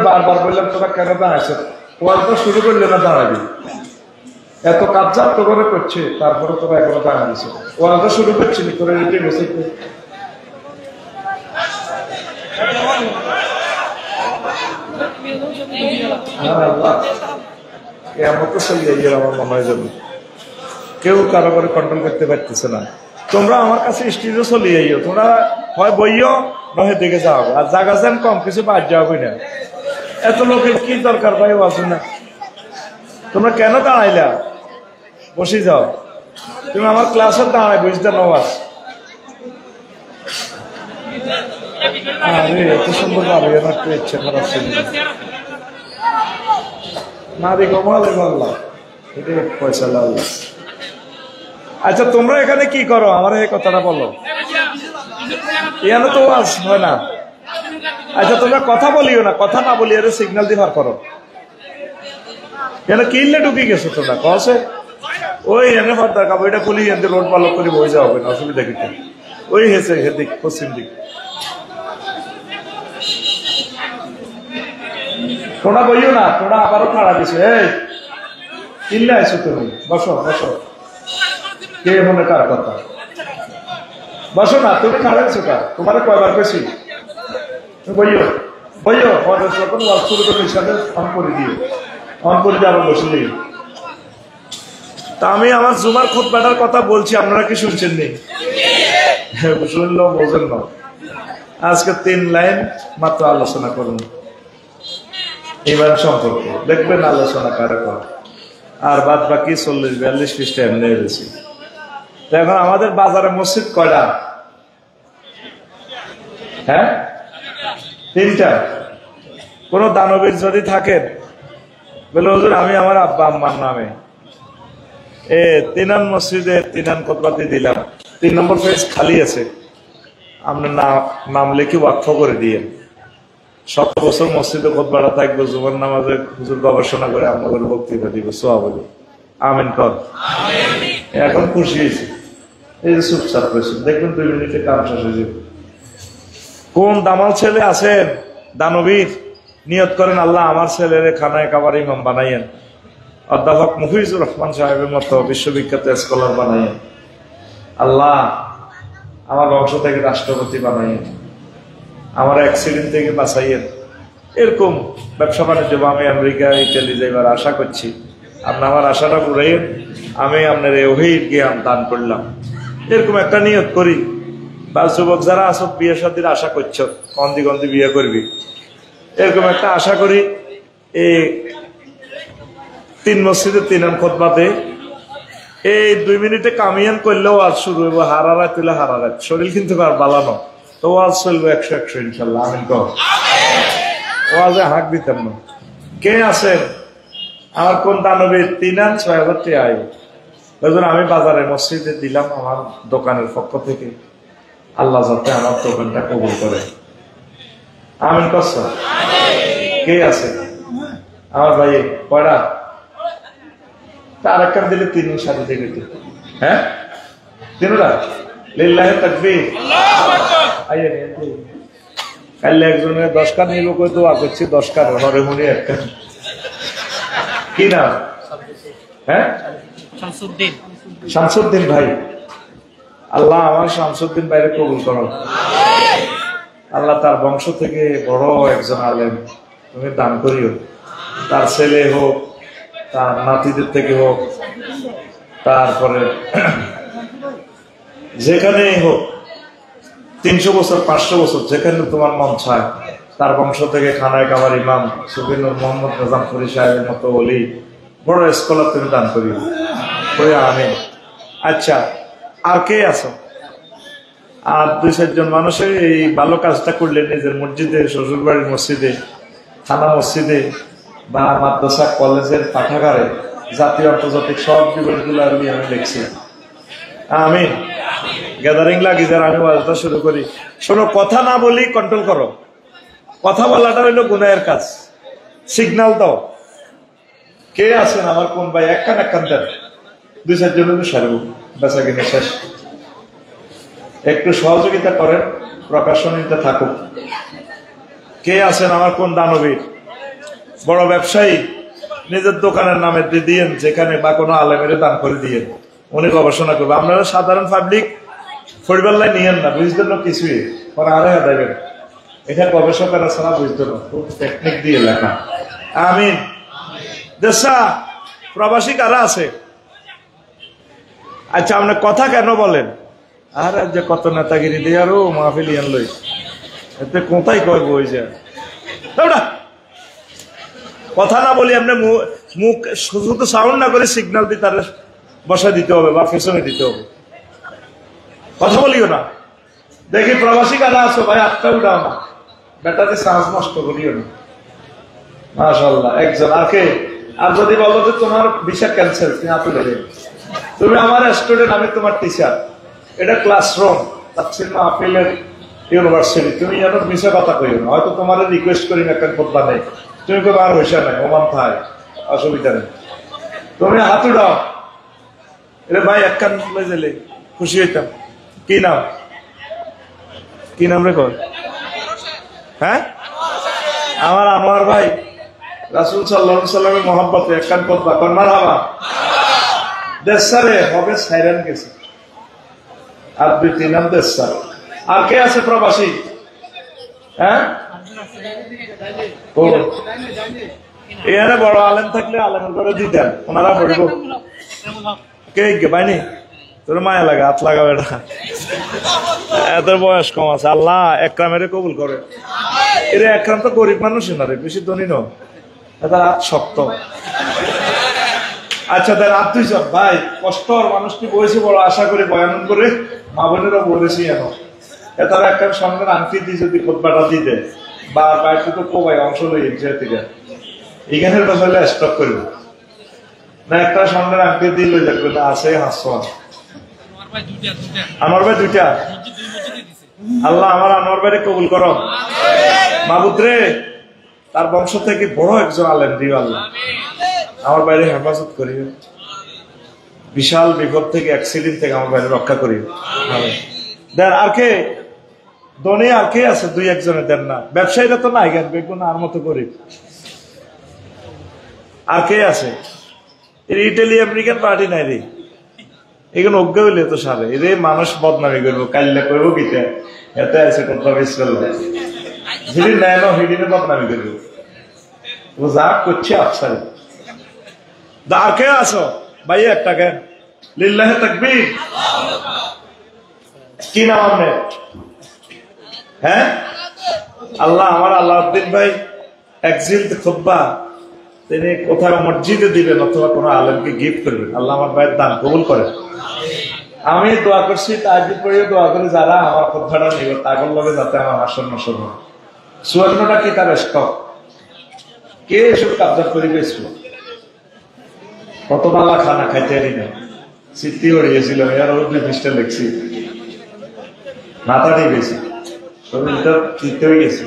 বারবার বললাম তোরা কেন দাঁড়াইছ, ওয়াজ তো শুরু করলে না দাঁড়াবি, এত কাজ তো করে করছে, তারপরে তোরা এখনো দাঁড়াইছ, ওয়াজ তো শুরু করছিলি তোরা রেটে বসে। আমার মনে হয় যাবে, কেউ কারো করে কন্ট্রোল করতে পারতেছে না। তোমরা আমার কাছে স্টেজে চলে যাইও, তোমরা হয় বইও নয় দেখে যাও, আর জায়গা যান কম কিছু বাদ যাবে না। এত লোকের কি দরকার ভাই আসুন না, তোমরা কেন দাঁড়াইলা? বসে যাও, তুমি আমার ক্লাসে দাঁড়াই বুঝতে নওয়াজ। আরে এত সুন্দর ভাবে আমার তো ইচ্ছে খারাপ ছিল না রে, কমালে আল্লাহ, এটা পয়সা আল্লাহ। আচ্ছা তোমরা এখানে কি করো আমার এই কথাটা বলো, এখানে তো ওয়াজ হয় না। আচ্ছা তোমরা কথা বলিও না, কথা না বলি আরে সিগন্যাল দিয়ে ভার করো। এখানে কিনলে ঢুকি গেছো তোমরা কসে, ওই এনে ফার্দার কাবো এটা খুলি এনে রোড পালক করে বই যাওয়া হবে না, অসুবিধা কিন্তু ওই হেসে হেদিক পশ্চিম দিক। তোমরা বইও না, তোমরা আবারও খাড়া দিছো, এই কিনলে আইছো তুমি, বসো বসো। কে মনে কার কথা, বসো না, তুমি খাড়া দিছো কার, তোমার কয়বার বেশি বইও বইও, যখন ওয়াজ শুরু করে হিসাবে অন করে দিও, অন করে দিয়ে আবার বসে দিও। তা আমি আমার জুমার খুতবাটার কথা বলছি, আপনারা কি শুনছেন নি? শুনলো বোঝেন না। আজকে 3 লাইন মাত্র আলোচনা করুন ইমান সম্পর্কে, দেখবেন আলোচনা কারে কর, আর বাদ বাকি 40-42 পৃষ্ঠা এমনি বেশি। এখন আমাদের বাজারে মসজিদ কয়টা? হ্যাঁ 3টা। কোন দানবীর যদি থাকেন বলে হুজুর আমি আমার আব্বা আম্মার নামে 3 মসজিদে 3 খুতবাতে দিলাম, 3 নম্বর পেজ খালি আছে, আপনার নাম লিখে ওয়াকফ করে দিয়ে 7 বছর মসজিদে খুতবাটা থাকবে, জুমার নামাজে হুজুর গবেষণা করে আপনাদের বক্তৃতা দিব, সোয়াব হবে। আমিন কর। এখন খুশি হয়েছে, এই যে চুপচাপ রয়েছে, দেখবেন 2 মিনিটে কাম শেষ হয়ে যাবে। কোন দামাল ছেলে আছেন দানবীর, নিয়ত করেন আল্লাহ আমার ছেলের খানায় কাবার ইমাম বানাইয়েন, অধ্যাপক মুফিজুর রহমান সাহেবের মতো বিশ্ববিখ্যাত স্কলার বানাইয়েন, আল্লাহ আমার বংশ থেকে রাষ্ট্রপতি বানাইয়েন, আমার অ্যাক্সিডেন্ট থেকে বাঁচাইয়েন। এরকম ব্যবসা বাণিজ্য আমি আমেরিকা ইটালি যাইবার আশা করছি, আপনি আমার আশাটা পুরাইয়েন, আমি আপনার ওহির জ্ঞান দান করলাম, এরকম একটা নিয়ত করি। বা যুবক যারা আছো বিয়ে শাদীর আশা করছো, কন্দি কন্দি বিয়ে করবি, এরকম একটা আশা করি। এই 3 মসজিদে 3 খুতবাতে এই 2 মিনিটে কামিয়ান করলেও আজ শুরু হইব, হারারাত তুলে হারারাত, শরীর কিন্তু আর বালানো, তো আজ চলবে 100-100 ইনশাল্লাহ। আমিন কর। ওয়াজে হাঁক দিতাম না। কে আছেন আমার কোন দানবীর 3-6,000 টাকা আয়, আমি বাজারে মসজিদে দিলাম আমার দোকানের পক্ষ থেকে, আল্লাহ যাতে আমার দোকানটা কবুল করে। আমিন করছ? কে আছে আমার ভাই কয়টা? তার একটা দিলে 3 সাথে থেকে, হ্যাঁ 3টা লিল্লাহি তাকবীর। কাল একজনের 10 কান নিল কই দোয়া করছি, 10 কান হরে মনে একটা কি নাম? হ্যাঁ শামসুদ্দিন ভাই। আল্লাহ আমার শামসুদ্দিন ভাইরে কবুল করো, আল্লাহ তার বংশ থেকে বড় একজন আলেম তুমি দান করিও, তার ছেলে হোক, তার নাতিদের থেকে হোক, তারপরে যেখানেই হোক, 300 বছর 500 বছর যেখানে তোমার মন চায়, তার বংশ থেকে খানায় কাবার ইমাম সুফিনুর মোহাম্মদ নিজামপুরি সাহেবের মতো ওলি বড় স্কলার তুমি দান করিও। আমিন। আচ্ছা আর কে আছো? আর 2-4 জন মানুষের এই ভালো কাজটা করলে নিজের মসজিদে, শ্বশুর বাড়ির মসজিদে, থানা মসজিদে বা মাদ্রাসা কলেজের পাঠাগারে, জাতীয় আন্তর্জাতিক সব বিভাগগুলো আমি দেখছি। আমিন। গ্যাদারিং লাগি যারা আমি ওয়াজটা শুরু করি, শোনো কথা না বলি কন্ট্রোল করো, কথা বলাটা হইলো গুনাহের কাজ, সিগন্যাল দাও। কে আছেন আমার কোন ভাই এক কান দেন, 2-4 জনের সারব বেচা কিনে শেষ। একটু সহযোগিতা করেন, প্রকাশনীতে থাকুক। কে আছেন আমার কোন দানবীর বড় ব্যবসায়ী নিজের দোকানের নামে দিয়েন, যেখানে বা কোনো আলেমের দান করে দিয়েন, উনি গবেষণা করবে। আপনারা সাধারণ পাবলিক পরিবারলাই নিয়েন না, বুঝতেন না কিছুই, পরে আরে দেবেন। এটা গবেষকেরা ছাড়া বুঝতো না, খুব টেকনিক দিয়ে লেখা। আমিন। দেশা প্রবাসী কারা আছে? আচ্ছা, আপনি কথা কেন বলেন? আর যে কত নেতাগিরি দিয়ে আরো মাহফিল ইয়ান লই, এতে কোথায় কয় বই যায় কথা না বলি, আপনি মুখ শুধু সাউন্ড না করে সিগন্যাল দিয়ে তার বসা দিতে হবে বা পেছনে দিতে হবে, কথা বলিও না। দেখি প্রবাসী কারা আছো ভাই, আটটা উঠাও না, বেটাতে সাহস নষ্ট করিও না। মাশাআল্লাহ, একজন। আর যদি বলো যে তোমার ভিসা ক্যান্সেল, তুমি হাতে দেবে, তুমি আমার স্টুডেন্ট, আমি তোমার টিচার, এটা ক্লাসরুম, তাফসীর মাহফিলের ইউনিভার্সিটি, তুমি যেন মিশা কথা কইও না। হয়তো তোমার রিকোয়েস্ট করি না, একটা কথা নেই, তুমি কেউ আর হইসা নাই, ওমান থাই, অসুবিধা নেই, তুমি হাত উঠাও। এরে ভাই এক কান লই গেলে খুশি হইতাম। কি নাম? কি নাম রে কর? হ্যাঁ, আমার আনোয়ার ভাই, রাসূল সাল্লাল্লাহু আলাইহি সাল্লামের মহব্বতে এক কান কথা কর, মারহাবা। দেশারে হবে সাইরান গেছে, আর দুই তিন নাম দেশা। আর কে আছে প্রবাসী? হ্যাঁ, এখানে বড় আলেম থাকলে আলেমের করে দিতেন, ওনারা পড়ব। কে বাইনি তোর মায়া লাগে, হাত লাগাবে না, এদের বয়স কম আছে। আল্লাহ একরামের কবুল করে। এর একরাম তো গরিব মানুষ না রে, বেশি ধনী নয়, এদের হাত শক্ত। আচ্ছা, তার হাত দুই সব ভাই, কষ্ট মানুষকে বয়সে বড় আশা করে বয়ান করে মা বোনেরও বলেছি এখন, এটার একটা সঙ্গের আংটি দিয়ে যদি খোদবাটা দিয়ে দেয় বা একটু তো কোবাই অংশ লই থেকে এখানে তাহলে স্টপ করবে না, একটা সঙ্গের আংটি দিয়ে লই যাবে না, আছে হাসো। আমার ভাই দুইটা, আল্লাহ আমার আনোয়ার ভাইরে কবুল করো মাহবুদ রে, তার বংশ থেকে বড় একজন আলেম দিও আল্লাহ, আমার বাইরে হেফাজত করিও, বিশাল বিপদ থেকে, অ্যাক্সিডেন্ট থেকে আমার বাইরে রক্ষা করিও। দেন আর কে দনে, আর কে আছে? দুই একজনের দেন না, ব্যবসায়ীরা তো নাই জ্ঞান বেগুন আর মতো করি। আর কে আছে? ইটালি আমেরিকান পার্টি নাই রে, এগুলো অজ্ঞ হইলে তো সারে এদের মানুষ বদনামি করবো, কাল্লা করবো কিটা এত আছে কথা বেশ করলো, হিডিন নেয় না, হিডিনে বদনামি করবো, ও যা করছে আফসারে। আর কে আছো ভাই? একটা জ্ঞান লিল্লাহে তাকবীর। কি নাম আপনার? হ্যাঁ, আল্লাহ আমার আল্লাউদ্দিন ভাই একজিল খুতবা তিনি কোথাও মসজিদে দিবেন অথবা কোনো আলেমকে গিফট করবেন, আল্লাহ আমার ভাইয়ের দান কবুল করেন। আমি দোয়া করছি, তাহাজ্জুদ পড়ে দোয়া করে যারা আমার খুতবাটা নিবে তাগর লগে যাতে আমার আসন নসর হয়। সুবর্ণটা কি তার স্টক? কে এসব কাবজাত করে গেছিল? কত বালা খানা খাইতে পারি না, স্মৃতি হরিয়েছিল, এর ওই পৃষ্ঠা লিখছি, মাথাটি বেশি শরীরটা চিত্তে হয়ে গেছে।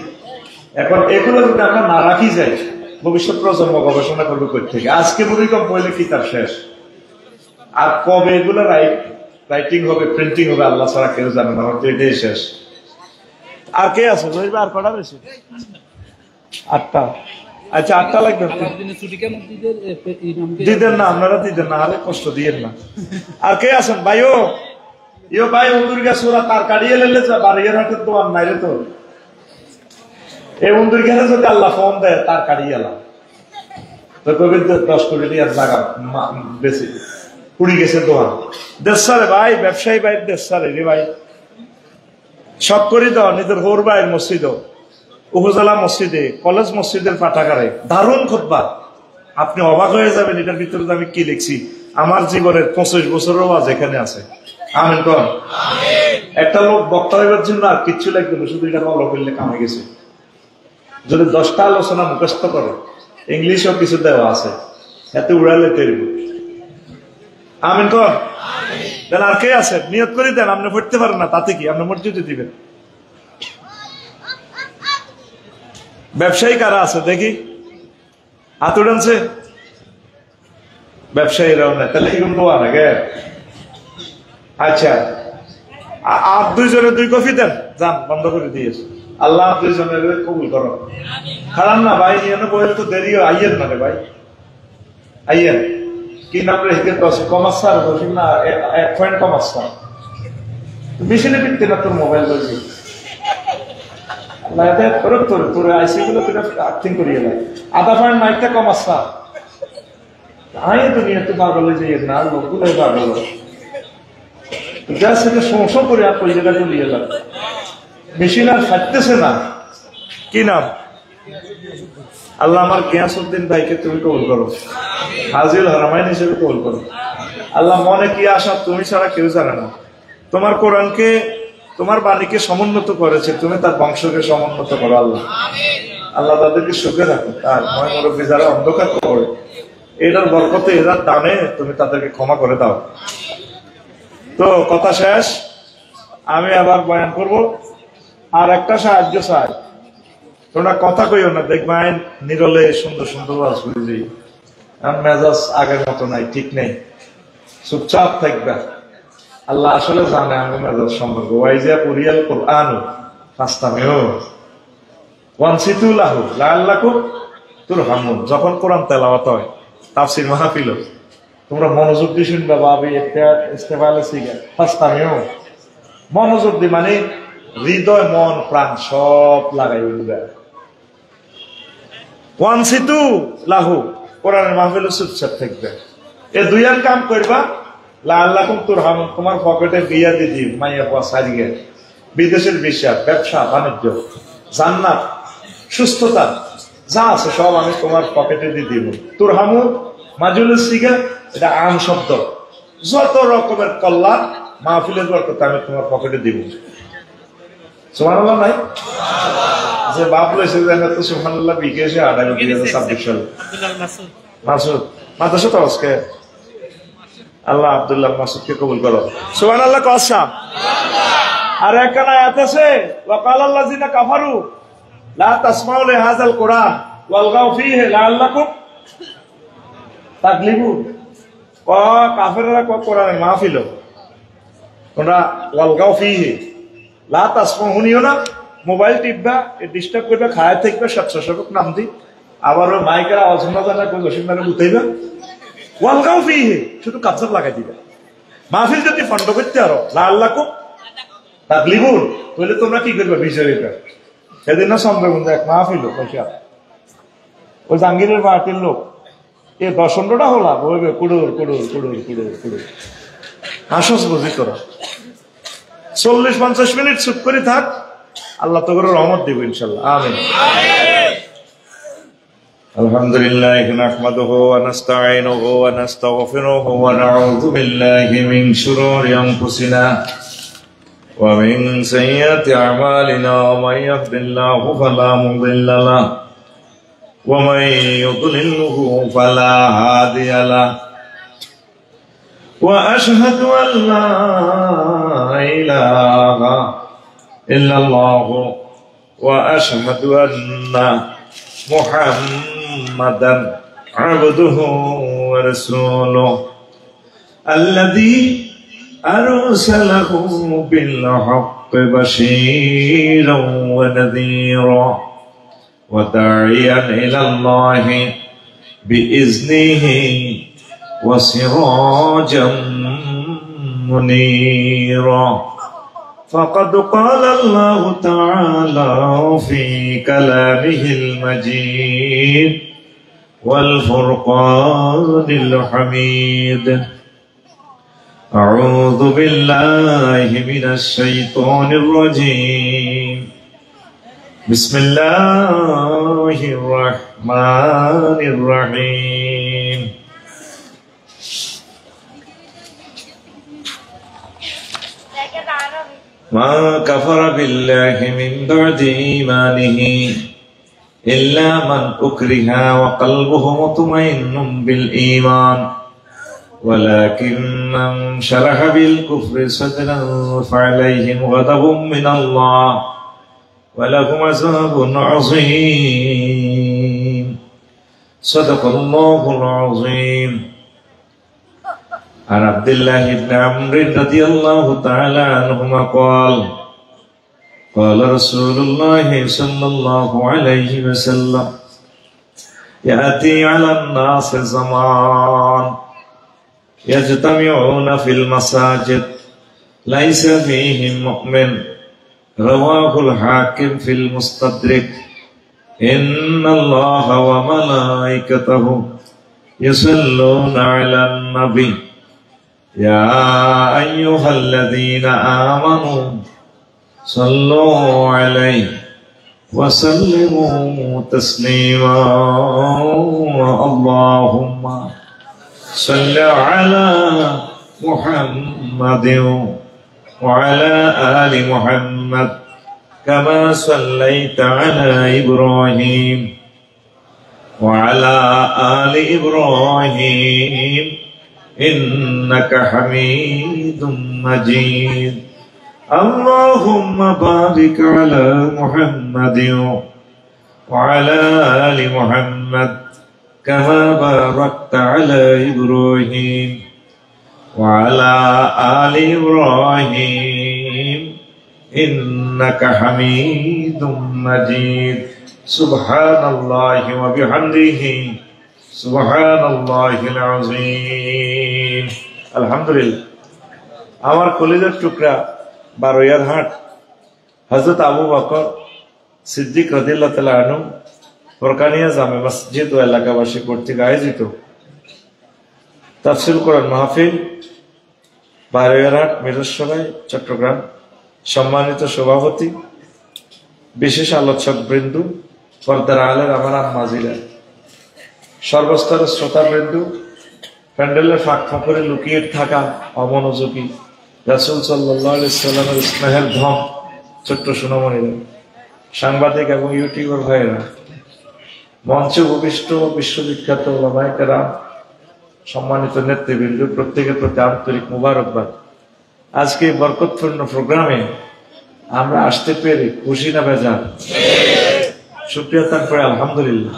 এখন এগুলো যদি আমরা না রাখি যাই, ভবিষ্যৎ প্রজন্ম গবেষণা করবে কই থেকে? আজকে ভূমিকম্প হইলে কি তার শেষ? আর কবে এগুলো রাইটিং হবে, প্রিন্টিং হবে, আল্লাহ ছাড়া কেউ জানে না, হয়তো এটাই শেষ। আর কে আছে? আর কটা বেশি? 8টা। আচ্ছা, 8টা লাগবে, দিতেন না আপনারা, দিতেন না, আরে কষ্ট দিয়েন না। আর কে আছেন ভাইও? ইও ভাই উন্দুরগা সুরা তার কাটিয়ে লেলে বাড়িয়ার হাটের দোয়ার নাই রে তোর, এই উন্দুরগারে যদি আল্লাহ ফোন দেয় তার কাটিয়ে এলাম তো কবি 10 কোটি টাকার জায়গা বেশি পুড়ি গেছে দোয়ার। দেশারে ভাই, ব্যবসায়ী ভাই দেশারে রে ভাই, সব করে দাও নিজের হোর ভাইয়ের মসজিদ, উপজেলা মসজিদে, কলেজ মসজিদের পাঠাগারে দারুণ খুতবা, আপনি অবাক হয়ে যাবেন এটার ভিতরে আমি কি লিখছি। আমার জীবনের 25 বছরের ওয়াজ এখানে আছে। আমিন কোন? একটা লোক বক্তা হইবার জন্য আর কিচ্ছু লাগবে না, শুধু এটা ফলো করলে কামে গেছে। যদি 10টা আলোচনা মুখস্থ করে, ইংলিশও কিছু দেওয়া আছে, এতে উড়ালে তেরব। আমিন কোন? দেন আর কে আছে? নিয়ত করে দেন, আপনি পড়তে পারেন না তাতে কি, আপনি মসজিদে দিবেন। ব্যবসায়ী কারা আছে দেখি, হাত উড়ানছে? ব্যবসায়ীরাও না, তাহলে এরকম দোয়া না গে। আচ্ছা, আর 2 জনে 2 কফি দেন, যান বন্ধ করে দিয়েছে। আল্লাহ দুইজনের কবুল করো। খারাপ না ভাই, নিয়ে বইলে তো দেরি আইয়েন না রে ভাই, আইয়েন। কি নাম রে? কমার্সার না 1 পয়েন্ট কমার্সার মেশিনে পিটতে না তোর মোবাইল ধরছি তোর আইসি গুলো আর্থিং করিয়ে নেয়। 1/2 পয়েন্ট মাইকটা কমার্সার আয় দুনিয়াতে পাগল হয়ে যাই না, লোকগুলো পাগল যা সেটা সংসব করে আর ওই জায়গায় চলিয়ে যাবে। মেশিন আর ফাটতেছে না। কি নাম? আল্লাহ আমার গিয়াসউদ্দিন ভাইকে তুমি কবুল করো, হাজির হারামাইন হিসেবে কবুল করো। আল্লাহ মনে কি আশা তুমি ছাড়া কেউ জানে না। তোমার কোরআনকে, তোমার বাণীকে সমুন্নত করেছে, তুমি তার বংশকে সমুন্নত করো আল্লাহ। আল্লাহ তাদেরকে সুখে রাখো। তার ময় মুরব্বী যারা অন্ধকার করে, এটার বরকতে, এটার দানে তুমি তাদেরকে ক্ষমা করে দাও। তো কথা শেষ, আমি আবার বয়ান করব। আর একটা সাহায্য চাই, তোমরা কথা কইও না, দেখবেন নিরলে সুন্দর সুন্দর ওয়াজ করে যাই, মেজাজ আগের মতো নাই, ঠিক নেই, চুপচাপ থাকবে। আল্লাহ আসলে জানে আমি মেজাজ সম্পর্ক। ওয়াইজা পুরিয়াল কোরআন ফাস্তামিউ ওয়ানসিতু লাহু লাআল্লাকুম তুরহামুন। যখন কোরআন তেলাওয়াত হয়, তাফসীর মাহফিল, তোমরা মনোযোগ দিয়ে শুনবা। বাবা এটা ইস্তেফালে সিগা ফাস্তামিউ, মনোযোগ দিয়ে, মানে হৃদয় মন প্রাণ সব লাগাই উঠবে। ওয়ানসিতু লাহু, কোরআনের মাহফিল চুপচাপ থাকবে। এই দুইয়ার কাম করবা, লাআল্লাকুম তুরহামুন, তোমার পকেটে বিয়া দিদি মাইয়া পাওয়া সারিয়ে, বিদেশের ভিসা, ব্যবসা বাণিজ্য, জান্নাত, সুস্থতা যা আছে সব আমি তোমার পকেটে দিয়ে দিব। তুরহামুন মাজুলুস সিগা, এটা আম শব্দ। যত রকমের কল্যাণ মাহফিলের বরকত আমি তোমার পকেটে দিব। সুবহানাল্লাহ নাই? যে বাপ লইছে জানা তো সুবহানাল্লাহ বিকেশে 2026 সালে মাসুদ মাদ্রাসা তো আজকে আল্লাহ আব্দুল্লাহ মাসুদকে কবুল করো। সুবহানাল্লাহ কসম। আর একখানা আয়াত আছে, ওয়াকালাল্লাযিনা কাফারু লা তাসমাউ লিহাযাল কুরআন ওয়ালগাউ ফীহি লাআল্লাকুম তাগলিবুন। কাফেররা কোরআনের মাহফিল তোমরা ওয়ালগাউ ফীহি লা তাসমাউ, শুনিও না, মোবাইল টিপবা, ডিস্টার্ব করবে, খায় থাকবে, স্বেচ্ছাসেবক নাম দি, আবার ওই মাইকের আওয়াজ শোনা যায় না, কোন রসিমারে উঠাইবা, ওয়ালগাউ ফীহি, শুধু কাপচাপ লাগাই দিবা। মাহফিল যদি ফন্ড করতে আরো লাআল্লাকুম তাগলিবুন, তাহলে তোমরা কি করবে? বিজয়ীটা সেদিন না সম্ভব এক মাহফিল পয়সা, ওই জাহাঙ্গীরের পার্টির লোক এ 10-15টা হলাম, বলবে কুড়ুর কুড়ুর কুড়ুর কুড়ুর কুড়ুর, হাসস বুঝি তোরা 40-50 মিনিট চুপ করে থাক, আল্লাহ তো করে রহমত দিব ইনশাল্লাহ। আমিন। আলহামদুলিল্লাহ নাহমাদুহু ওয়া নাস্তাঈনুহু ওয়া নাস্তাগফিরুহু ওয়া নাউযু বিল্লাহি মিন শুরুরি আনফুসিনা ওয়া মিন সাইয়্যাতি আ'মালিনা মান ইয়াহদিল্লাহু ফালা মুদিল্লা লাহু ওয়া মান ইউদ্লিলহু ফালা হাদিয়া লাহু ওয়া আশহাদু আল লা ইলাহা ইল্লাল্লাহু ওয়া আশহাদু আন্না মুহাম্মাদান আবদুহু ওয়া রাসূলুহু আল্লাযী আরসালাহু বিল হাক্কি বাশীরান ওয়া নাযীরা ওয়া দা'iয়ান ইলাল্লাহি বিইজনিহি ওয়া সিরাজাম মুনীরা। فقد قال الله تعالى في كلامه المجيد والفرقان الحميد: أعوذ بالله من الشيطان الرجيم. بسم الله الرحمن الرحيم. ما كفر بالله من بعد إيمانه إلا من أكره وقلبه مطمئن بالإيمان ولكن من شرح بالكفر صدرا فعليهم غضب من الله ولهم عذاب عظيم. صدق الله العظيم. عن عبد الله بن عمرو رضي الله تعالى عنهما قال: قال رسول الله صلى الله عليه وسلم يأتي على الناس زمان يجتمعون في المساجد ليس فيهم مؤمن رواه الحاكم في المستدرك إن الله وملائكته يصلون على النبي يا أيها الذين آمنوا صلوا عليه وسلموا تسليما اللهم صل على محمد وعلى آل محمد كما صليت على إبراهيم وعلى آل إبراهيم إنك حميد مجيد اللهم بارك على محمد وعلى آل محمد كما باركت على إبراهيم وعلى آل إبراهيم إنك حميد مجيد سبحان الله وبحمده سبحان الله العظيم الحمد لله আমার কলিজার টুকরা বারোয়ার হাট হযরত আবু বকর সিদ্দিক রাদিয়াল্লাহু তাআলা আনহু ফরকানিয়া জামে মসজিদ ও এলাকাবাসী কর্তৃক আয়োজিত তাফসীর কোরআন মাহফিল বারোয়ার হাট মিরসরাই চট্টগ্রাম সম্মানিত সভাপতি বিশেষ আলোচক বৃন্দ পর্দার আলের আমার আম্মাজিরা সর্বস্তরের শ্রোতা বৃন্দ প্যান্ডেলের ফাঁক ফাঁকরে লুকিয়ে থাকা অমনোযোগী রাসূল সাল্লাল্লাহু আলাইহি সাল্লামের স্নেহের ধন ছোট্ট সোনামণিরা সাংবাদিক এবং ইউটিউবার ভাইয়েরা মঞ্চে উপবিষ্ট বিশ্ববিখ্যাত ওলামায়ে কেরাম সম্মানিত নেতৃবৃন্দ প্রত্যেকের প্রতি আন্তরিক মুবারকবাদ। আজকে বরকতপূর্ণ প্রোগ্রামে আমরা আসতে পেরে খুশি না বেজার? শুকরিয়া তারপরে আলহামদুলিল্লাহ।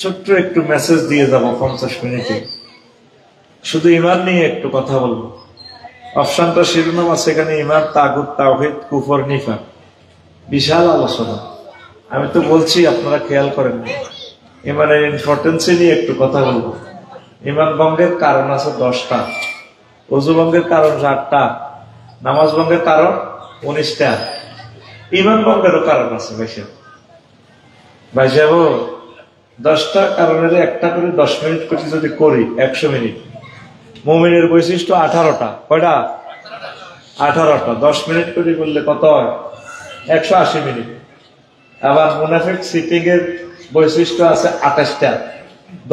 ছোট্ট একটু মেসেজ দিয়ে যাব 50 মিনিটে, শুধু ঈমান নিয়ে একটু কথা বলবো। অপশনটা শিরোনাম আছে এখানে, ঈমান, তাগুত, তাওহীদ, কুফর, নিফাক। বিশাল আলোচনা। আমি তো বলছি আপনারা খেয়াল করেন, ঈমানের ইম্পর্টেন্স নিয়ে একটু কথা বলবো। ঈমান ভঙ্গের কারণ আছে 10টা, ওযু ভঙ্গের কারণ 8টা, নামাজ ভঙ্গের কারণ 19টা, ঈমান ভঙ্গেরও কারণ আছে ভাই সাহেব। 10টা কারণের একটা করে 10 মিনিট করে যদি করি 100 মিনিট। মুমিনের বৈশিষ্ট্য 18টা, কয়টা? 18টা। 10 মিনিট করে করলে কত হয়? 180 মিনিট। আবার মুনাফিক সিটিং এর বৈশিষ্ট্য আছে 28টা,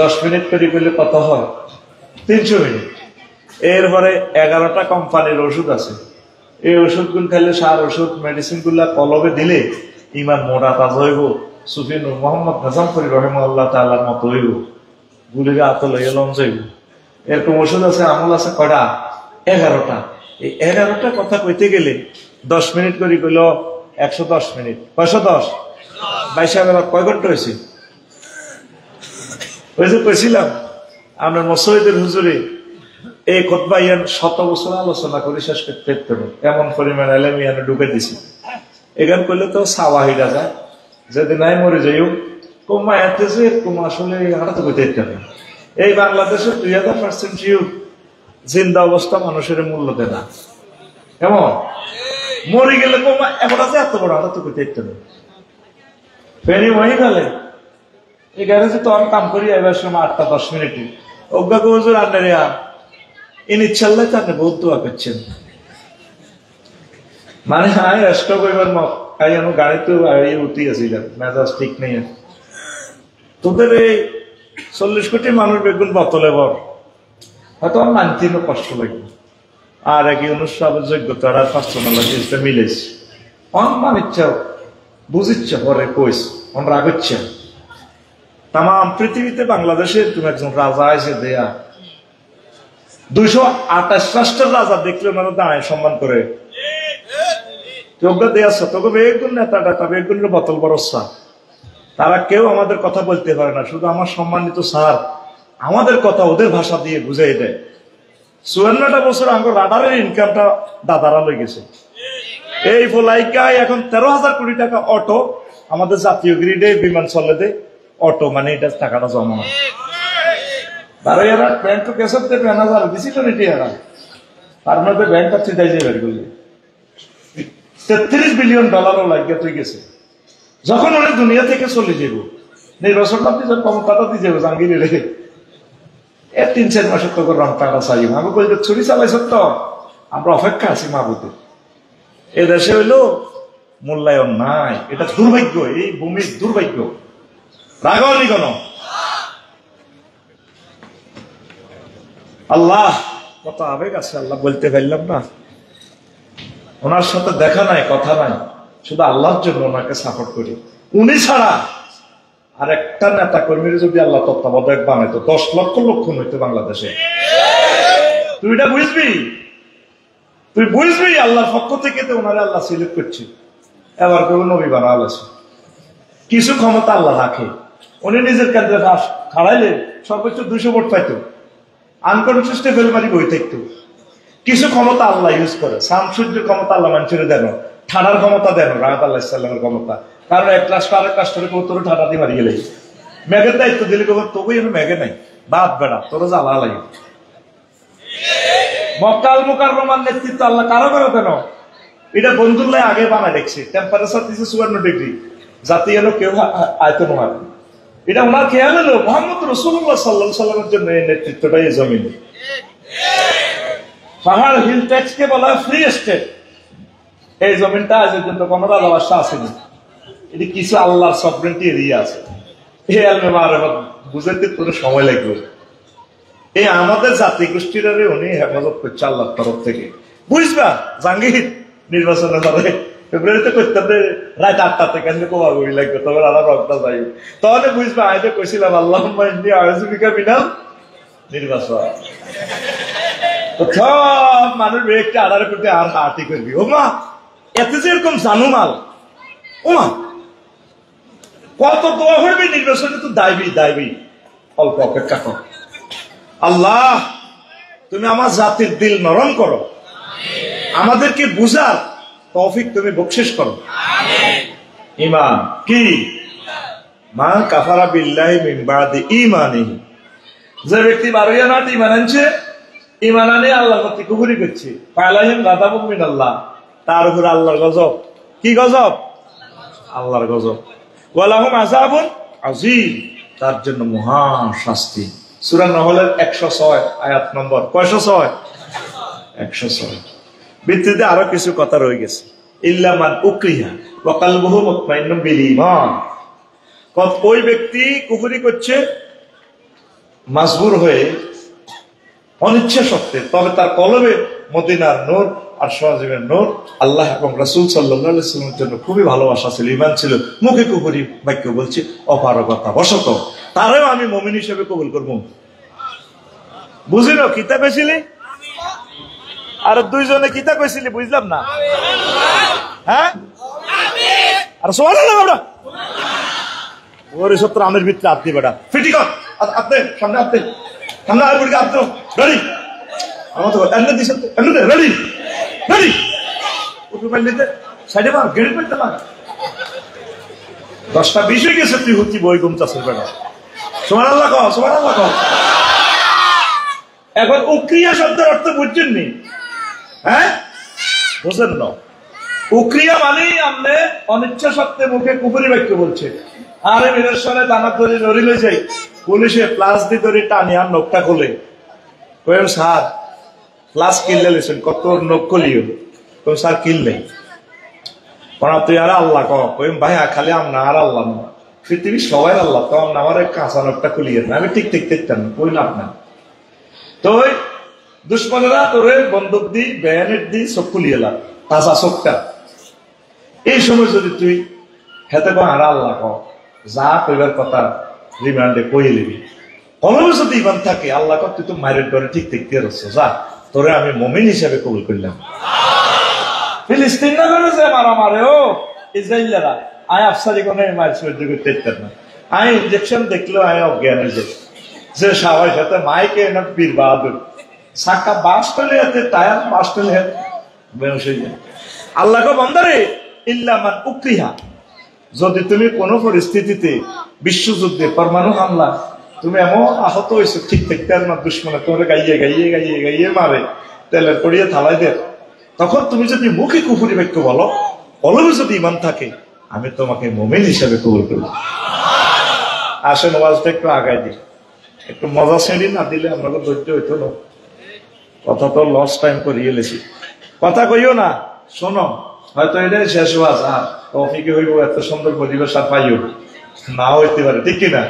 10 মিনিট করে করলে কত হয়? 300 মিনিট। এরপরে 11টা কোম্পানির ওষুধ আছে, এই ওষুধগুলো খাইলে সার ওষুধ মেডিসিন গুলা কলবে দিলে ইমান মোটা তাজা হইব, সুফি নূর মোহাম্মদ নাজামপুরি রহিমাহুল্লাহ তাআলার মতো হইব, গুলিরে আতল হইয়া লঞ্চ হইব। এরকম ওষুধ আছে, আমল আছে কয়টা? 11টা। এই 11টা কথা কইতে গেলে 10 মিনিট করে কইল 110 মিনিট। 510 22 কয় ঘন্টা হয়েছে? ওই যে কইছিলাম আমরা মসজিদের হুজুরে এই খুতবা ইয়ান 100 বছর আলোচনা করে শেষ করতে পারবো, এমন পরিমাণ এলেম ইয়ানে ঢুকে দিছি। এখান করলে তো সাওয়াহিরা যায়, যদি নাই মরে যাইও কমা এতেছে কমা আসলে হারা তো কইতে পারে। এই বাংলাদেশের 2000% ইউথ জিন্দা অবস্থা মানুষের মূল্য দেয় না, এমন মরে গেলে কমা এখন আছে এত বড় হারা তো কইতে পারে। ফেরি মহি গেলে এই গ্যারেজে তো আমি কাম করি এবার সময় 8টা 10 মিনিটে অজ্ঞা হুজুর আন্ডারে ইনশাআল্লাহ আপনি বহুত দোয়া করছেন। মানে আয় এসটা কইবার আই আমি গাড়িতে উঠি আছি, মেজাজ ঠিক নেই। তোদের এই 40 কোটি মানুষ বেগুন বোতলে বর, হয়তো আমার মানতে কষ্ট লাগবে। আর এক অনুষ্ঠানের যোগ্যতা আর 500 জিনিসটা মিলেছে অন ইচ্ছা বুঝিচ্ছে পরে কইস অন রাগচ্ছে। তাম পৃথিবীতে বাংলাদেশে তুমি একজন রাজা আছে দেয়া 228 রাষ্ট্রের রাজা দেখলে ওনারা দাঁড়ায় সম্মান করে। যোগ্য দেয়া তোকে বেগুন নেতাটা তা বেগুনের বোতল বরসা, তারা কেউ আমাদের কথা বলতে পারে না। শুধু আমার সম্মানিত স্যার আমাদের কথা ওদের ভাষা দিয়ে বুঝাই দেয়। 54টা বছর আমার রাডারের ইনকামটা দাদারা লই গেছে। এই ভোলাইকায় এখন 13,000 কোটি টাকা অটো, আমাদের জাতীয় গ্রিডে বিমান চলে দে অটো, মানে এটা টাকাটা জমা হয়। তারা এরা ব্যাংক কেসব দেবে হাজার দিছিল নাকি এরা, তার মধ্যে ব্যাংক হচ্ছে যাই যাই বের করলে $33 বিলিয়ন লাগিয়ে তুই গেছে। যখন অনেক দুনিয়া থেকে চলে যাব, নির্বাচনটা দিয়ে ক্ষমতাটা দিয়ে যাবো জাহাঙ্গীর রেখে 3-4 মাসের তো রং টাকা চাই আমি বলতে ছুরি চালাইছ তো, আমরা অপেক্ষা আছি মাহবুদের। এ দেশে হইলো মূল্যায়ন নাই, এটা দুর্ভাগ্য, এই ভূমির দুর্ভাগ্য। রাগনি কেন? আল্লাহ কত আবেগ আছে, আল্লাহ বলতে পারলাম না। ওনার সাথে দেখা নাই, কথা নাই, শুধু আল্লাহর জন্য ওনাকে সাপোর্ট করি। উনি ছাড়া আর একটা নেতা কর্মীর যদি আল্লাহ তত্ত্বাবধায়ক বানাইতো 10 লক্ষ লক্ষণ হইতো বাংলাদেশে। তুই এটা বুঝবি, তুই বুঝবি আল্লাহর পক্ষ থেকে তো ওনারে আল্লাহ সিলেক্ট করছে। এবার কেউ নবী বানা আছে, কিছু ক্ষমতা আল্লাহ রাখে। উনি নিজের কেন্দ্রে খাড়াইলে সর্বোচ্চ 200 ভোট পাইতো, আনকনসিস্টে ফেলমারি বই থাকতো। কিছু ক্ষমতা আল্লাহ ইউজ করে, সামসূর্যের ক্ষমতা আল্লাহ মানুষের দেন, ঠাডার ক্ষমতা দেন রাহাত আল্লাহ ইসলামের ক্ষমতা। কারণ এক ক্লাসটা আরেক ক্লাসটারে তোর ঠাডা দিয়ে মারি গেলে মেঘের দায়িত্ব দিলে তবুই আমি মেঘে নাই, বাদ বেড়া তোর জ্বালা লাগে। মক্কাল মুকাররমার নেতৃত্ব আল্লাহ কারো কারো দেন, এটা বন্ধুল্লাহ আগে বানায় দেখছে, টেম্পারেচার দিচ্ছে 54 ডিগ্রি, জাতি এলো কেউ আয়তন হয়। এটা ওনার খেয়াল হলো মোহাম্মদ রাসূলুল্লাহ সাল্লাল্লাহু আলাইহি ওয়াসাল্লামের জন্য এই নেতৃত্বটা এই জমিনে। পাহাড় হিল ট্যাক্স কে বলা হয় ফ্রি স্টেট। এই জমিনটা আজ পর্যন্ত কোনো রাজা আসেনি, এটি কিছু আল্লাহর সভরেন্টি এরিয়া আছে। এই আলমে মারফত বুঝাইতে কোনো সময় লাগবে। এই আমাদের জাতি গোষ্ঠীরা উনি হেফাজত করছে আল্লাহর তরফ থেকে। বুঝবা জাহাঙ্গীর নির্বাচনের পরে ফেব্রুয়ারিতে করতে হবে রাত 8টা থেকে কোবাগুবি লাগবে, তবে আলাদা রক্তা যাই তাহলে বুঝবা। আমি তো কইছিলাম আল্লাহ মিনাল নির্বাচন, সব মানুষ একটা আড়ারে করতে আর হাতি করবি। ও মা এত যে এরকম জানু মাল, ও মা কত দোয়া হইবে নির্বাচনে, তো দাইবি অল্প অপেক্ষা কর। আল্লাহ তুমি আমার জাতির দিল নরম করো, আমাদেরকে বুঝার তৌফিক তুমি বকশিশ করো। ঈমান কি? মা কাফারা বিল্লাহি মিন বাদি ঈমানিহি, যে ব্যক্তি 12 ঈমান আনছে, ঈমান আনে আল্লাহর প্রতি কুফরি করছে, ফালাহিম গাযাবুম মিনাল্লাহ, তার উপর আল্লাহর গজব। কি গজব? আল্লাহর গজব। ওয়ালাহুম আযাবুন আযীম, তার জন্য মহা শাস্তি। সূরা নহলের 106 আয়াত নম্বর 106 ভিত্তিতে আরো কিছু কথা রয়ে গেছে। ইল্লা মান উকরিহা ওয়া কলবুহু মুতমাইন্নুম বিল ঈমান, ওই ব্যক্তি কুফরি করছে মাজবুর হয়ে অনিচ্ছা সত্ত্বে, তবে তার কলবে মদিনার নূর আর সজীবের নূর, আল্লাহ এবং রাসূল সাল্লাল্লাহু আলাইহি ওয়াসাল্লামের জন্য খুবই ভালোবাসা ছিল, ঈমান ছিল, মুখে কুফরি বাক্য বলছে অপারগতা বশত, তারও আমি মুমিন হিসেবে কবুল করব। বুঝিনো কিতাব ছিলি আর দুইজনে কিতাব কইছিলি, বুঝলাম না। হ্যাঁ আর সুবহানাল্লাহ বাবা, ওরে সত্তর আমের ভিতরে আপনি বেটা ফিটি কর, আপনি সামনে আপনি সামনে আর বুড়ি আপনি রেডি, আমার তো এমনি দিছেন এমনি রেডি রেডি, ওকে বললে সাইডে মার গেড়ে পড়তে না। 10টা 20 হয়ে গেছে, তুই হচ্ছি বই ঘুমতাছিস বেটা। সুবহানাল্লাহ কও, সুবহানাল্লাহ কও। এখন উক্রিয়া শব্দের অর্থ বুঝছেন নি? হ্যাঁ বুঝেন না? উক্রিয়া মানেই আপনি অনিচ্ছা সত্ত্বে মুখে কুফরি বাক্য বলছে। আরে বিদেশে দানা ধরে নড়িলে যাই, পুলিশে প্লাস দিয়ে ধরে টানি আর নখটা খোলে, কয়েম স্যার প্লাস কিনলে লেছেন কত নখ খলিও, কয়েম স্যার কিনলে ওরা তুই আর আল্লাহ কয়েম ভাই খালি আমরা আর আল্লাহ না, পৃথিবীর সবাই আল্লাহ, তো আমার কাঁচা নখটা খুলিয়ে না, আমি ঠিক ঠিক দেখতাম কই লাভ না। তো দুশ্মনেরা তোরে বন্দুক দি ব্যানেট দি চোখ খুলিয়ে লাভ, তাজা চোখটা। এই সময় যদি তুই হেতে আর আল্লাহ যা কইবার কথা রিমান্ডে কইয়ে নিবি, কলমে যদি ইমান থাকে আল্লাহ তুই তো মায়ের ঘরে ঠিক ঠিক দিয়ে রচ্ছ, যা তোরে আমি মুমিন হিসেবে কবুল করলাম। ফিলিস্তিন না করে যে মারা মারে ও ইসরায়েলরা, আয় আফসারি কোন মায়ের সহ্য করতে পারতেন না। আয় ইঞ্জেকশন দেখলেও আয় অজ্ঞান হয়ে যায়, যে সবাই সাথে মাইকে না বীর বাহাদুর সাকা বাস টলে হাতে টায়ার বাস টলে হাতে বেউস হয়ে যায়। আল্লাহকে বন্দারে ইল্লা মান উকরিহা, যদি তুমি কোন পরিস্থিতিতে বিশ্বযুদ্ধে পরমাণু হামলা তুমি এমন আহত হয়েছো ঠিক থাকতে আর না, দুশ্মনে তোমার গাইয়ে গাইয়ে গাইয়ে গাইয়ে মারে, তেলের পড়িয়ে থালাই দে, তখন তুমি যদি মুখে কুফরি বাক্য বলো, কলবে যদি ইমান থাকে, আমি তোমাকে মুমিন হিসেবে কবুল করব। আসেন ওয়াজটা একটু আগাই দিই, একটু মজা শ্রেণী না দিলে আমরা ধৈর্য হইতো না। কথা তো লস টাইম করিয়ে লেছি, কথা কইও না, শোনো, হয়তো এটাই শেষ ওয়াজ, আর তৌফিকে হইব এত সুন্দর পরিবেশ আর পাইও না হইতে পারে, ঠিক কিনা?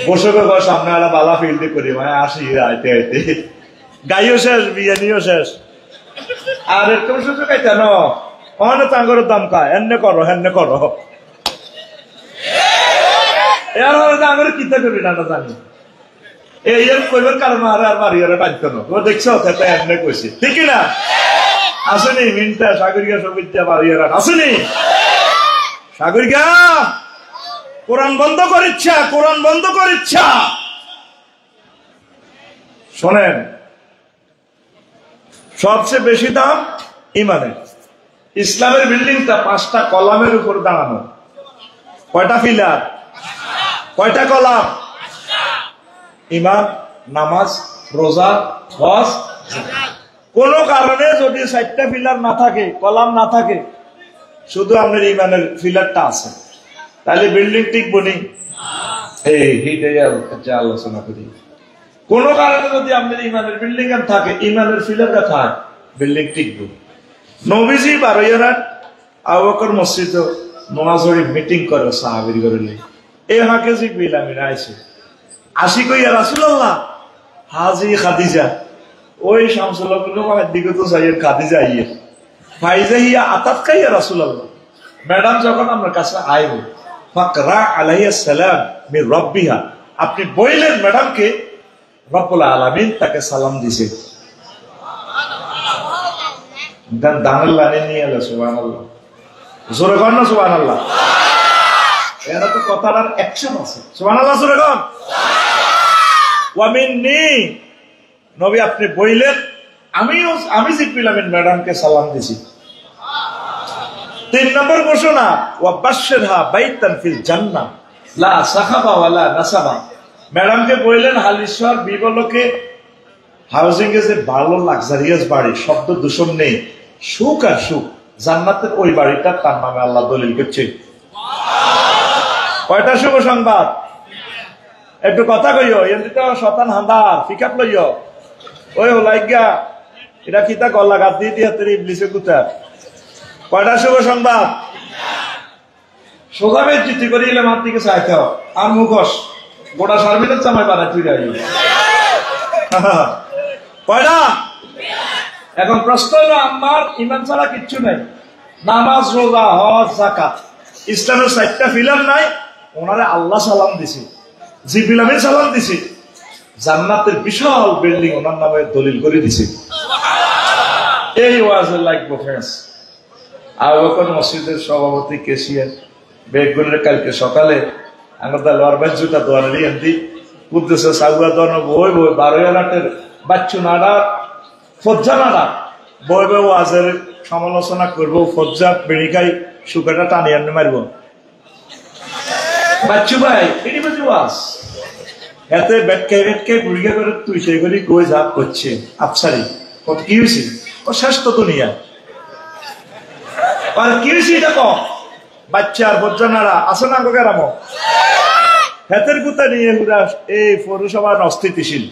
বসে ঘর সামনে একটা বালা ফিল্ডে করি, মানে আসি আইতে আইতে গাইও শেষ, বিরিয়ানিও শেষ, আর এরকম সুযোগ আইতে ন অনেক টাঙ্গরের দাম খায়, এনে করো হেনে করো, এর টাঙ্গরে কিতা করি না জানি, এই কইবার কারণ আর আর মারিয়ারে বাঁধতো না, ও দেখছো এমনি কইছে, ঠিক কিনা? আসেনি মিনটা সাগরিকা সবিতা মারিয়ারা আসেনি, সাগরিকা কোরআন বন্ধ করিচ্ছা, কোরআন বন্ধ করিচ্ছা। শোনেন, সবচেয়ে বেশি দাম ইমানের। ইসলামের বিল্ডিংটা 5টা কলামের উপর দাঁড়ানো। কয়টা পিলার? কয়টা কলাম? ইমান, নামাজ, রোজা, হজ। কোন কারণে যদি 4টা পিলার না থাকে, কলাম না থাকে, শুধু আপনার ইমানের পিলারটা আছে, তাহলে বিল্ডিং টিকবো নি? আলোচনা করি, কোন কারণে যদি আপনার ইমানের বিল্ডিং থাকে, ইমানের পিলারটা থাকে, বিল্ডিং টিকবো। নবীজি 12 রাত আবু বকর মসজিদ নামাজ পড়ে মিটিং করে সাহাবীর করে, এই হাকে জিবরিল আমিন আইছে, আসি কইয়া রাসূলুল্লাহ হাজি খাদিজা, ওই শামসুল হকের দিকে তো যাইয়ের খাদিজা আইয়ে ফাইজা হিয়া আতাত কাইয়া রাসূলুল্লাহ, ম্যাডাম যখন আমার কাছে আইব, ফাকরা আলাইহিস সালাম মির রাব্বিহা, আপনি বললেন ম্যাডামকে রব্বুল আলামিন তাকে সালাম দিছে। দানের লাইনে নিয়ে এলো, সুবহানাল্লাহ, জোরে কর না সুবহানাল্লাহ, এরা তো কথাটার অ্যাকশন আছে, সুবহানাল্লাহ জোরে কর। ওয়া মিন্নি, নবী আপনি বললেন আমি জিবরিল আমিন ম্যাডামকে সালাম দিছি। 3 নম্বর ঘোষণা, ওয়া বাশশিরহা বাইতান ফিল জান্নাহ লা সাখাবা ওয়ালা নাসাবা, ম্যাডামকে বললেন হালিশ্বর বিবলকে হাউজিং এ যে ভালো লাক্সারিয়াস বাড়ি, শব্দ দূষণ নেই, সুখ আর সুখ, জান্নাতের ওই বাড়িটা তার নামে আল্লাহ দলিল করছে। কয়টা শুভ সংবাদ? একটু কথা কইও, এমনিতে শতান হান্দার পিকআপ লইও, ওই হলাইগা এটা কিতা গলা গাত দিয়ে দিয়ে তোর ইবলিসে কুতা। কয়টা শুভ সংবাদ? সোজাবে চিঠি করে এলে মার দিকে চাইতে আর মুখোশ গোটা সার্ভিসের চামাই বানায় তুই যাই। কয়টা? এখন প্রশ্ন হলো, আমার ইমান ছাড়া কিচ্ছু নাই, নামাজ, রোজা, হজ, যাকাত, ইসলামের 4টা পিলার নাই, ওনারে আল্লাহ সালাম দিছে, জিবরিল আমিন সালাম দিছে, জান্নাতের বিশাল বিল্ডিং ওনার নামে দলিল করে দিছে। এই ওয়াজ লাগবো ফ্রেন্ডস। আবু বকর মসজিদের সভাপতি কেশিয়ার বেগুনের কালকে সকালে আমরা লড়বেন জুতা দোয়ারে এমনি বুদ্ধেছে সাগুয়া দন বই বই 12 রাতের বাচ্চু নাড়া ফজ্জা নাড়া বই বই ওয়াজের সমালোচনা করবো, ফজ্জা বেড়িকাই সুখাটা টানি আনতে মারব। বাচ্চু ভাই এটি বুঝি ওয়াজ এতে ব্যাটকে ব্যাটকে গুড়িয়া করে তুই সেই করি কই যা করছে আফসারি কত কি হয়েছে, ও শেষ তো দুনিয়া আর কি হয়েছে এটা কম বাচ্চার বজ্জানারা আসে না গোকেরামো হেতের গুতা নিয়ে ঘুরা এই পৌরসভার অস্থিতিশীল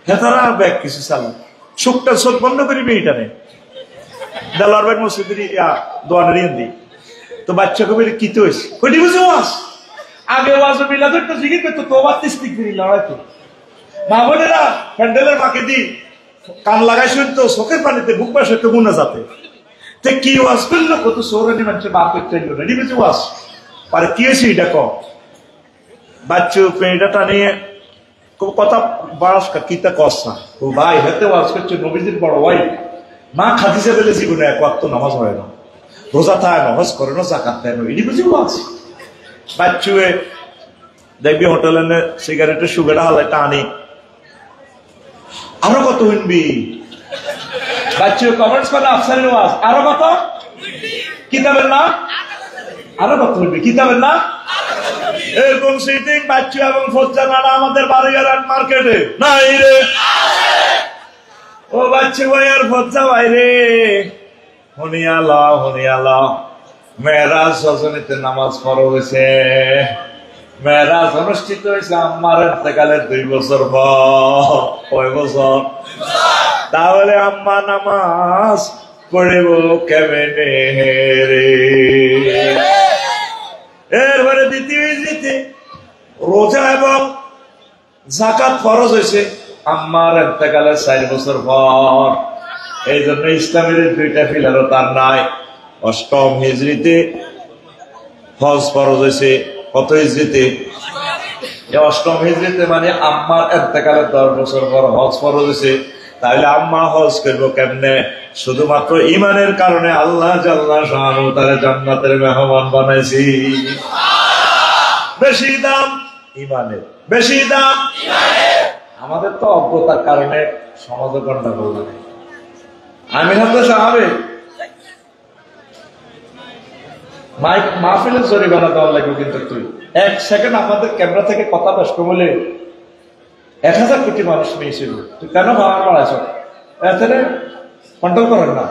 হেতারা ব্যাগ কিছু চালা সুখটা চোখ বন্ধ করিবে এটা নেই দেলার ব্যাগ মসজিদের দোয়ানের দি তো বাচ্চা কবির কি তো হয়েছে কটি বুঝে ওয়াজ আগে ওয়াজ মিলাদ একটা জিকির করতো তোবার তিস্তিক দিন লড়াই তো মা বোনেরা প্যান্ডেলের বাকি দি কান লাগাই শুনতো চোখের পানিতে বুক পাশে তো গুনা যাতে কি ওয়াজ করলো কত সৌরানি মানুষের বাপ করতে রেডি বুঝে ওয়াজ আর কি হয়েছে এটা কম বাচ্চু পেঁটা টানিয়ে কথা বাস কিতা কষ্ট ও ভাই হেতে ওয়াজ করছে নবীজির বড় ভাই মা খাদিজা বলে জীবনে এক ওয়াক্ত নামাজ হয় না, রোজা থাকে না, হজ করে না, যাকাত দেয় না, এটি বুঝি ওয়াজ। বাচ্চুয়ে দেখবি হোটেলে সিগারেটের সুগার হালাই টানি আরো কত শুনবি বাচ্চু কমেন্টস করে আফসারের ওয়াজ আরো কত কিতাবের নাম আরো কত বলবে কিতাবের নাম। এরকম সিটিং বাচ্চু এবং ফজ্জা নাড়া আমাদের বারোয়ার মার্কেটে নাই রে। ও বাচ্চু ভাই আর ফজ্জা ভাই রে, হনিয়ালা মেরাজ রজনীতে নামাজ পড়া হয়েছে। মেরাজ অনুষ্ঠিত হয়েছে আম্মার ইন্তেকালের 2 বছর পর। কয় বছর? তাহলে আম্মা নামাজ পড়ব কেমনে রে? এরপরে দ্বিতীয় ইজরিতে রোজা এবং যাকাত ফরজ হয়েছে আম্মার ইন্তেকালের 4 বছর পর। এই জন্য ইসলামের 2টা পিলারও তার নাই। অষ্টম হিজরিতে হজ ফরজ হয়েছে। কত হিজরিতে? অষ্টম হিজরিতে, মানে আম্মার ইন্তেকালের 10 বছর পর হজ ফরজ হয়েছে। তাহলে আম্মা হজ করবো কেমনে? শুধুমাত্র ইমানের কারণে আল্লাহ জাল্লাহ শাআনহু তাআলা জান্নাতের মেহমান বানাইছি। বেশি দাম ইমানের, বেশি দাম আমাদের তো অজ্ঞতার কারণে সমাজে গন্ডগোল লাগে। আমি হয়তো সাহাবে মাইক মাহফিলের জরিমানা দেওয়া লাগবে, কিন্তু তুই 1 সেকেন্ড আমাদের ক্যামেরা থেকে কথা বেশ বলে 1000 কোটি মানুষ নিয়েছিল, তুই কেন ভাবা বাড়াইছ? এতে কন্ট্রোল করেন না,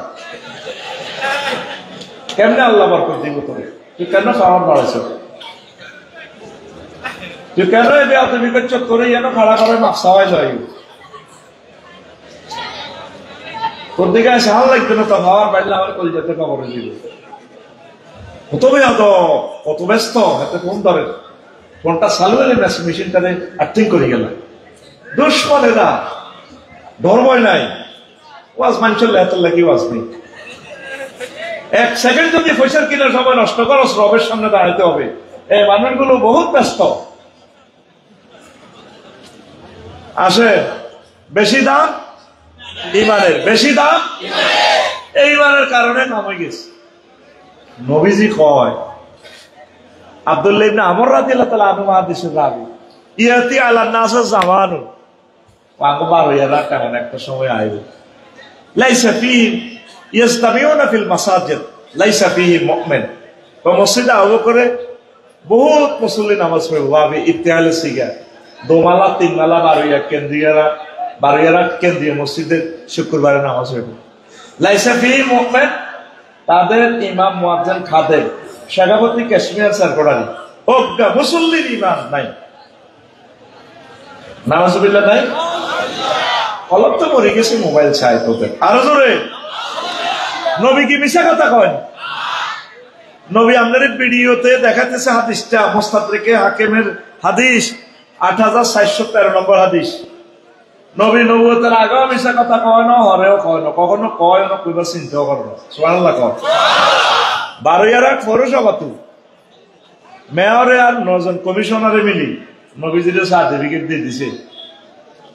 কেমনে আল্লাহ বরকত দিব তোরে? তুই কেন খাওয়ার বাড়াইছ? তুই কেন তুমি করছ? তোরে যেন খাড়া করে মাফসাওয়াই যায় তোর দিকে সাহায্য লাগবে না, তো খাওয়ার বাড়লে আমার কল যেতে খবরে দিব। কত কত ব্যস্ত হাতে ফোন ধরে, ফোনটা চালু হলে মেশিনটারে আর্থিং করে গেল। দুশ্মনেরা ধর্মই নাই, ওয়াজ মানছিল এত লাগি ওয়াজ নেই। 1 সেকেন্ড যদি পয়সার কিনার সময় নষ্ট করো, রবের সামনে দাঁড়াইতে হবে। এই মানুষগুলো বহুত ব্যস্ত। আসে বেশি দাম ইমানের, বেশি দাম এই ইমানের কারণে নামে গেছে। নবীজি কয়, আব্দুল্লাহ ইবনে আমর রাদিয়াল্লাহু তাআলা আনহু হাদিসের রাবী, ইয়াতি আলা নাস জামানু, পাগো বারোয়ারা তেমন একটা সময় আইবে, লাইসা ফিহি ইয়াস্তামিউনা ফিল মাসাজিদ লাইসা ফিহি মুমিন। তো মসজিদে আবু করে বহুত মুসল্লি নামাজ পড়বে, ভাবে ইফতিহালে সিগা 2 মালা 3 মালা বারোয়ারা কেন্দ্রীয় মসজিদে শুক্রবারে নামাজ পড়বে। লাইসা ফিহি মুমিন, তাদের ইমাম মুয়াজ্জিন খাদেম শেখাবতী কাশ্মীর সরকারি ওগা মুসল্লির ইমান নাই, নাউজুবিল্লাহ নাই। অলপ তো মরে গেছে মোবাইল চাই তোদের। আরো জোরে, নবী কি মিশা কথা কয়? নবী আমাদের ভিডিওতে দেখাতেছে হাদিসটা, মুস্তাদরিকে হাকিমের হাদিস 8413 নম্বর হাদিস। নবী নবুয়তের আগেও মিশা কথা কয় না, হরেও কয় না, কখনো কয় না, কইবার চিন্তাও করে না। সুবহানাল্লাহ কয়। বারোয়ারা পৌরসভা তো মেয়রে আর 9 জন কমিশনারে মিলি নবীজির সার্টিফিকেট দিয়ে দিছে।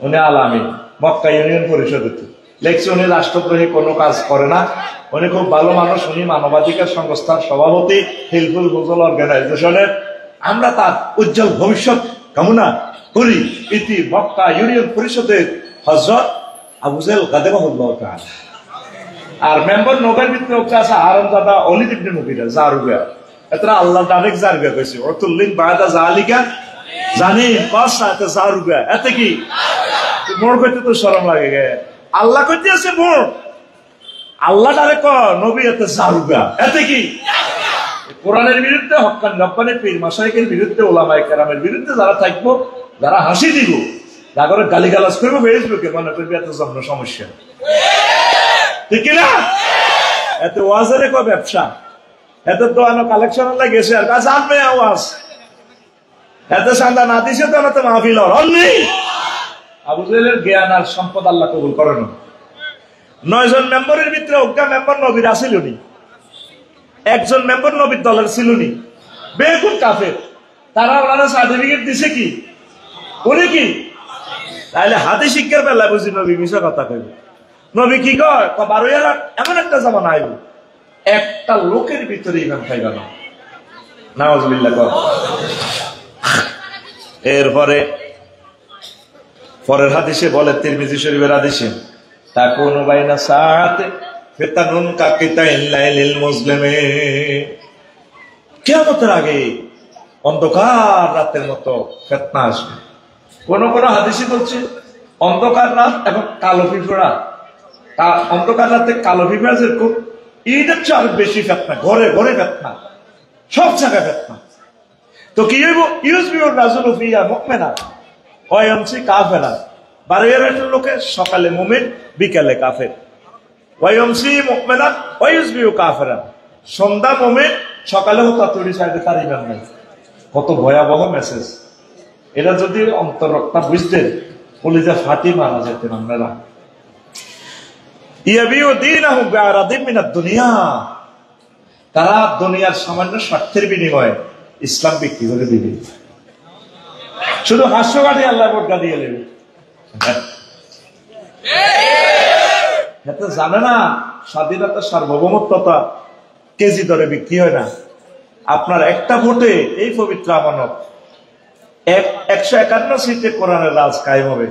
উনি আলামী মক্কা ইউনিয়ন পরিষদের লেখছে, উনি রাষ্ট্রদ্রোহী কোনো কাজ করে না, উনি খুব ভালো মানুষ, উনি মানবাধিকার সংস্থার সভাপতি, হিলফুল ফুজল অর্গানাইজেশনের। আমরা তার উজ্জ্বল ভবিষ্যৎ কামনা করি। ইতি মক্কা ইউনিয়ন পরিষদের হযরত আবু জাহেল গাদাবাহুল্লাহ তাআলা। আর মেম্বার নবের ভিতরে আছে আরামজাদা অলিদ ইবনে মুগিরা জারুগা। এতরা আল্লাহ ডাইরেক্ট জারুগা কইছে, অতুল্লিন বাদা জালিকা জানি পাঁচটা জারুগা। এতে কি মোড় করতে তো শরম লাগে গে, আল্লাহ কইতে আছে মোড়, আল্লাহ ডাইরেক্ট নবী এতে জারুগা। এতে কি কোরআনের বিরুদ্ধে, হক্কানি রব্বানি পীর মাশায়েখের বিরুদ্ধে, ওলামায়ে কেরামের বিরুদ্ধে যারা থাকবো, যারা হাসি দিব, যারা গালিগালাজ করবো ফেসবুকে, মনে করবি এত জন্য সমস্যা, ঠিক কিনা? এত ওয়াজের কো ব্যবসা, এত দোয়ানো কালেকশন লাগেছে, আর কাজ আনবে আওয়াজ এত সান্দা না দিছে তো না, তো মাহফিল অনলি আবু জাহেলের জ্ঞান আর সম্পদ আল্লাহ কবুল করে না। 9 জন মেম্বারের ভিতরে অজ্ঞা মেম্বার নবীর আসিল নি, একজন মেম্বার নবীর দলের ছিল নি, বেগুন কাফের। তারা ওনারা সার্টিফিকেট দিছে কি, উনি কি? তাহলে হাতে শিক্ষার বেলা বুঝি নবী মিশা কথা কইবে। নবী কি কয়, বারোয়ারা এমন একটা জামানা আইব, একটা লোকের ভিতরে ইমান খাইবা না। নাউজুবিল্লাহ কয়। এরপরে পরের হাদিসে বলে, তিরমিজি শরীফের হাদিসে, তাকুনু বাইনা সাআতে ফিতানুন কাকিতাইল লাইলিল মুসলিমে। কিয়ামতের আগে অন্ধকার রাতের মতো ফিতনা আসবে। কোন কোন হাদিসে বলছে অন্ধকার রাত এবং কালো পিঁপড়া, অন্ধকার রাতে কালো পিঁপড়া যেরকম, এইটার চেয়ে আরো বেশি ফিতনা, ঘরে ঘরে ফিতনা, সব জায়গায় ফিতনা। তো কি হইব? ইউজবিউর রাজুল ফিয়া মুমিনা ওয়া ইয়ামসি কাফিরা। বাড়ির লোকে সকালে মুমিন, বিকালে কাফের। ওয়া ইয়ামসি মুমিনা ওয়া ইউজবিউ কাফিরা। সন্ধ্যা মুমিন, সকালে হতাতুরি সাইডে তার ইমান নাই। কত ভয়াবহ মেসেজ এটা! যদি অন্তরটা বুঝতেন, কলিজা ফাটি মারা যেতেন আপনারা। ইয়াবিউ দীনাহু বিআরাদিন মিনাদ দুনিয়া। তারা দুনিয়ার সামান্য স্বার্থের বিনিময়ে ইসলাম বিক্রি করে দিবে। শুধু হাস্যগাড়ি আল্লাহ ভোট গাড়িয়ে নেবে। জানে না স্বাধীনতা, সার্বভৌমত্বতা কেজি দরে বিক্রি হয় না। আপনার একটা ভোটে এই পবিত্র আমানত 151 সিটে কোরআনের রাজ কায়েম হবে।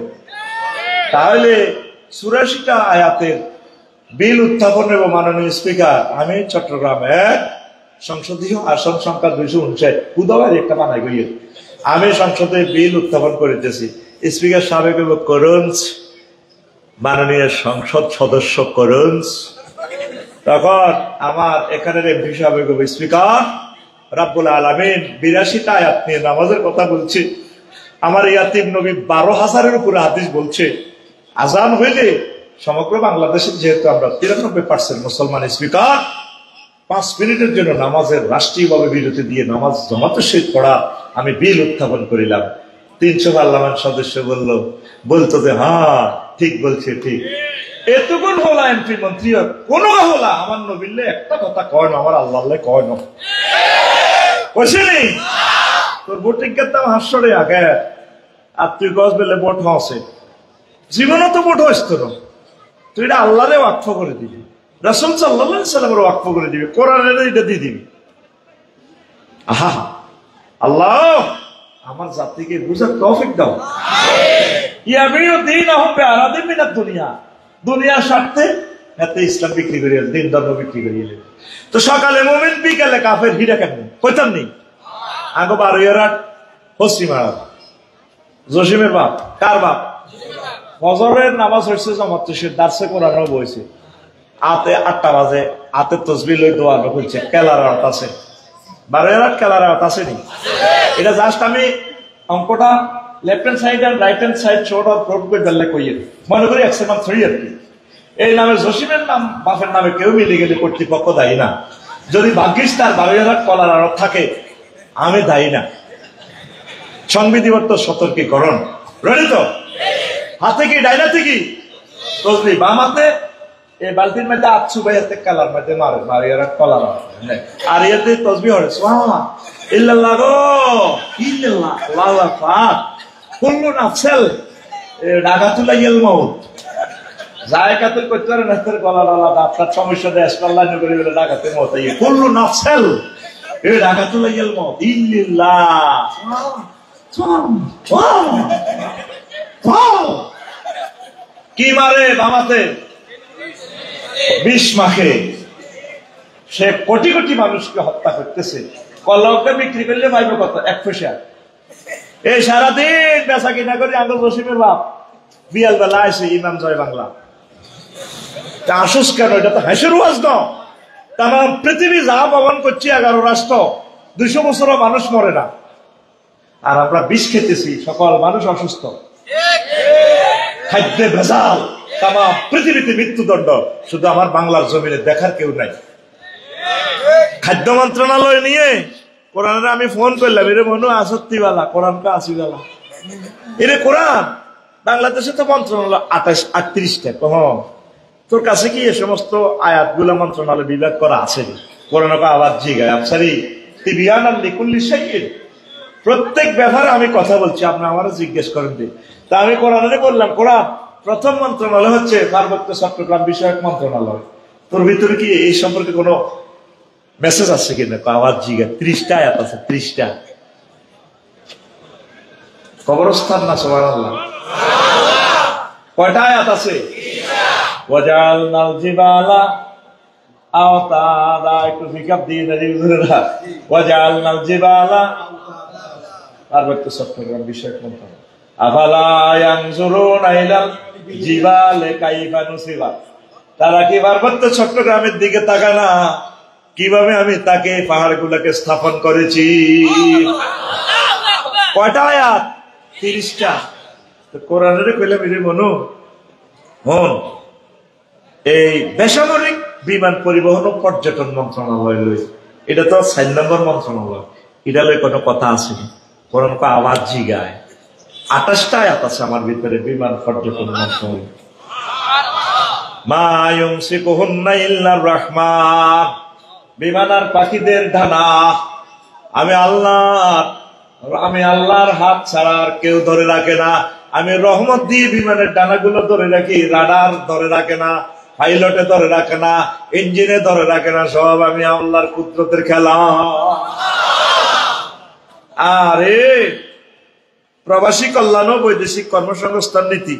তাহলে 84টা আয়াতের বিল উত্থাপন এবং মাননীয় স্পিকার, আমি চট্টগ্রাম 1 সংসদীয় আসন সংখ্যা 259 বুধবার একটা বানাই গিয়ে আমি সংসদে বিল উত্থাপন করিতেছি। স্পিকার সাবেক করুন, মাননীয় সংসদ সদস্য করুন। তখন আমার এখানের এমপি সাবেক স্পিকার, রাব্বুল আলামিন 82টা আয়াত নিয়ে নামাজের কথা বলছে। আমার ইয়াতিম নবী 12,000-এর উপরে হাদিস বলছে আজান হইলে সমগ্র বাংলাদেশের যেহেতু আমরা 93% মুসলমান, স্পিকার 5 মিনিটের জন্য নামাজের রাষ্ট্রীয়ভাবে বিরতি দিয়ে নামাজ জামাতের সহিত পড়া আমি বিল উত্থাপন করিলাম। 300 পার্লামেন্ট সদস্য বলতো যে হ্যাঁ ঠিক বলছে, ঠিক। এতগুণ হলা এমপি মন্ত্রী কোন হলা আমার নবীলে একটা কথা কয় না, আমার আল্লাহ কয় না, কইছে নি? তোর ভোটিং করতাম হাস্যরে আগে, আর তুই গছ বেলে ভোট হসে, জীবনও তো ভোট হইস তোর। তুই এটা আল্লাহরে ওয়াকফ করে দিবি, রাসূল সাল্লাল্লাহু আলাইহি সাল্লামের ওয়াকফ করে দিবি, কোরআনের এটা দিয়ে দিবি। আহা আল্লাহ আমার জাতিকে বুঝার তৌফিক দাও। ইয়াবিউ দীনাহুম বিআরাদিন মিনাদ দুনিয়া। দুনিয়ার স্বার্থে এতে ইসলাম বিক্রি করিয়ে, দিন ধর্ম বিক্রি করিয়ে। তো সকালে মুমিন, বিকালে কাফের। হিরা কেন কইতাম নি? আগে 12 পশ্চিমারা জসিমের বাপ। কার বাপ? ফজরের নামাজ হয়েছে জমাতে, সে দার্সে কোরআনও বইছে। আতে 8টা বাজে, আতে তসবিহ লই দোয়ানো করছে। কেলার আওয়াত আছে 12 কেলার আওয়াত আছে নি? এটা জাস্ট আমি অঙ্কটা লেফট হ্যান্ড সাইড আর right hand side short of road করে বেললে কইয়ে মনে করি 1/3 আর কি। এই নামে জসিমের নাম বাপের নামে কেউ মিলে গেলে কর্তৃপক্ষ দায়ী না। যদি ভাগ্যিস তার 12 কলার আরব থাকে, আমি দায়ী না। সংবিধিবদ্ধ সতর্কীকরণ রেডি তো? হাতে কি ডাইনাতে কি তসবি, বাম হাতে এই বালতির মধ্যে আচ্ছু ভাই হাতে কালার মধ্যে মারে 12 কলার আর ইয়াতে তসবি হরে সুবহানাল্লাহ ইল্লাল্লাহ গো ইল্লাল্লাহ আল্লাহু আকবার কুল্লু নাফসেল ডাগাতুল ইয়াল মাউত জায়গাতে করতে পারে না। তোর গলার আলাদা, আপনার সমস্যা দেশ কল্যাণ করে বলে ডাকাতে মত কুল্লু নাফসেল এই ডাগাতুল ইয়াল মাউত ইল্লাল্লাহ। কি মারে বামাতে? বিষ মাখে। সে কোটি কোটি মানুষকে হত্যা করতেছে। কলমকে বিক্রি করলে পাইবে কত? 1 পয়সা। এই সারাদিন বেচা কিনা করে আঙ্গুল জসিমের বাপ বিয়াল বেলা আসে ইমাম জয় বাংলা। আসুস কেন? এটা তো হাসির ওয়াজ ন। তাম পৃথিবী যা পালন করছি 11 রাষ্ট্র, 200 বছরও মানুষ মরে না, আর আমরা বিষ খেতেছি, সকল মানুষ অসুস্থ। খাদ্যে ভেজাল, তাম পৃথিবীতে মৃত্যুদণ্ড, শুধু আমার বাংলার জমিনে দেখার কেউ নাই। খাদ্য মন্ত্রণালয় নিয়ে কোরআনের আমি ফোন করলাম, এরে মনু আসত্তিওয়ালা কোরআনটা 80 এরে কোরআন বাংলাদেশে তো মন্ত্রণালয় 38টা। তোর কাছে কি এ সমস্ত আয়াতগুলো মন্ত্রণালয় বিভাগ করা আছে? কোরআনকে আবার জিগায় আপসারি তিবিয়ানাল লিকুল্লি শাইইন। প্রত্যেক ব্যাপারে আমি কথা বলছি, আপনি আমারও জিজ্ঞেস করেন দিন। তা আমি কোরআনে বললাম, কোরআন প্রথম মন্ত্রণালয় হচ্ছে পার্বত্য চট্টগ্রাম বিষয়ক মন্ত্রণালয়। তোর ভিতরে কি এই সম্পর্কে কোনো মেসেজ আছে কিনা? আবার জিগা 30টা আয়াত আছে, 30টা। কবরস্থান না সুবহানাল্লাহ? কয়টা আয়াত আছে? ওয়াজালনাল জিবালা আওতাদা, একটু পিকআপ দিয়ে দাঁড়িয়ে হুজুরেরা, ওয়াজআলনাল জিবালা, পার্বত্য চট্টগ্রাম বিষয়ক মন্ত্রণালয়, আফালা ইয়ানজুরুনা ইলাল জিবালি কাইফা নুসিবাত, তারা কি পার্বত্য চট্টগ্রামের দিকে তাকায় না কিভাবে আমি তাকে পাহাড়গুলোকে স্থাপন করেছি। কয়টা আয়াত? 30টা। তো কোরআনের কইলাম এর মনু হন, এই বেসামরিক বিমান পরিবহন ও পর্যটন মন্ত্রণালয় লই, এটা তো 4 নম্বর মন্ত্রণালয়, এটা লই কোনো কথা আছে না, কোরআন কো আওয়াজ জিগায়। 28টা আয়াত আছে আমার ভিতরে বিমান পর্যটন মন্ত্রণালয়। মা ইউমসিকুহুন্না ইল্লার রহমান, বিমান আর পাখিদের ডানা আমি আল্লাহর হাত ছাড়া আর কেউ ধরে রাখে না। আমি রহমত দিয়ে বিমানের ডানাগুলো ধরে রাখি, রাডার ধরে রাখে না, পাইলটে ধরে রাখে না, ইঞ্জিনে ধরে রাখে না, সব আমি আল্লাহর কুদরতের খেলা। আরে প্রবাসী কল্যাণ ও বৈদেশিক কর্মসংস্থান নীতি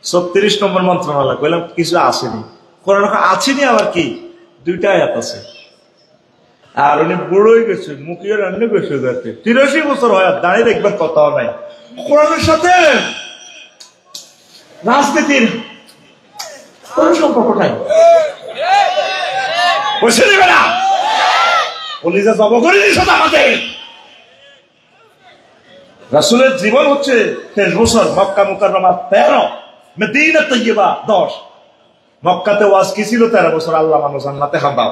36 নম্বর মন্ত্রণালয়, কইলাম কিছু আসেনি, কোরআন আসেনি, আবার কি 2টা আয়াত আছে। আর উনি বুড়োই গেছে, মুখিয়ে রান্না গেছে, 83 বছর হয়, দাঁড়িয়ে দেখবার কথাও নাই। কোরআনের সাথে রাজনীতির কোন সম্পর্ক নাই, বসে দেবে না, পুলিশে জব করে দিয়েছে আমাদের। রাসূলের জীবন হচ্ছে 23 বছর, মক্কা মুকাররমা 13, মদিনা তৈয়বা 10। মক্কাতে ওয়াজ কি ছিল 13 বছর, আল্লাহ মানুষ জান্নাতে হাঁটাও।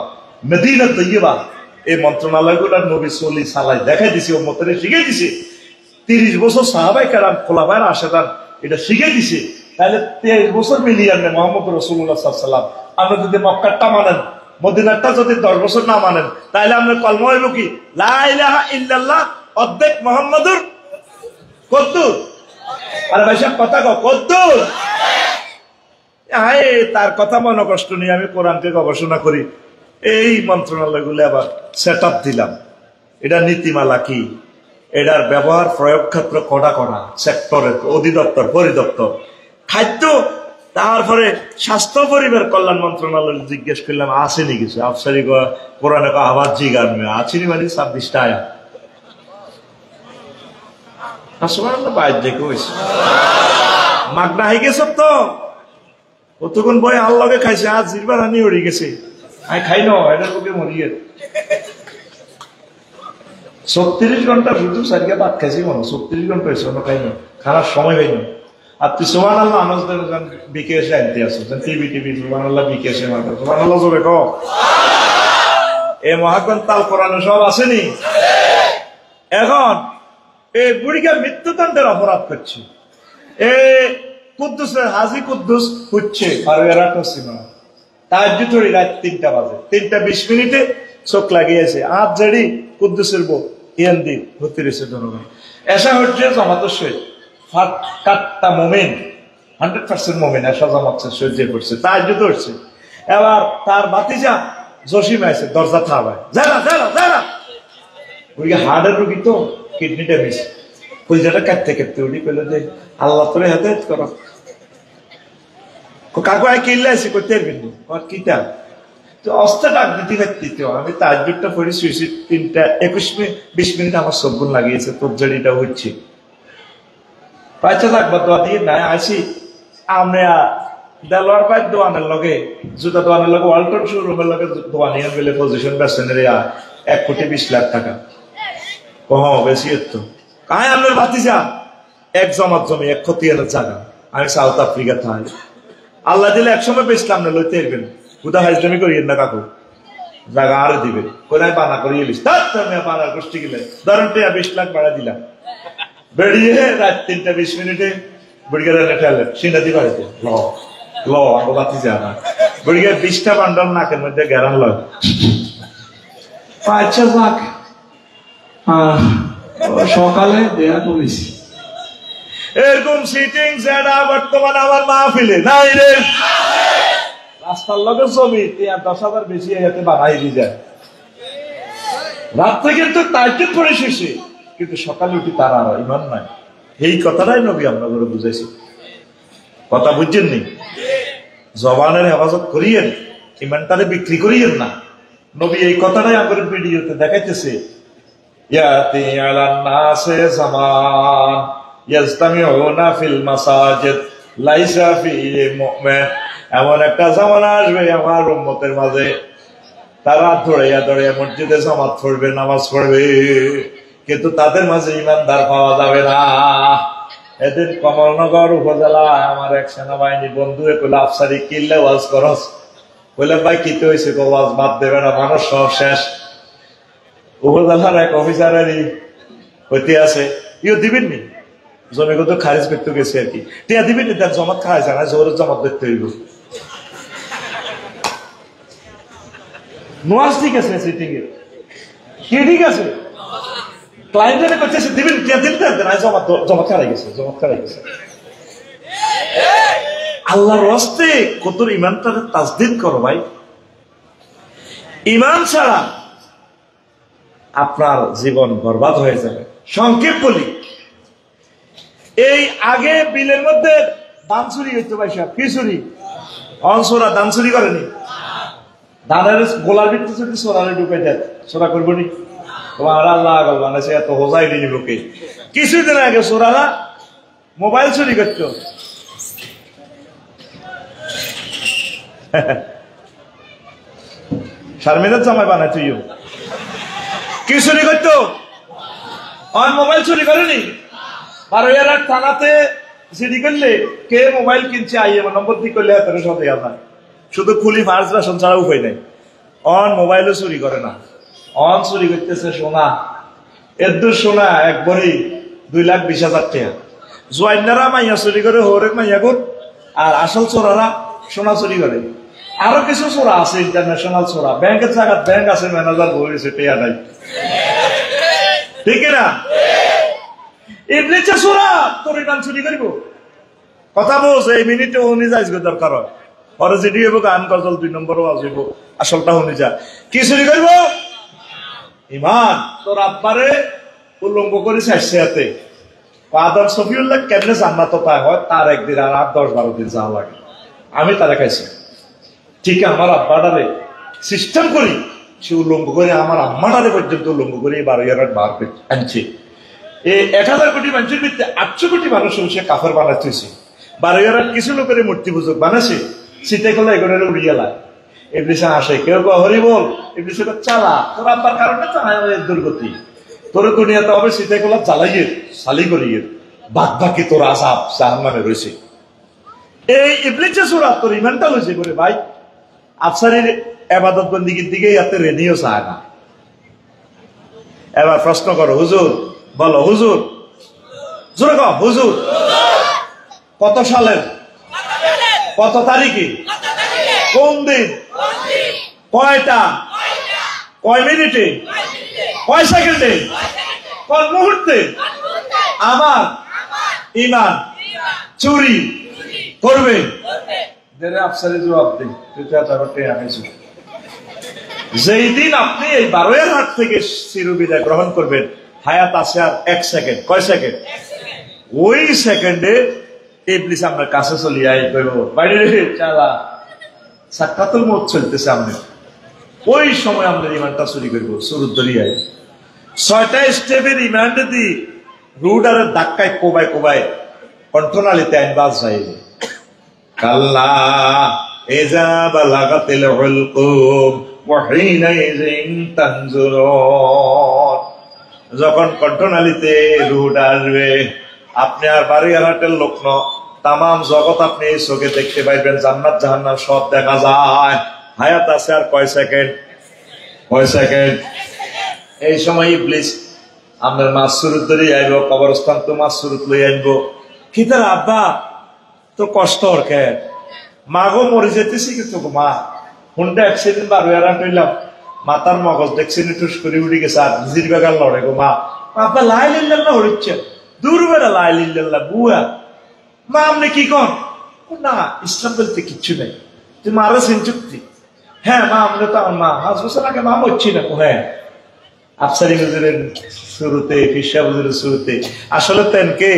মদিনা তৈয়বা এই মন্ত্রণালয়গুলোর নবী চলি চালাই দেখাই দিছে, উম্মতরে শিখিয়ে দিছে। 30 বছর সাহাবায়ে কেরাম খোলাফায়ে রাশেদান এটা শিখিয়ে দিছে। তাহলে 23 বছর মিলিয়ে আনেন মুহাম্মদ রাসূলুল্লাহ সাল্লাল্লাহু আলাইহি ওয়াসাল্লাম। আমরা যদি মক্কাটা মানেন, মদিনাটা যদি 10 বছর না মানেন, তাহলে আপনার কলমা হইল কি লা ইলাহা ইল্লাল্লাহ অর্ধেক মুহাম্মাদুর কদ্দুর। আরে ভাই সাহেব কথা কও, কদ্দুর। তার কথা মনে কষ্ট নিয়ে আমি কোরআনকে গবেষণা করি। এই মন্ত্রণালয়গুলো আবার সেট আপ দিলাম, এটা নীতিমালা কি, এটার ব্যবহার প্রয়োগ ক্ষেত্র কড়া কড়া, সেক্টরের অধিদপ্তর পরিদপ্তর, খাদ্য, তারপরে স্বাস্থ্য পরিবার কল্যাণ মন্ত্রণালয় জিজ্ঞেস করলাম আসেনি কিছু, আফসারি কোরআনে আবার জিগান আসেনি, মানে 26টা আয়াত। মাগনা হয়ে গেছ তো, কতক্ষণ বই আল্লাহকে খাইছে, আজ জিরবার হানি উড়ে গেছে, আমি খাই না এটার বুকে মরিয়ে 36 ঘন্টা শুধু সারিকে ভাত খাইছি, মনে 36 ঘন্টা হয়েছে, অন্য খাই না, খাওয়ার সময় হয় না। আর তুই সুবহানাল্লাহ আনন্দের বিকেশে আনতে আসো, টিভি সুবহানাল্লাহ বিকেশে মাথা সুবহানাল্লাহ জোরে কও। এ মহাগ্রন্থ তাল কোরআনে সব আসেনি। এখন এই বুড়িকে মৃত্যুদণ্ডের অপরাধ করছে, এ কুদ্দুসের হাজি কুদ্দুস হচ্ছে আর এরা করছি না। তাহাজ্জুদ পড়ি রাত 3টা বাজে, 3টা 20 মিনিটে চোখ লাগিয়েছে, আজ জাড়ি কুদ্দুসের বউ ইয়ান্দি ভর্তি রয়েছে জনগণ। এসা হচ্ছে জামাতের সহিত কাটটা মোমেন 100% মোমেন, এসা জামাতের সহ্য করছে, তাহাজ্জুদ হচ্ছে। এবার তার বাতিজা জসিম আছে, দরজা থাবায়, যারা যারা যারা ওই হার্টের রোগী তো, কিডনি ড্যামেজ, কলজাটা কাটতে কাটতে উঠি পেলো যে আল্লাহ তোরে হেদায়েত করো। কাকু আয় কিনলে আসি করতে পারবেন আর কিতা তো অস্তা ডাক দিতে পারতি তো। আমি তাহাজ্জুদটা পড়ি শুয়েছি, 3টা 20 মিনিট আমার সবগুণ লাগিয়েছে, তোর জড়িটা হচ্ছে পাইচা থাকবা দোয়া দিয়ে নাই আসি। আমরা দেলোয়ার পাই দোয়ানের লগে, জুতা দোয়ানের লগে, ওয়ালটন শোরুমের লগে দোয়া নিয়ে গেলে পজিশন বেসনের 1,20,00,000 টাকা কহ বেশি তো কায় আপনার ভাতিজা এক জমাত জমি 1 খতিয়ানের জায়গা, আমি সাউথ আফ্রিকা থাই, আল্লাহ দিলে একসময় বেচলাম না, লইতে এরবেন হুদা হাজমি করিয়েন না কাকু, জায়গা আর দিবে কোথায় বানা করিয়ে লিস বানার গোষ্ঠী গেলে ধরেন 20 লাখ ভাড়া দিলাম, বেরিয়ে রাত 3টা 20 মিনিটে বুড়িগার সিনাদি বাড়িতে ল আমার বাতি যা না, বুড়িগার 20টা বান্ডাল নাকের মধ্যে গ্যারান লয়। আচ্ছা যাক, সকালে দেয়া করেছি এরকম সিটিং সেটা বর্তমানে আমার মাহফিলে নাই রে। রাস্তার লগে জমি 10,000 বেশি এতে বানাই দিয়ে যায়। রাত্রে কিন্তু তাজ্জুদ পড়ে শেষে, কিন্তু সকালে উঠি তার আর ইমান নাই। এই কথাটাই নবী আমরা করে বুঝাইছি। কথা বুঝছেন নি? জবানের হেফাজত করিয়েন, ইমানটারে বিক্রি করিয়েন না। নবী এই কথাটাই আমাদের ভিডিওতে দেখাইতেছে, ইয়াতি আলান নাসে জামান ইয়াজতামিউনা ফিল মাসাজিদ লাইসা ফিহি মুমিন। এমন একটা জামানা আসবে আমার উম্মতের মাঝে, তারা দৌড়াইয়া দৌড়াইয়া মসজিদে জামাত পড়বে, নামাজ পড়বে, কিন্তু তাদের মাঝে ইমানদার পাওয়া যাবে না। এদিন কমলনগর উপজেলায় আমার এক সেনাবাহিনী বন্ধু কইলে, আফসারি কিল্লে ওয়াজ করস? বললাম ভাই কিতে হয়েছে? ওয়াজ বাদ দেবে না, মানুষ সব শেষ। উপজেলার এক অফিসারেরই হইতে আছে, ইও দিবেন নি জমিগত খারিজ করতে গেছে আর কি, টিয়া দিবেন নি? তার জমাত খাওয়া যায় না, জোরের জমাত দেখতে হইব। নোয়াজ ঠিক আছে, সিটিং এর কি ঠিক আছে, ক্লায়েন্টের করতেছে দিবেন, টিয়া দিন না, জমাত খারাই গেছে, জমাত খারাই গেছে। আল্লাহর ওয়াস্তে কত ইমানটাকে তাজদীদ করো ভাই। ইমান ছাড়া আপনার জীবন বরবাদ হয়ে যাবে। সংক্ষেপ বলি, এই আগে বিলের মধ্যে ধান চুরি হইতো ভাই সাহেব, কি চুরি? অনসোরা ধান চুরি করেনি, ধানের গোলার ভিত্তি চুরি সোরারে ঢুকে দেয়, সোরা করবো নি? তোমার আল্লাহ আগল বানাইছে, এত হোজাই দিনি লোকে। কিছুদিন আগে সোরারা মোবাইল চুরি করতো, শারমিনের জামাই বানাই তুইও। কি চুরি করতো? মোবাইল চুরি করেনি। বারোয়ার থানাতে জিডি করলে কে মোবাইল কিনছে আইএম নম্বর দিয়ে করলে এত সাথে আপনার শুধু খুলি ফার্স্ট রাশন ছাড়া উপায় নেই। মোবাইলও চুরি করে না, চুরি করতেছে সোনা। এর সোনা একবারই 2,20,000 টাকা। জোয়াইনারা মাইয়া চুরি করে, হরেক মাইয়া কর, আর আসল চোরারা সোনা চুরি করে। আরো কিছু চোরা আছে ইন্টারন্যাশনাল চোরা, ব্যাংকের জায়গা ব্যাংক আছে, ম্যানেজার বলেছে টেয়া নাই, ঠিক না? ইবলিসে চোরা তোর ইমান চুরি করিব, কথা বলছ এই মিনিটে উনি যাইজ দরকার হয়, পরে যেটি হইব গান গজল 2 নম্বরও আসব, আসলটা উনি যা। কি চুরি করব? ইমান। তোর আব্বারে উল্লঙ্গ করেছে হাতে, আদম শফিউল্লাহ কেমনে জান্নাত পায় হয়, তার একদিন আর 8-10-12 দিন যাওয়া লাগে। আমি তারা খাইছি, ঠিক আমার আব্বাটারে সিস্টেম করি, সে উল্লঙ্গ করে আমার আম্মাটারে পর্যন্ত উল্লঙ্গ করে 12 বার আনছে। এই 1000 কোটি মানুষের ভিতরে 800 কোটি মানুষ সে কাফের বানাচ্ছে। 12 কিছু লোকের মূর্তি পূজক বানাচ্ছে, শীতে করলে এগুলোর উড়িয়ে লায়। ইবলিসে আসে, কেউ হরি বল, ইবলিসে চালা, তোর আব্বার কারণে চালায় দুর্গতি, তোর দুনিয়াতে হবে শীতে করলে জ্বালাইয়ে সালি করিয়ে, বাদ বাকি তোর আসাব জাহান্নামে রয়েছে। এই ইবলিসে সুরা তোর ইমানটা লইছে করে ভাই, আফসারির ইবাদত বন্দিগির দিকে এত রেনিও চায় না। এবার প্রশ্ন করো, হুজুর বলো, হুজুর জোরে কও, হুজুর কত সালের, কত তারিখে, কোন দিন, কয়টা, কয় মিনিটে, কয় সেকেন্ডে, কোন মুহূর্তে আমার ইমান চুরি করবে? আফসারি জবাব দিন, যেই দিন আপনি এই 12 হাত থেকে চিরবিদায় গ্রহণ করবেন, হায়াত আছে আর 1 সেকেন্ড। কয় সেকেন্ড? ওই সেকেন্ডে ইবলিস আপনার কাছে চলে আই কইব, বাইরে চালা সাক্কাতুল মউত চলতেছে, আপনি ওই সময় আমরা ইমানটা চুরি করবো, শুরুর দরিয়ায় 6টা স্টেপের ইমান দি রুডারে ধাক্কায় কোবায় কোবায় কণ্ঠনালীতে আইনবাজ যাইবে। কাল্লা ইযা বালাগাতিল হুলকুম ওয়া হিনাইযিন তানজুরুন, যখন কণ্ঠনালীতে রুড আসবে, আপনি আর বাড়িয়ারহাটের লোক ন, তামাম জগৎ আপনি এই চোখে দেখতে পাইবেন, জান্নাত জাহান্নাম সব দেখা যায়। হায়াত আছে আর কয় সেকেন্ড, কয় সেকেন্ড। এই সময় ইবলিস আপনার মাছ সুরত ধরে আইব, কবরস্থান তো মাছ সুরত লই আনবো। কি তার আব্বা তো কষ্ট ওরকে, মা গো মরে যেতেছি, কিন্তু মা হুন্ডা অ্যাক্সিডেন্ট 12 হইলাম, মাতার মগজ দেখছি টুস করে উঠে গেছে, আর জির বেগাল লড়ে গো মা। আব্বা লাই লিল্লাহ না হরিচ্ছে, দূর বেড়া লাই লিল্লাহ বুয়া। মা আপনি কি কন? না ইসলাম বলতে কিচ্ছু নেই, তুই মারা সিন চুক্তি। হ্যাঁ মা, আমরা তো আমার মা 5 বছর আগে মা মরছি না। হ্যাঁ, আফসারি হুজুরের শুরুতে, ফিরসা হুজুরের শুরুতে আসলে তেন কে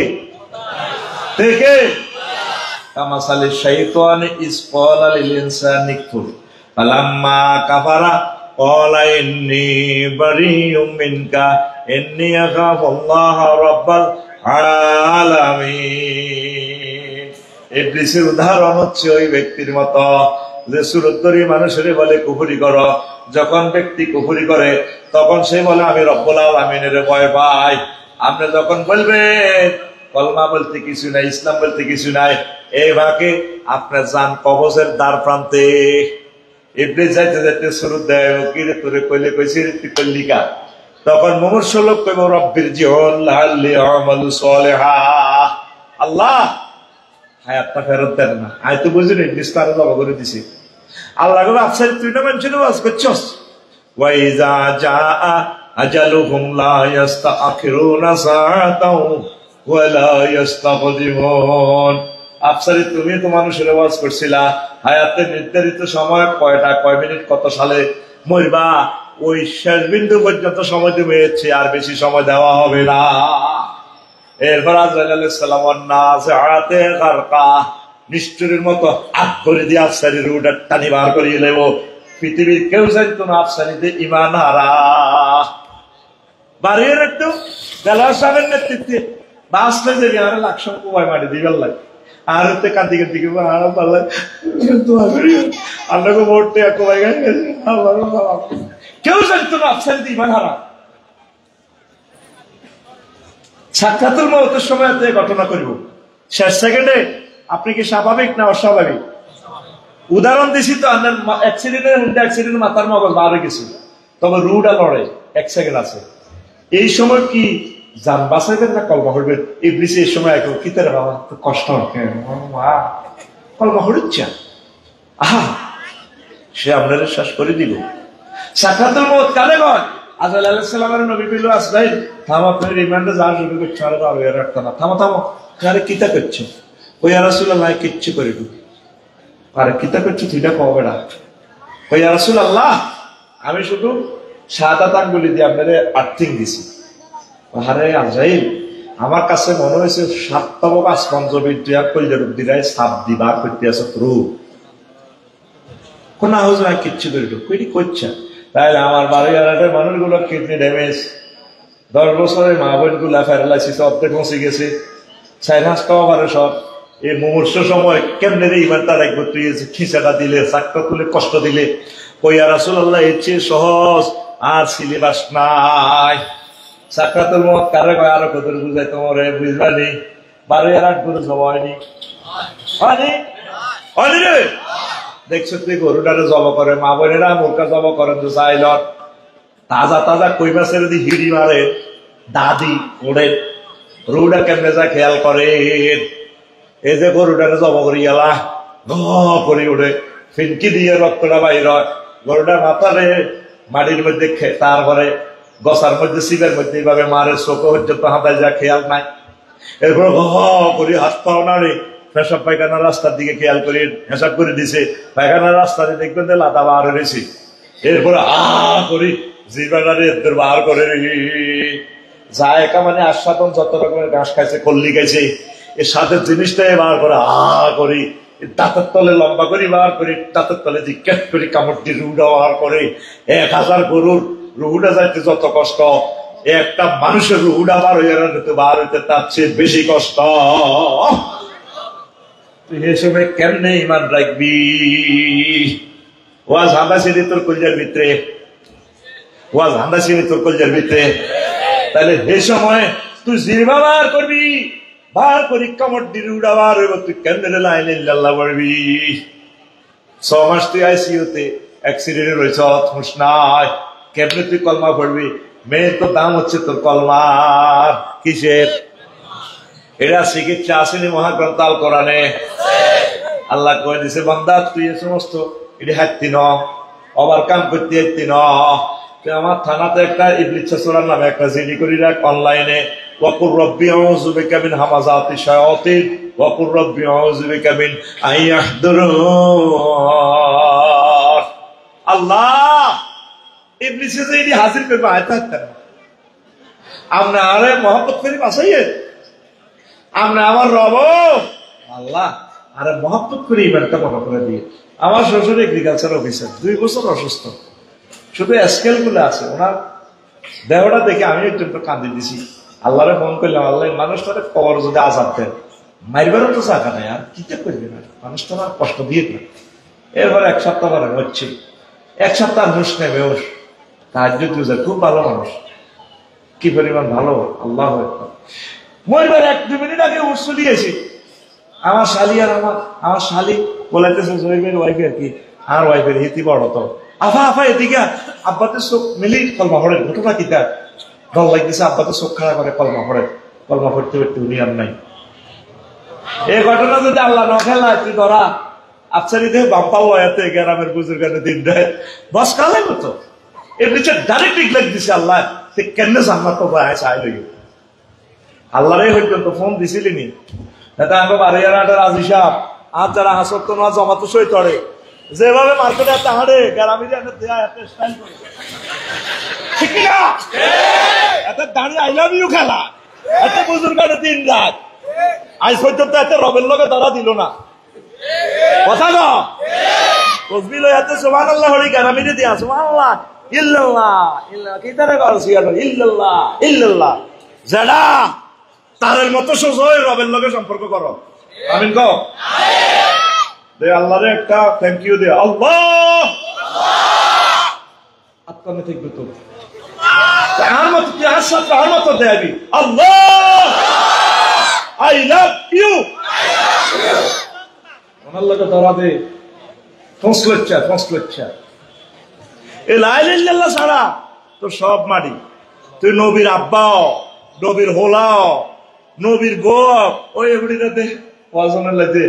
থেকে কামাসালি শাইতান ইস ক্বালা লিল ইনসানি কফুর ফালাম্মা কাফারা ক্বালা ইন্নী বারিউম মিনকা ইন্নী আখাফুল্লাহ রাব্বাল আলামিন। ইবলিসের উদাহরণ হচ্ছে ওই ব্যক্তির মতো যে সুরতরি মানুষের বলে কুফরি করো, যখন ব্যক্তি কুফরি করে তখন সে বলে আমি রব্বুল আলামিনের ভয় পাই। আপনি যখন বলবেন কলমা বলতে কিছু নাই, ইসলাম বলতে কিছু নাই, এই ভাগে আপনার যান কবজের দ্বার প্রান্তে। ইবলিস যাইতে যাইতে সুরত দেয় কিরে তোরে কইলে কইছি তুই কইলি কা, তখন মুমূর্ষ লোক কইব রব্বির জিউন লাআল্লি আমালু সালিহা। আল্লাহ হায়াতটা ফেরত দেন না, আমি তো বুঝি না ইবলিস তার জবাব করে দিছি। আল্লাহ কইবে আফসার তুই না মানুষের ওয়াজ করছস, ওয়া ইযা জাআ আজালুহুম লা ইস্তাখিরুনা সাআতাও ওয়া লা ইস্তাকদিমুন। আফসারি তুমি তো মানুষের ওয়াজ করছিলা হায়াতের নির্ধারিত সময় কয়টা, কয় মিনিট, কত সালে মরবা, ওই শেষ বিন্দু পর্যন্ত সময় তুমি এসেছে, আর বেশি সময় দেওয়া হবে না। এরপর আজরাইল আলাইহিস সালাম নাযিআতে গারকা নিষ্ঠুরের মতো আগ করে দিয়ে আফসারির রুটা টানি বার করিয়ে নেব। পৃথিবীর কেউ জানতো না আফসারিতে ঈমান হারা। বাড়িয়ে রাখতো দেলোয়ার সাহেবের নেতৃত্বে বাসলে যে আর লাখ কুয়ায় মাটি দিবেন লাগে আর হতে কান্দি কান্দি পারলাম আপনাকে ভোটে কুয়ায় গেছে। কেউ জানতো না আফসারিতে ঈমান হারা। সাক্ষাতুল মওতের সময় ঘটনা করব, শেষ সেকেন্ডে আপনি কি স্বাভাবিক না অস্বাভাবিক? উদাহরণ দিছি তো, আপনার অ্যাক্সিডেন্ট মাথার মগজ বার হয়ে গেছে, তবে রুডা লড়ে 1 সেকেন্ড আছে। এই সময় কি যান বাঁচাইবেন না কলমা হইবেন? ইবলিস এই সময় কি তার বাবা কষ্ট কলমা হচ্ছে, আহা সে আপনার শ্বাস করে দিল। সাক্ষাতুল মওত কারে কয়? আজরাইল আলাইহিস সালামের নবী কইল আজরাইল থাম, আপনার রিমান্ডে যা শুরু করছে আরে আর রাখতো না, থামো থামো, আরে কিতা করছে? ওই ইয়া রাসূলুল্লাহ কিচ্ছু করে দিই, আরে কিতা করছে তুইটা কও বেড়া। ওই ইয়া রাসূলুল্লাহ আমি শুধু শাহাদাত আঙ্গুলি দিয়ে আপনারে আর্থিং দিছি। আরে আজরাইল আমার কাছে মনে হয়েছে 7তম আসমান জমিন তুই আর কইলের দিরাই সাপ দিবা করতে আছে রু কোন হুজুর কিচ্ছু করে দিই কইটি করছে। তাইলে আমার বাড়ি এলাকার মানুষগুলো কিডনি ড্যামেজ, 10 বছরের মা বোন গুলা প্যারালাইসিস অর্ধেক পৌঁছে গেছে, 4 হাঁস খাওয়া পারে সব। এই মুমূর্ষ সময় কেমনে রে ইমান তার একবার তুই খিঁচাটা দিলে, চাকটা তুলে কষ্ট দিলে। ওই ইয়া রাসূলুল্লাহ এর চেয়ে সহজ আর সিলেবাস নাই। সাক্ষাতুল মওত কারে কয় আরো কত বুঝাই তোমারে বুঝবানি? 12 করে জমা হয়নি, হয়নি হয়নি রে। দেখছো তুই গরুটারে জব করে, মা বোনেরা মুরকা জব করেন তো চাইলত তাজা তাজা কই মাছের যদি হিড়ি মারে দাদি ওড়ে রুটা কেমনে যা খেয়াল করে। এই যে গরুটারে জব করি গেলা করি ওঠে, ফিনকি দিয়ে রক্তটা বাইর হয়, গরুটার মাথারে মাটির মধ্যে তারপরে গছার মধ্যে শিবের মধ্যে এইভাবে মারে, চোখ পর্যন্ত হাতায় যা খেয়াল নাই। এরপর করি হাত পাও না রে, পেশাব পায়খানার রাস্তার দিকে খেয়াল করে হিসাব করে দিছে, পায়খানার রাস্তাতে দেখবেন যে লাদা বার হয়েছে। এরপরে করি জীবানারে এদের বার করে জায়গা মানে আস্বাদন যত রকমের ঘাস খাইছে, কল্লি খাইছে, এর সাথে জিনিসটাই বার করে করি দাঁতের তলে লম্বা করি বার করি, দাঁতের তলে জিজ্ঞাসা করি কামড় দিয়ে রুটা বার করে। 1000 গরুর রুহুটা যাইতে যত কষ্ট, একটা মানুষের রুহুটা বার হয়ে বার হইতে তার চেয়ে বেশি কষ্ট। এই সময় কেমনে ইমান রাখবি? ওয়াজ হান্দা ছিলি তোর কলজার ভিতরে, ওয়াজ হান্দা ছিলি তোর কলজার ভিতরে। তাহলে এই সময় তুই জিরবা বার করবি, বার করি কামড় দিয়ে রুহুটা বার হইব, তুই কেমনে লা ইলাহা ইল্লাল্লাহ বলবি? 6 মাস তুই আইসিইউতে অ্যাক্সিডেন্টে রয়েছ, হুঁশ নাই, কেমনে তুই কলমা পড়বি? মেয়ের তো দাম হচ্ছে তোর কলমার। কিসের? এটা চিকিৎসা আসেনি মহাগ্রন্থ আল কোরআনে। আল্লাহ কয়ে দিছে বান্দা তুই এ সমস্ত এটি হাঁটতি ন, ওভারকাম করতে হাঁটতি ন। তুই আমার থানাতে একটা ইবলিস ছাসুরার নামে একটা জিডি করি রাখ অনলাইনে, ওয়াকুর রব্বি আউযু বিকা মিন হামাযাতি শায়াতিন ওয়াকুর রব্বি আউযু বিকা মিন আইয়াহদুরুন। আল্লাহ ইবলিসে যে এটি হাজির করবে আয়তা হাঁটতেন আমরা আরে মহব্বত করি বাসাইয়ে আমরা আমার রব আল্লাহ আরে মহব্বত করি ইমানটা মনে করে দিয়ে। আমার শ্বশুর এগ্রিকালচার অফিসার, 2 বছর অসুস্থ, শুধু স্কেল গুলো আছে, ওনার দেহটা দেখে আমি একটু কাঁদি দিছি। আল্লাহরে ফোন করলাম, আল্লাহ মানুষটারে কবর যদি আজাদ দেন, মারবারও তো জায়গা নাই, আর কি করবে না, মানুষটা আর কষ্ট দিয়ে না। এরপর 1 সপ্তাহ পরে হচ্ছে, 1 সপ্তাহ হুশ নেবে, ওর তাহাজ্জুদ গুজার, খুব ভালো মানুষ, কি পরিমাণ ভালো, আল্লাহ মরবার 1-2 মিনিট আগে হুশ চলিয়েছি। আমার শালি আর আমার শালি বলাইতেছে জহিবের ওয়াইফে আর কি, আর ওয়াইফের হিতি বড় তো, আফা আফা এদিকে আব্বাতে চোখ মিলি কলমা পড়ে, ঘটনা কিতা দল লাগতেছে, আব্বাতে চোখ খাড়া করে কলমা পড়ে, কলমা পড়তে পড়তে উনি আর নাই। এই ঘটনা যদি আল্লাহ ন খেলা তুই ধরা আফসারি দেহ বাম্পা ওয়াতে গ্রামের বুজুর্গানে দিন দেয় বস কালে মতো এর নিচে ডাইরেক্ট লিখ দিছে আল্লাহ, সে কেন জান্নাত তো ভাই চাই লই আল্লাহরে হইতো তো ফোন দিছিলি নি এটা আমি বাড়িয়ারাটার আজি সাহেব আর যারা হাসত তো না জমাতো সই তড়ে যেভাবে মার্কেটে একটা হাঁড়ে গ্রামের একটা দেয়া একটা স্টাইল করে ঠিক না, এত দাঁড়িয়ে আই লাভ ইউ খেলা, এত বুজুর্গানে দিন রাত আজ পর্যন্ত এত রবের লগে ধরা দিল না, কথা না তসবিহ এত সুবহানাল্লাহ হরি গ্রামের দিয়া সুবহানাল্লাহ ইল্লাল্লাহ ইল্লাল্লাহ কি তারে করছি ইল্লাল্লাহ ইল্লাল্লাহ, যারা তারের মতো সোজা রবের লগে সম্পর্ক করো, আমিন কও দে আল্লাহরে একটা থ্যাংক ইউ দে, আল্লাহ আত্মনে ঠিক তো আর মতো কি আর সাথে আর মতো দেবি, আল্লাহ আই লাভ ইউ, ওনার লগে ধরা দে ফসলচ্ছা এ লা ইলাহা ইল্লাল্লাহ ছাড়া তো সব মাটি, তুই নবীর আব্বাও, নবীর হোলাও, নবীর বউ, ওই এগুলিতে ওয়াজনের লাগে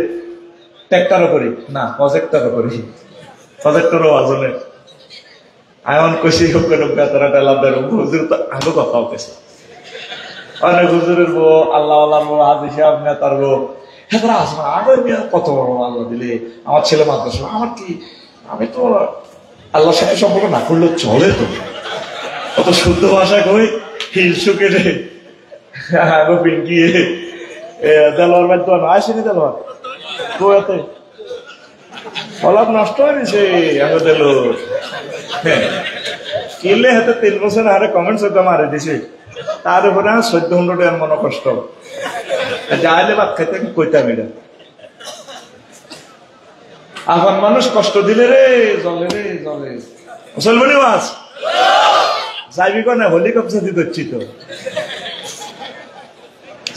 ট্র্যাক্টরও করি না, প্রজেক্টরও করি, প্রজেক্টরও ওয়াজনে আয়ন কষি তারা টেলাদের হুজুর তো আগে কথাও কেছে অনেক হুজুরের বউ, আল্লাহ আল্লাহ বউ, হাজি সাহেব নেতার বউ, হ্যাঁ আসবে আগে কত বড় আল্লাহ দিলে, আমার ছেলে মাদ্রাসা, আমার কি আমি তো আল্লাহর সাথে সম্পর্ক না করলে চলে, তো কত শুদ্ধ ভাষায় কই হিল শুকে রে আগে পিঙ্কিয়ে দেলোয়ার বাদ তো আসেনি, দেলোয়ার তো এতে ফলাপ নষ্ট হয়ে গেছে আগে দেলো, হ্যাঁ কিনলে হাতে 3 বছর আরে কমেন্টস হয়তো মারে দিছে, তার উপরে 1400 টাকার মনে কষ্ট যাইলে ভাত খাইতে কইতাম এটা, এখন মানুষ কষ্ট দিলে রে জলে রে জলে, মুসলমানি মাছ যাইবি না হেলিকপ্টার দিতে হচ্ছি তো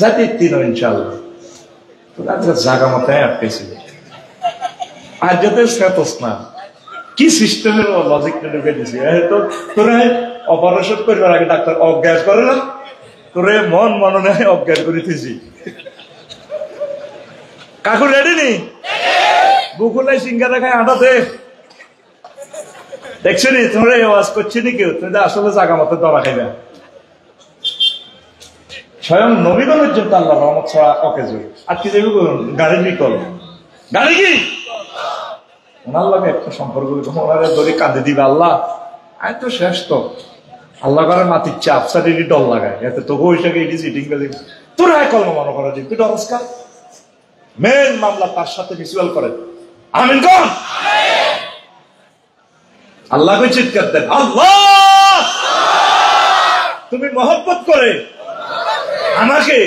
যাতে ইনশাল্লাহ জায়গা মাথায় আটকেছিল আর যাতে স্ট্যাটাস না কি সিস্টেমের লজিক ঢুকে দিছি, তো তোরা অপারেশন করবার আগে ডাক্তার অজ্ঞান করে না, তোরে মন মননে অজ্ঞান করিতেছি, কাকু রেডি নি বুকুলাই সিঙ্গারা খায় আটাতে দেখছি নি, তোমরা আওয়াজ করছি নি কেউ, তুমি আসলে জায়গা মতো ধরা খাইবা, স্বয়ং নবীগণ পর্যন্ত আল্লাহ রহমত ছাড়া অকেজো, আর কি যাবি গাড়ির বিকল, গাড়ি কি ওনার লাগে একটা সম্পর্ক, ওনারে ধরে কাঁদে দিবে আল্লাহ, আমি তো শেষ তো আল্লাহ করে মাতির চাপ সারি ডল লাগায়, এতে তোকে ওইটাকে এটি সিটিং করে দিবি, তোর আয় কলম মনে করা দিবি, তুই ডরস্কার মেন মামলা তার সাথে মিসুয়াল করে, আমিন কোন আল্লাহকে চিৎকার দেন, আল্লাহ তুমি মহব্বত করে আমাকে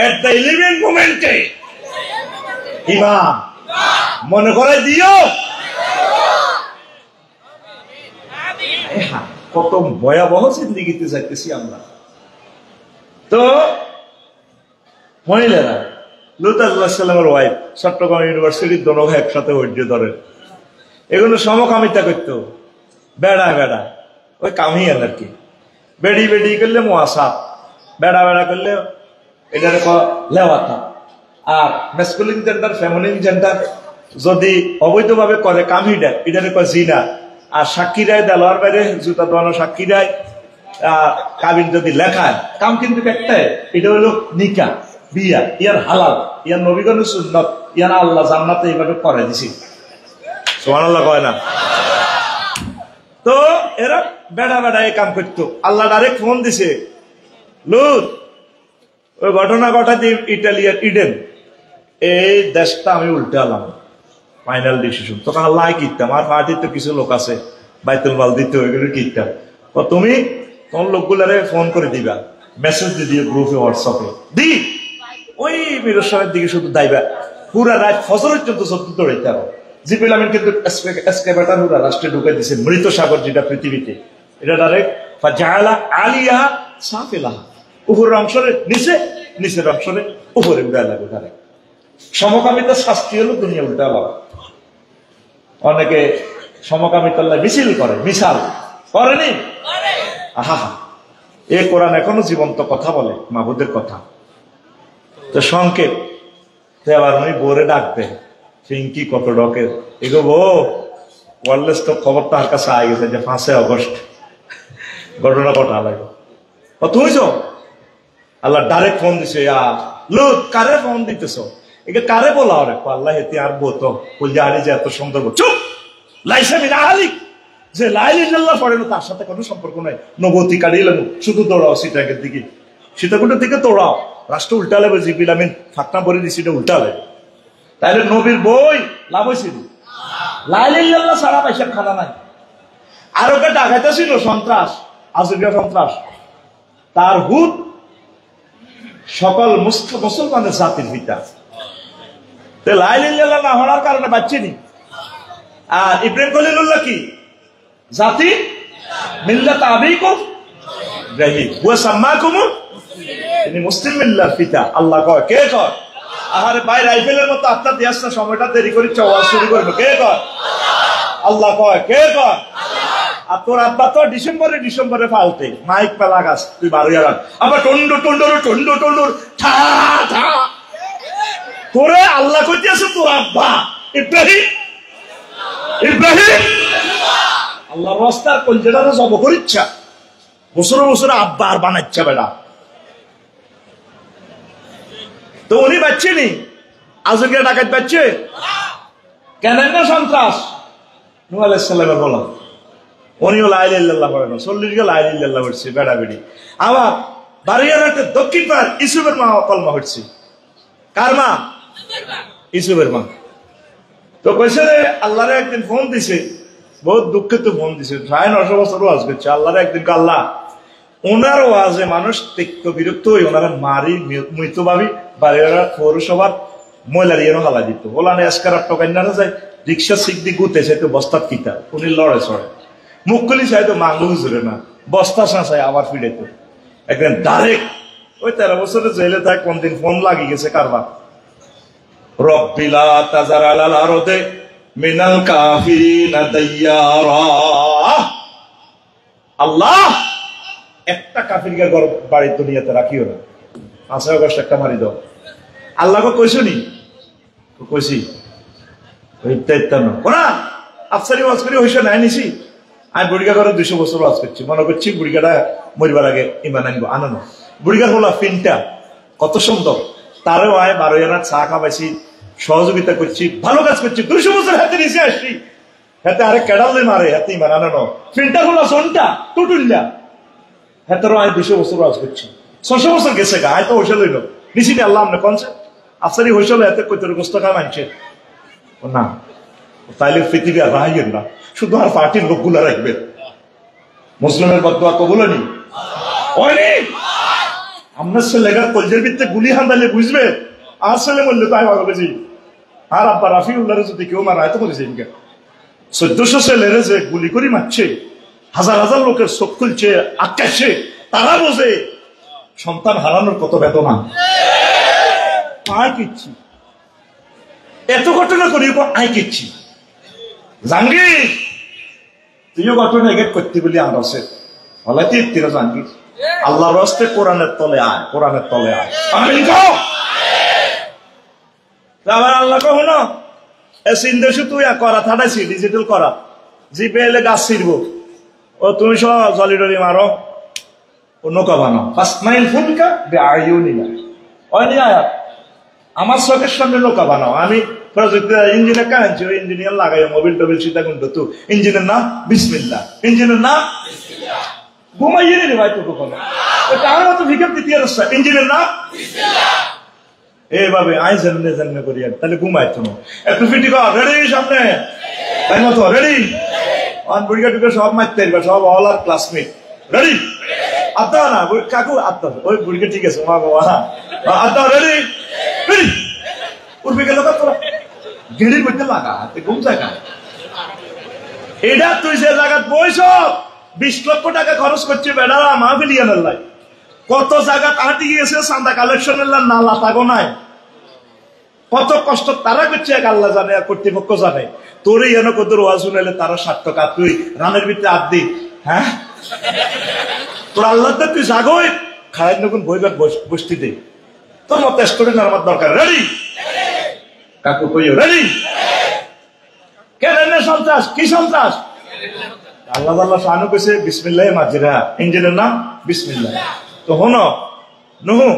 এট দ্য 11 মোমেন্টে ইমাম মনে করে দিও, কত ভয়াবহ জিন্দেগিতে যাইতেছি আমরা। তো মহিলারা লুত আলাইহিস সালামের ওয়াইফ চট্টগ্রাম ইউনিভার্সিটির দোনো ভাই একসাথে ঐর্য ধরেন, এগুলো সমকামিতা করতো, বেড়া বেড়া ওই কামই আর কি, বেড়ি বেড়ি করলে মোয়াসাব, বেড়া বেড়া করলে এটার লেওয়াতা, আর ম্যাসকুলিন জেন্ডার ফেমিনিন জেন্ডার যদি অবৈধভাবে করে কামিটা এটারে কয় জিনা, আর সাক্ষীরায় দেলোয়ার বাইরে জুতা দোয়ানো সাক্ষীরায় কাবিন যদি লেখায় কাম কিন্তু একটাই, এটা হলো নিকা বিয়া, ইয়ার হালাল, ইয়ার নবীগণের সুন্নত, ইয়ার আল্লাহ জান্নাতে এইভাবে করে দিছি, সুবহানাল্লাহ কয় না, তো এরা বেড়া বেড়া এই কাম করতো, আল্লাহ ডাইরেক্ট ফোন দিছে লুত ওই ঘটনা ঘটাতে ইটালিয়ার ইডেন এই দেশটা আমি উল্টে আলাম, ফাইনাল ডিসিশন, তখন আল্লাহ কিতাম আর পার্টির তো কিছু লোক আছে বাইতুল মাল দিতে ওইগুলো কিনতাম। তুমি তোমার লোকগুলারে ফোন করে দিবা, মেসেজ দিয়ে দিও গ্রুপে, হোয়াটসঅ্যাপে দি ওই মিরসরের দিকে শুধু দাইবা, পুরা রাত ফজর পর্যন্ত সত্য দৌড়াইতে হবে। জিবরিল আমিন কিন্তু এসকেভেটর পুরা রাষ্ট্রে ঢুকে দিয়েছে, মৃত সাগর যেটা পৃথিবীতে, এটা ডাইরেক্ট ফাজাআলা আলিয়াহা সাফিলাহা, উপরের অংশরে নিচে, নিচের অংশরে উপরে উড়ায় লাগবে ডাইরেক্ট। সমকামিতার শাস্তি হলো দুনিয়া উল্টা হওয়া। অনেকে সমকামিতার মিছিল করে, মিশাল করেনি, আহা এ কোরআন এখনো জীবন্ত কথা বলে, মাহবুদের কথা। তো সংকেত আবার উনি বোরে ডাকবে, পিঙ্কি কত ডকের এগো বো ওয়ারলেস, তো খবর তার কাছে আগে গেছে যে 5 আগস্ট ঘটনা ঘটা লাগবে। তুমি তো আল্লাহ ডাইরেক্ট ফোন দিছে, লোক কারে ফোন দিতেছ, একে কারে বলা ওরে আল্লাহ হেতে আর বতো বললে যে এত সুন্দর চুপ লাইসা মিনা আলিক, যে লাইল্লাহ পড়ে না তার সাথে কোনো সম্পর্ক নাই, নবতী কাড়িয়ে লাগো, শুধু দৌড়াও সীতাকের দিকে, সীতাকুণ্ডের দিকে দৌড়াও, রাষ্ট্র উল্টা লাগবে। জিবরিল আমিন ফাঁকনা পরে দিছি, এটা উল্টা লাগবে। তাইলে নবীর বই লাভ হয়েছিল, লাইল্লাহ সারা পয়সা খানা নাই। আর ওকে ডাকাইতেছিল সন্ত্রাস, আজরিয়া সন্ত্রাস, তার হুদ সকল মুসলমানের জাতির পিতা। লাইল্লাহ না হওয়ার কারণে বাচ্চিনি। আর ইব্রাহিম খলিলুল্লাহ কি জাতি, মিল্লাত আবিকুম ইব্রাহিম ওয়া সাম্মাকুম, তিনি মুসলিম মিল্লার পিতা। আল্লাহ কয় কে কয়? আহারে ভাই রাইফেলের মতো আপনার দেশ না, সময়টা দেরি করে চাওয়া শুরু করবে, কে কয়? আল্লাহ কয় কে কয়? আর তোর আব্বা তো ডিসেম্বরে ফালতে মাইক পেলা গাছ, তুই 12 আবার টন্ডো টন্ডোর টন্ডো টন্ডোর ঠা ঠা তোরে আল্লাহ কইতে আছে তোর আব্বা ইব্রাহিম, ইব্রাহিম আল্লাহর রাস্তার কলজেটা জব করিচ্ছা, বছরে বছরে আব্বা আর বানাচ্ছা বেড়া। তো উনি বাচ্চেনি, আজকে ডাকাত বাচ্চে কেন না সন্ত্রাস নূহ আলাইহিস সালামের বলা, উনিও লা ইলাহা ইল্লাল্লাহ পড়েন, 40 কে লা ইলাহা ইল্লাল্লাহ পড়ছে বেড়া বেড়ি। আবার বাড়িয়ারহাটের দক্ষিণ পাড় ইসুফের মা কলমা হচ্ছে, কার মা? ইসুফের মা। তো কইছে রে আল্লাহরে একদিন ফোন দিছে, বহুত দুঃখিত ফোন দিছে, 9.5 বছর ওয়াজ করছে আল্লাহরে। একদিন আল্লাহ ওনার ওয়াজে মানুষ তিক্ত বিরক্ত হয়ে ওনারা মারি মৃত ভাবি বাড়িয়ারহাট পৌরসভার ময়লার ইয়েরও হালা দিত, ওলানে এসকার টকাইনারা যায় রিক্সা সিক দি গুতেছে তো বস্তাত কিতা, উনি লড়ে চড়ে মুখ খুলি চাই তো মাঙ্গু হুজুরে না, বস্তা চাই আবার ফিরে তো একদিন ডাইরেক্ট ওই 13 বছরে জেলে তাই কোন দিন ফোন লাগি গেছে কারবার, রব্বিলা তাজার আলাল আরদে মিনাল কাফিরিনা দাইয়ারা, আল্লাহ একটা কাফিরকে বাড়ি দুনিয়াতে রাখিও না, 5 আগস্ট একটা মারি দাও। আল্লাহকে কইছনি? কইছি ওরা আফসারি ওয়াজ করে হইছে নাই নিছি। আমি বুড়িগা করে 200 বছর ওয়াজ করছি, মনে করছি বুড়িগাটা মরিবার আগে ইমান আনবো, আনানো বুড়িগার হলো ফিনটা কত সুন্দর, তারও আয় 12 আনা চা খাবাইছি, সহযোগিতা করছি, ভালো কাজ করছি, 200 বছর হাতে নিচে আসছি, হাতে আরে কেডালে মারে, হাতে ইমান আনানো ফিনটা হলো সনটা টুটুল্লা, হাতেরও আয় 200 বছর ওয়াজ করছি, 600 বছর গেছে গা, আয় তো হইসা লইল নিছি নি আল্লাহ আমনে কনছে আফসারি হইসা লো এত কইতে গোস্ত খা মানছে না, তাইলে পৃথিবী আর রাখবেন না, শুধু আর পার্টির লোকগুলা রাখবেন। মুসলিমের বদদোয়া কবুল হয়নি, আপনার ছেলেগার কলজের ভিত্তে গুলি হান্দালে বুঝবে, আর ছেলে বললে তাই ভাবছি, আর আব্বা রাফিউল্লাহরে যদি কেউ মারা এত করেছে 1400 ছেলেরে যে গুলি করে মারছে, হাজার হাজার লোকের চোখ খুলছে আটকাচ্ছে, তারা বোঝে সন্তান হারানোর কত বেদনা। আয় কিচ্ছি এত ঘটনা করি আয় কিচ্ছি জাহাঙ্গীর তুইও ঘটনা এগেট করতে বলি আর আছে বলে তীর জাহাঙ্গীর আল্লাহর রাস্তে কোরআনের তলে আয়, কোরআনের তলে আয়। আবার আল্লাহ কহ না সিন্ধেশু তুই করা থাটাইছি ডিজিটাল করা, জিপে এলে গাছ ছিড়ব, ও তুমি সব জলিডরি মারো, ও নৌকা বানাও, ফাসমাইল ফুলকা বেআইউনিনা ওই নিয়ে আয়া আমার চোখের সামনে নৌকা বানাও। আমি প্রযুক্তি ইঞ্জিনিয়ার কাজ আনছি, ওই ইঞ্জিনিয়ার লাগাই মোবিল টোবিল সীতা গুন্ড, তো ইঞ্জিনের নাম বিসমিল্লাহ, ইঞ্জিনের নাম ঘুমাইয়ে রে ভাই তো কখনো তার মতো ভিকেট দ্বিতীয় রাস্তা, ইঞ্জিনের নাম এইভাবে আই জানলে জানলে করি, তাহলে ঘুমাইতো না। একটু ফিটি কর, রেডি সামনে তাই মতো রেডি, বুড়িকা টুকে সব মারতে পারবে, সব অল আর ক্লাসমেট। রেডি? আত্মা না কাকু, আত্মা ওই বুড়িকে ঠিক আছে, মা বাবা আত্মা রেডি রেডি। উঠবে গেল তোরা গেড়ির মধ্যে লাগা ঘুম জায়গা। এটা তুই যে জায়গা বইস 20 লক্ষ টাকা খরচ করছে বেড়ারা মাহফিল ইয়ানের লাই, কত জায়গা হাঁটি গিয়েছে চাঁদা কালেকশনের না লাতাগো নাই, কত কষ্ট তারা করছে এক আল্লাহ জানে আর কর্তৃপক্ষ জানে। তোর এন কত রোয়া শুনাইলে তারা 60 টাকা, তুই রানের ভিতরে আদি। হ্যাঁ তোর আল্লাহ তুই জাগোই খায় নকুন বইবার বসতি দে, তোর মতো স্টুডেন্ট আমার দরকার। রেডি কাকু কইও রেডি? কেন সন্ত্রাস? কি সন্ত্রাস? আল্লাহ আল্লাহ শানু কইছে বিসমিল্লাহ মাজিরা, ইঞ্জিনের নাম বিসমিল্লাহ। তো হনো নহু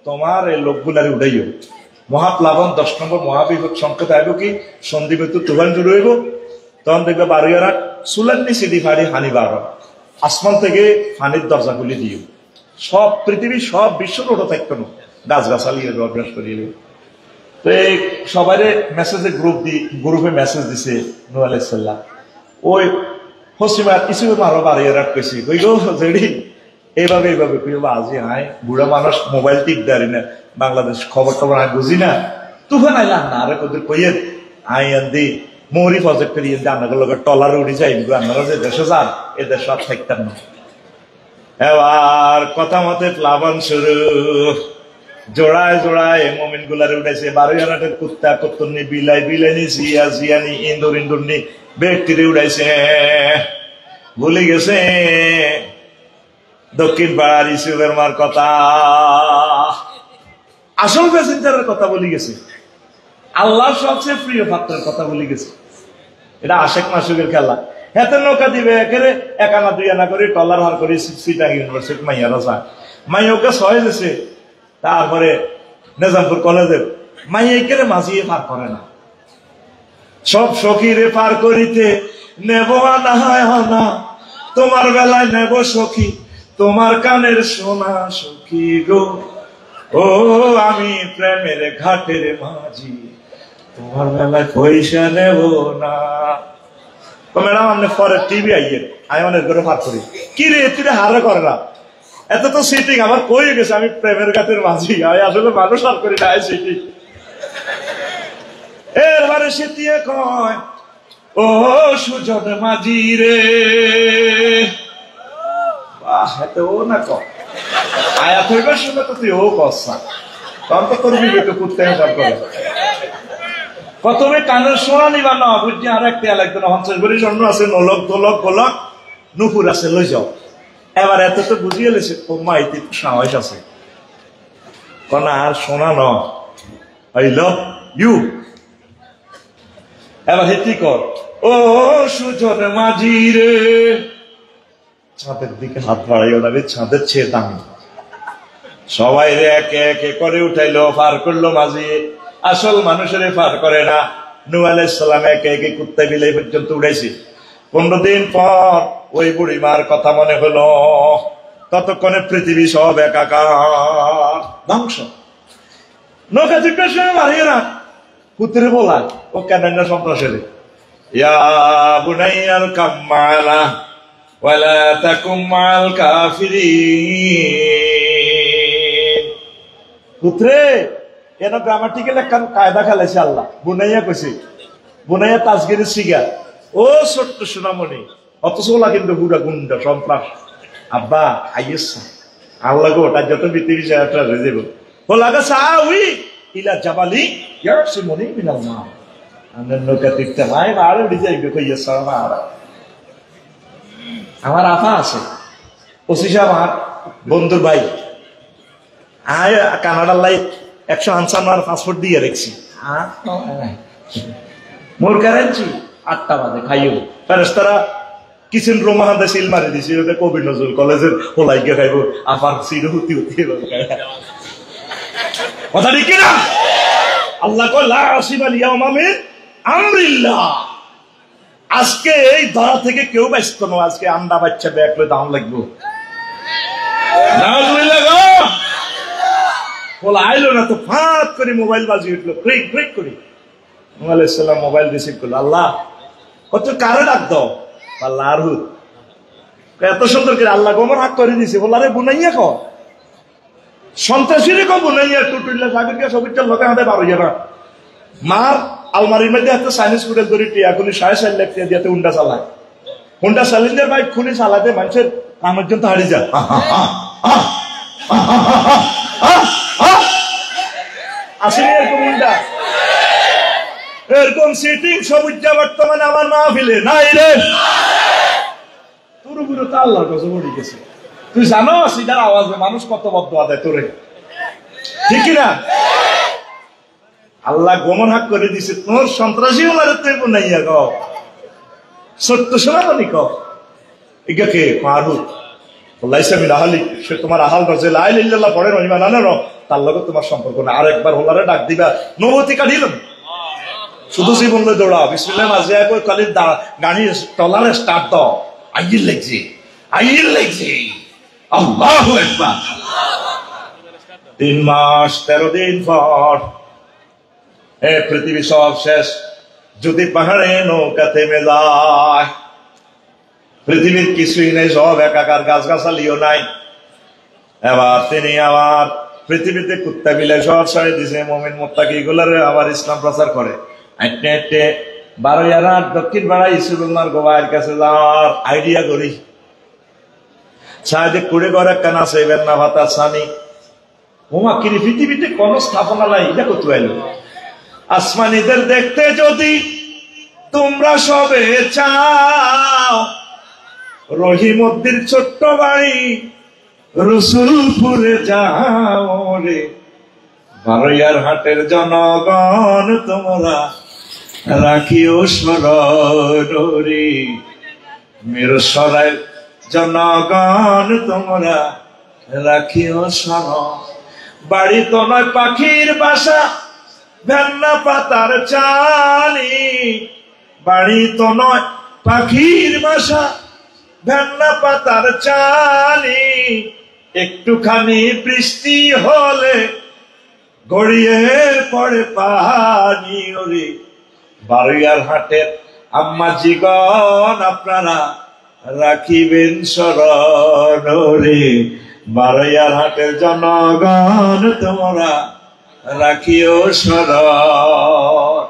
তোমার এই লোকগুলারে উঠাইও, মহাপ্লাবন 10 নম্বর মহাবিপদ সংকেত আইব কি সন্দীপ তুফান শুরু হইব, তখন দেখবে বারোয়ারা সুলান্নি সিডি ফাড়ি হানি বার, আসমান থেকে ফানির দরজা খুলে দিও, সব পৃথিবী সব বিশ্ব ওটা থাকতো না, গাছগাছালি অভ্যাস করিয়ে। তো এই সবাই মেসেজে গ্রুপে মেসেজ দিছে নূহ আলাইহিস সালাম। ওই হসিমা কিছু আরো বারোয়ারা কইছি কই গো জেডি এইভাবে কইব আজি আয় বুড়া মানুষ মোবাইল টিপ দাঁড়ি না, বাংলাদেশ খবর টবর আমি বুঝি না, তুফান আইলাম না আরে কোদের কইয়ে আই আন্দি মৌরি প্রজেক্টের ইয়ে আপনাদের লোক টলার উঠি যাই, আপনারা যে দেশে যান এ দেশ আর থাকতেন না। এবার কথা মতে প্লাবন শুরু, জোড়ায় জোড়ায় মোমিন গুলারে উঠাইছে, 12 কুত্তা কত্তনি বিলাই বিলাইনি জিয়া জিয়ানি ইন্দুরনি ব্যক্তিরে উঠাইছে। ভুলে গেছে দক্ষিণ পাড়ার ইসুফের মার কথা, আসল প্যাসেঞ্জারের কথা বলি গেছে, আল্লাহর সবচেয়ে প্রিয় পাত্রের কথা বলি গেছে। এটা আশেক মাসুকের খেলা। হাতে নৌকা দিবে একেবারে 1 আনা 2 আনা করে টলার হার করে সিটাং ইউনিভার্সিটি মাইয়ারা যায়, মাইয়াকে 6 হয়েছে। তারপরে নিজামপুর কলেজের মাইয়াকে মাঝিয়ে পার করে না, সব সখীরে পার করিতে নেব আনা না, তোমার বেলায় নেব সখী তোমার কানের সোনা সখী গো, ও আমি প্রেমের ঘাটের মাঝি তোমার বেলায় পয়সা নেব না। তো ম্যাডাম আপনি পরে টিভি আইয়েন, আমি অনেক করে পার করি কি রে তুই হারে করে না, এত তো সিটিং আমার কই গেছে, আমি প্রেমের ঘাটের মাঝি, আমি আসলে মানুষ আর করি না সিটিং। এরবারে সিটিয়ে কয় ও সুজন মাঝি রে, বাহ এতে ও না কয় আয়া থইবার শুনে তো তুই ও কসা, তখন তো তোর বিবেকে কুত্তে হিসাব করে। প্রথমে কানের সোনা নিবা না বুঝছি, আর একটা লাগতো না 50 ভরি স্বর্ণ আছে, নলক দোলক গোলক নুপুর আছে, লই যাও। এবার এত তো বুঝিয়ে লেছে ও মা এতে সাহস আছে, কনা আর সোনা ন আই লাভ ইউ। এবার হেতি কর ও সুজন মাঝি রে, ছাদের দিকে হাত বাড়াইও না রে, ছাদের চেয়ে দামি। সবাই রে একে একে করে উঠাইলো, পার করলো মাঝি, আসল মানুষের পার করে না। নূহ আলাইহিস সালাম একে একে কুত্তা বিলাই পর্যন্ত উড়াইছে। 15 দিন পর ওই বুড়ি মার কথা মনে হলো, ততক্ষণে পৃথিবী সব একাকার ধ্বংস। নৌকা জিজ্ঞাসা মারিয়ে না পুত্রে বলা ও কেন সন্ত্রাসের, ইয়া বুনাইয়াল কাম্মালা ওয়ালা তাকুম মাল কাফিরিন। পুত্রে কেন গ্রামাটিক্যাল একটা কায়দা খেলাইছে আল্লাহ, বুনাইয়া কইছে, বুনাইয়া তাজগিরের সিগা, ও ছোট্ট সোনামণি, অথচ ওলা কিন্তু বুড়া গুন্ডা সন্ত্রাস। আব্বা আইয়েছে আল্লাহ গো, ওটা যত পৃথিবী সেটা হয়ে যাবো। ওলাগা সাউই ইলা জাবালি ইয়ারসিমুনি মিনাল মা, আমরা নৌকা তীরতে ভাই আরো ডিজাইন কইয়েছে। আমার আফা আছে ওসি সাহেব, আমার বন্ধুর ভাই, আয় কানাডার লাই 155 পাসপোর্ট দিয়ে রেখছি, মোর কারেন্সি 8টা বাজে খাইও ফেরেশতারা কিচেন রুম হাতে সিল মারি দিছি, ওটা কবি নজরুল কলেজের হোলাই গিয়ে খাইব, আবার সিল হুতি হুতি কথা ঠিক না? আল্লাহ কয় লা আসিবাল ইয়াউমা মিন আমরিল্লাহ, আজকে এই ধরা থেকে কেউ ব্যস্ত নয়, আজকে আন্ডা বাচ্চা দেখলে দাম লাগবে। বলে আইলো না তো ফাঁত করে মোবাইল বাজিয়ে উঠলো, ক্রিক ক্রিক করে। নূহ আলাইহিস সালাম মোবাইল রিসিভ করলো, আল্লাহ কত কারে ডাক দাও, পাল্লার হুদ এত সুন্দর করে আল্লাহ গোমর হাত করে দিছে বলারে বুনাইয়া ক সন্ত্রাসীরে ক বুনাইয়া টুটুল্লা সাগরকে সবিটার লোকে হাতে বার হইয়া না মার আলমারির মধ্যে হাতে সাইনিস ফুটেল ধরে টিয়া খুলি 6.5 লাখ টাকা দিয়ে হুন্ডা চালায় হুন্ডা চালিন্দার বাইক খুলি চালাতে মানুষের কামের জন্য হারিয়ে যায় আসেনি এরকম হুন্ডা এরকম সিটিং সবুজা বর্তমানে আমার মাহফিলে নাই রে তোর উপরে তো আল্লাহর কাছে পড়ে গেছে তুই জানো সিটার আওয়াজে মানুষ কত বদদোয়া দেয় তোরে ঠিক কিনা আল্লাহ গোমর হাক করে দিছে তোর সন্ত্রাসী হলারে তুই বুনাইয়া গ সত্য শোনাবনি ক ইগাকে মারুত আল্লাহ ইসলামী আহালি সে তোমার আহাল রাজে লা ইলাহা ইল্লাল্লাহ পড়ে নইবা না না তার লগে তোমার সম্পর্ক না আরেকবার হলারে ডাক দিবা নবতী কাঢ়িলাম শুধু জীবন লই দৌড়া বিসমিল্লাহ মাঝে কই কালির গাড়ি টলারে স্টার্ট দাও আইল লাগছে আল্লাহু আকবার 3 মাস 13 দিন পর পৃথিবী সব শেষ যদি পাহাড়ে নৌকা থেমে যায় পৃথিবীর কিছুই নেই সব একাকার গাছগাছালিও নাই এবার তিনি আবার পৃথিবীতে কুত্তা বিলাই সব ছাড়ে দিছে মুমিন মুত্তাকি গুলারে আবার ইসলাম প্রচার করে আইটে আইটে 12 দক্ষিণ পাড়া ইসুবুল্লাহর গোবাইর কাছে যাওয়ার আইডিয়া করি সাহেব কুড়ে ঘরে কানা সাইবেন না ভাতা সানি ওমা কি পৃথিবীতে কোন স্থাপনা নাই এটা কোথায় এলো আসমানীদের দেখতে যদি তোমরা সবে চাও রহিমউদ্দিন ছোট্ট বাড়ি রসুলপুরে যাও রে বারৈয়ার হাটের জনগণ তোমরা রাখিও স্মরণ রে মিরসরাইয়ের জনগণ তোমরা রাখিও স্মরণ বাড়ি তো নয় পাখির বাসা ভেন্না পাতার চালি বাড়ি তো নয় পাখির বাসা ভেন্না পাতার চালি একটুখানি বৃষ্টি হলে গড়িয়ে পড়ে পানি ওরে বারৈয়ার হাটের আম্মা জীবন আপনারা রাখিবেন স্মরণ রে বারৈয়ার হাটের জনগণ তোমরা রাখিও স্মরণ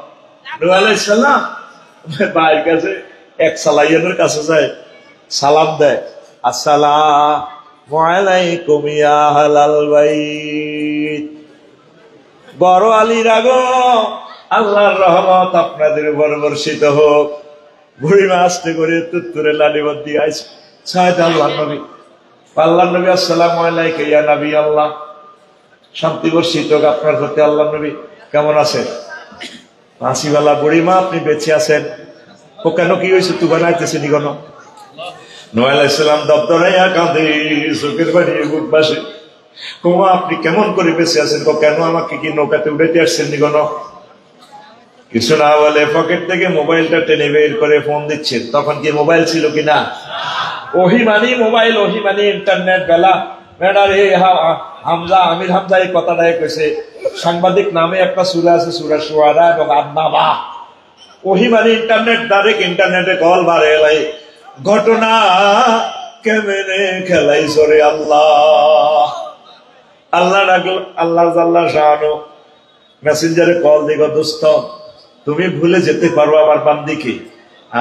নূহ আলাইহিস সালাম ভাইয়ের কাছে এক সালাইয়ানের কাছে যায় সালাম দেয় আসসালামু আলাইকুম ইয়া আহলাল বাইত বড় আলীরা গো আল্লাহর রহমত আপনাদের উপর বর্ষিত হোক বুড়িমা আসতে করে তুত্তুরে লালিবত দিয়ে আইছে সাহেদ আল্লাহর নবী আসসালামু আলাইকা ইয়া নবী আল্লাহ শান্তি বর্ষিত হোক আপনার প্রতি আল্লাহর নবী কেমন আছেন হাসিওয়ালা বুড়িমা আপনি বেঁচে আছেন ও কেন কি হয়েছে তুই বানাইতেছে নি কেন নূহ আলাইহিস সালাম দবদরাইয়া কাঁদে চোখের পানি বুক বাসে কোমা আপনি কেমন করে বেঁচে আছেন কেন আমাকে কি নৌকাতে উঠাইতে আসছেন নি কেন কিছু না বলে পকেট থেকে মোবাইলটা টেনে বের করে ফোন দিচ্ছেন তখন কি মোবাইল ছিল কিনা ওহি মানি মোবাইল ওহি মানি ইন্টারনেট বেলা ম্যাডার এই হামজা আমির হামজা এই কথাটাই কইছে সাংবাদিক নামে একটা সূরা আছে সূরা শুআরা এবং আন-নাবা ওহি মানি ইন্টারনেট ডাইরেক্ট ইন্টারনেটে কল বারে এলাই ঘটনা কেমনে খেলাই সরে আল্লাহ আল্লাহ ডাকল আল্লাহ জাল্লা শানু মেসেঞ্জারে কল দিগো দোস্ত তুমি ভুলে যেতে পারো আমার বান্দিকে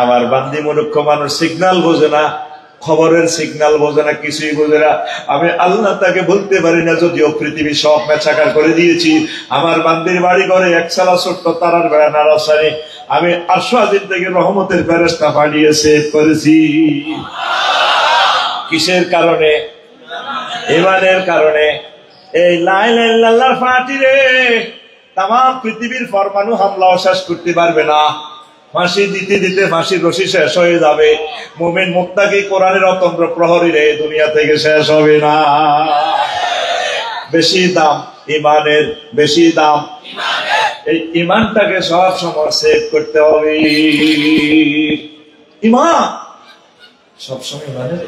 আমার বান্দি মূর্খ মানুষ সিগন্যাল বোঝে না খবরের সিগন্যাল বোঝে না কিছুই বোঝে না আমি আল্লাহ তাকে বলতে পারি না যদিও পৃথিবী সব মেছাকার করে দিয়েছি আমার বান্দির বাড়ি ঘরে একসালা ছোট্ট তারার বেড়া নারাসানি আমি আরশাদিন থেকে রহমতের ফেরেশতা পাঠিয়ে সেভ করেছি কিসের কারণে ঈমানের কারণে এই লা ইলাহা ইল্লাল্লাহর ফাটি রে তাম পৃথিবীর পরমাণু হামলাও শেষ করতে পারবে না ফাঁসি দিতে দিতে ফাঁসির রশি শেষ হয়ে যাবে মুমিন মুত্তাকি কোরআনের অতন্ত্র প্রহরী রে দুনিয়া থেকে শেষ হবে না বেশি দাম ঈমানের বেশি দাম এই ঈমানটাকে সব সময় সেভ করতে হবে ঈমান সব সময় ঈমানের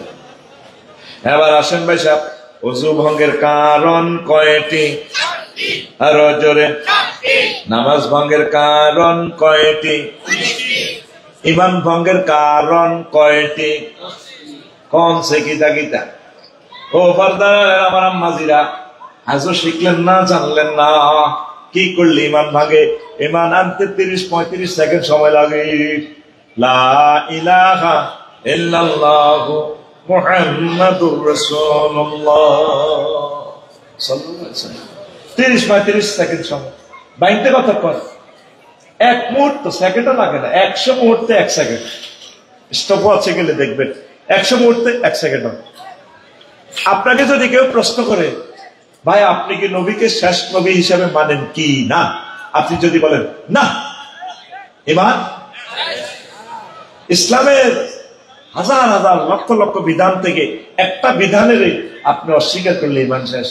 এবার আসেন ভাই সাহেব ওযু ভঙ্গের কারণ কয়টি আরো জোরে নামাজ ভঙ্গের কারণ কয়টি ইমান ভঙ্গের কারণ কয়টি? কোন সে গীতা গীতা? ও ফারদার আমার আম্মাজিরা, আজও শিখলেন না, জানলেন না কি করলে ইমান ভাঙে? ইমান আনতে 30-35 সেকেন্ড সময় লাগে। লা ইলাহা ইল্লাল্লাহু মুহাম্মাদুর রাসূলুল্লাহ সাল্লাল্লাহু আলাইহি ওয়াসাল্লাম। 30-35 সেকেন্ড সময় বাইতে কথা কর। এক মুহূর্ত, সেকেন্ডও লাগে না। 100 মুহূর্তে 1 সেকেন্ড। স্টপ ওয়াচে গেলে দেখবেন 100 মুহূর্তে 1 সেকেন্ড। আপনাকে যদি কেউ প্রশ্ন করে, ভাই আপনি কি নবীকে শেষ নবী হিসেবে মানেন কি না, আপনি যদি বলেন না, ইমান ইসলামের হাজার হাজার লক্ষ লক্ষ বিধান থেকে একটা বিধানের আপনি অস্বীকার করলে ইমান শেষ।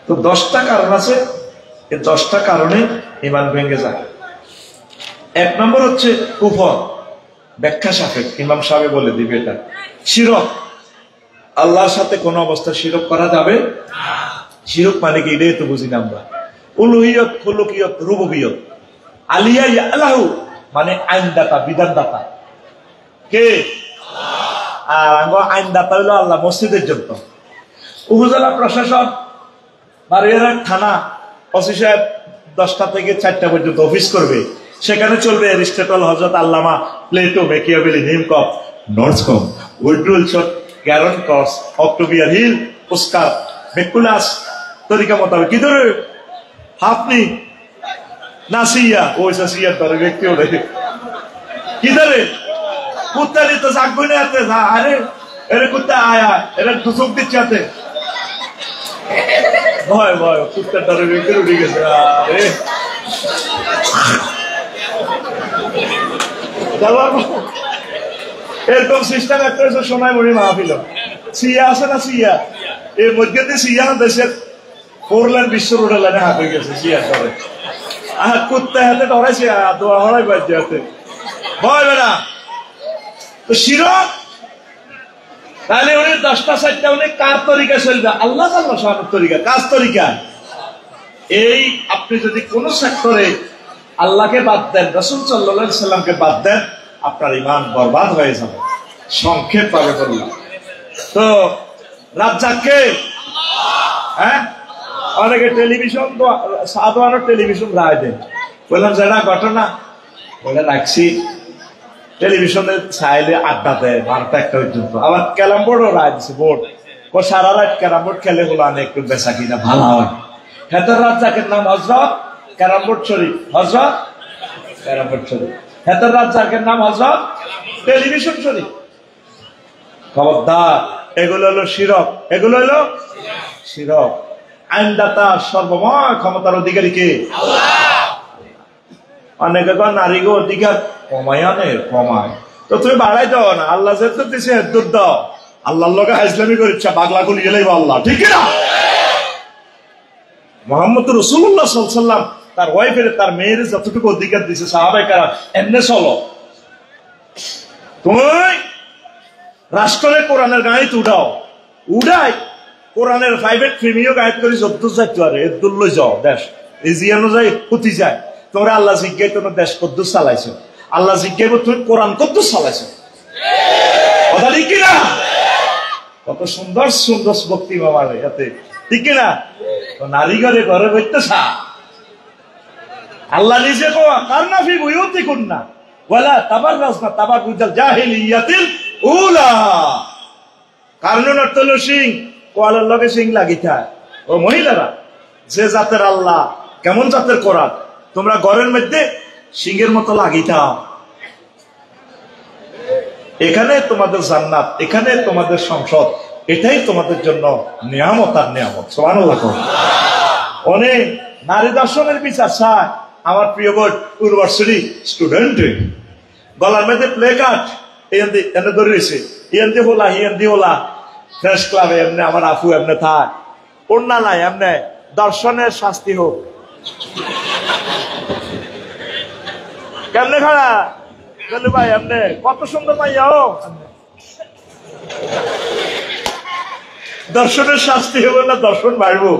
তো 10টা কারণ আছে, এই 10টা কারণে ইমান ভেঙে যায়। 1 নম্বর হচ্ছে কুফর, ব্যাখ্যা সাপেক্ষ। ইমাম সাহেব বলে দিবে এটা শিরক। আল্লাহর সাথে কোন অবস্থা শিরক করা যাবে না। শিরক মানে কি? এটাই তো বুঝি না আমরা। উলুহিয়ত, খুলুকিয়ত, রুবুবিয়ত। আলিয়া ইয়ালাহু মানে আইনদাতা, বিধানদাতা কে? আর আইনদাতা হইল আল্লাহ। মসজিদের জন্য উপজেলা প্রশাসন, বারুইহাট থানা, ওসি সাহেব 10টা থেকে 4টা পর্যন্ত অফিস করবে। সেখানে চলবে এরিস্টটল, হযরত আল্লামা, প্লেটো, মেকিয়াভেলি, নিমকপ, নর্সকম, উইডরুল শট, গ্যারন ক্রস, অক্টোবিয়ার হিল, ওস্কার, মেকুলাস তরিকা মোতাবেক কি ধরে হাফনি নাসিয়া ওইসা সিয়ার ধরে ব্যক্তি ওরে কি ধরে কুত্তারি তো জাগবই না এতে। আরে এরে কুত্তা আয়া, এরা দুচক দিচ্ছে হাতে, ভয় ভয় কুত্তার ধরে ব্যক্তি উঠে গেছে। আরে এরকম সিস্টেম একটা হচ্ছে সোনাইমুড়ি মাহফিল। সিয়া আছে না? সিয়া এর মধ্যে দিয়ে সিয়া দেশের 4 লেন বিশ্ব রোডের লাইনে হাত হয়ে গেছে সিয়ার ধরে। আর কুত্তা হাতে ধরাইছে, দোয়া হরাই বাজছে হাতে, ভয় বেড়া। তো শিরক তাহলে উনি 10টা 4টা উনি কার তরিকা চলবে? আল্লাহ সাহায্যের তরিকা। কাজ তরিকা এই, আপনি যদি কোন সেক্টরে আল্লাহকে বাদ দেন, রাসূল সাল্লাল্লাহু আলাইহি সাল্লামকে বাদ দেন, আপনার ঈমান বরবাদ হয়ে যাবে। সংক্ষেপ ভাবে বললাম। তো রাজ্জাক কে? হ্যাঁ, অনেকে টেলিভিশন সাধারণ টেলিভিশন রায় দেন। বললাম যেটা ঘটনা বলে রাখছি, টেলিভিশনে চাইলে আড্ডা দেয় 12টা 1টা পর্যন্ত। আবার ক্যারাম বোর্ডও রায় দিচ্ছে, বোর্ড ও সারা রাত ক্যারাম বোর্ড খেলে হলো একটু বেচা কিনা ভালো হয়। হেতর রাজ্জাকের নাম হযরত ক্যারাম বোর্ড শরীফ, হযরত ক্যারাম বোর্ড শরীফ। হেতর রাজ্জাকের নাম হযরত টেলিভিশন শরীফ। খবরদার, এগুলো হলো শিরক, এগুলো হলো শিরক। আইনদাতা সর্বময় ক্ষমতার অধিকারী কে? আল্লাহ। অনেকে নারীকে অধিকার কমায়, কমায় তো তুমি বাড়াই দাও না। আল্লাহ যেহেতু দিছে হেদুর দাও, আল্লাহর লগে হাইজলামি করে ইচ্ছা বাগলা গুলি গেলেই আল্লাহ, ঠিক না? মুহাম্মদ রাসূলুল্লাহ সাল্লাল্লাহু আলাইহি ওয়াসাল্লাম তার ওয়াইফের, তার মেয়ের যতটুকু অধিকার দিছে সাহাবায়ে কেরাম এমনে চলো। তুমি রাষ্ট্রের কোরআনের গায়ে উঠাও, উঠাই কোরআনের প্রাইভেট প্রিমিয় গায়েব করে যত যাইতে পারে এদুল্লই যাও দেশ ইজি অনুযায়ী ক্ষতি যায়। তোমরা আল্লাহ জিজ্ঞাসা তোমার দেশ কদ্দুর চালাইছো, আল্লাহ জিজ্ঞাসা তুমি কোরআন কদ্দুর চালাইছো। কথা ঠিক কিনা? কত সুন্দর সুন্দর বক্তি আমার এতে, ঠিক কিনা? নারী ঘরে ঘরে বইতেছা আল্লাহ নিজে কোয়া কারনা ফি বুয়ুতিকুন্না ওয়ালা তাবাররাজনা তাবাররুজাল জাহিলিয়াতিল উলা। কারণ অর্থ হলো সিং, কোয়ালার লগে সিং লাগিথা। ও মহিলারা, যে জাতের আল্লাহ কেমন জাতের কোরআন, তোমরা ঘরের মধ্যে সিংহের মতো লাগিথা। এখানে তোমাদের জান্নাত, এখানে তোমাদের সংসদ, এটাই তোমাদের জন্য নিয়ামত আর নিয়ামত। সুবহানাল্লাহ। অনেক নারী দর্শনের বিচার চায়। আমার প্রিয় বোর্ড ইউনিভার্সিটি স্টুডেন্ট গলার মধ্যে প্লে কার্ড এনে ধরে রয়েছে, ইয়েন্দি হোলা হিয়েন্দি হোলা ফ্রেশ ক্লাবে এমনি আমার আফু এমনি থাক ওড়না নাই এমনি দর্শনের শাস্তি হোক। কেমনে খাড়া বলে ভাই এমনি কত সুন্দর পাইয়া হোক, দর্শনের শাস্তি হবে না, দর্শন বাড়বো।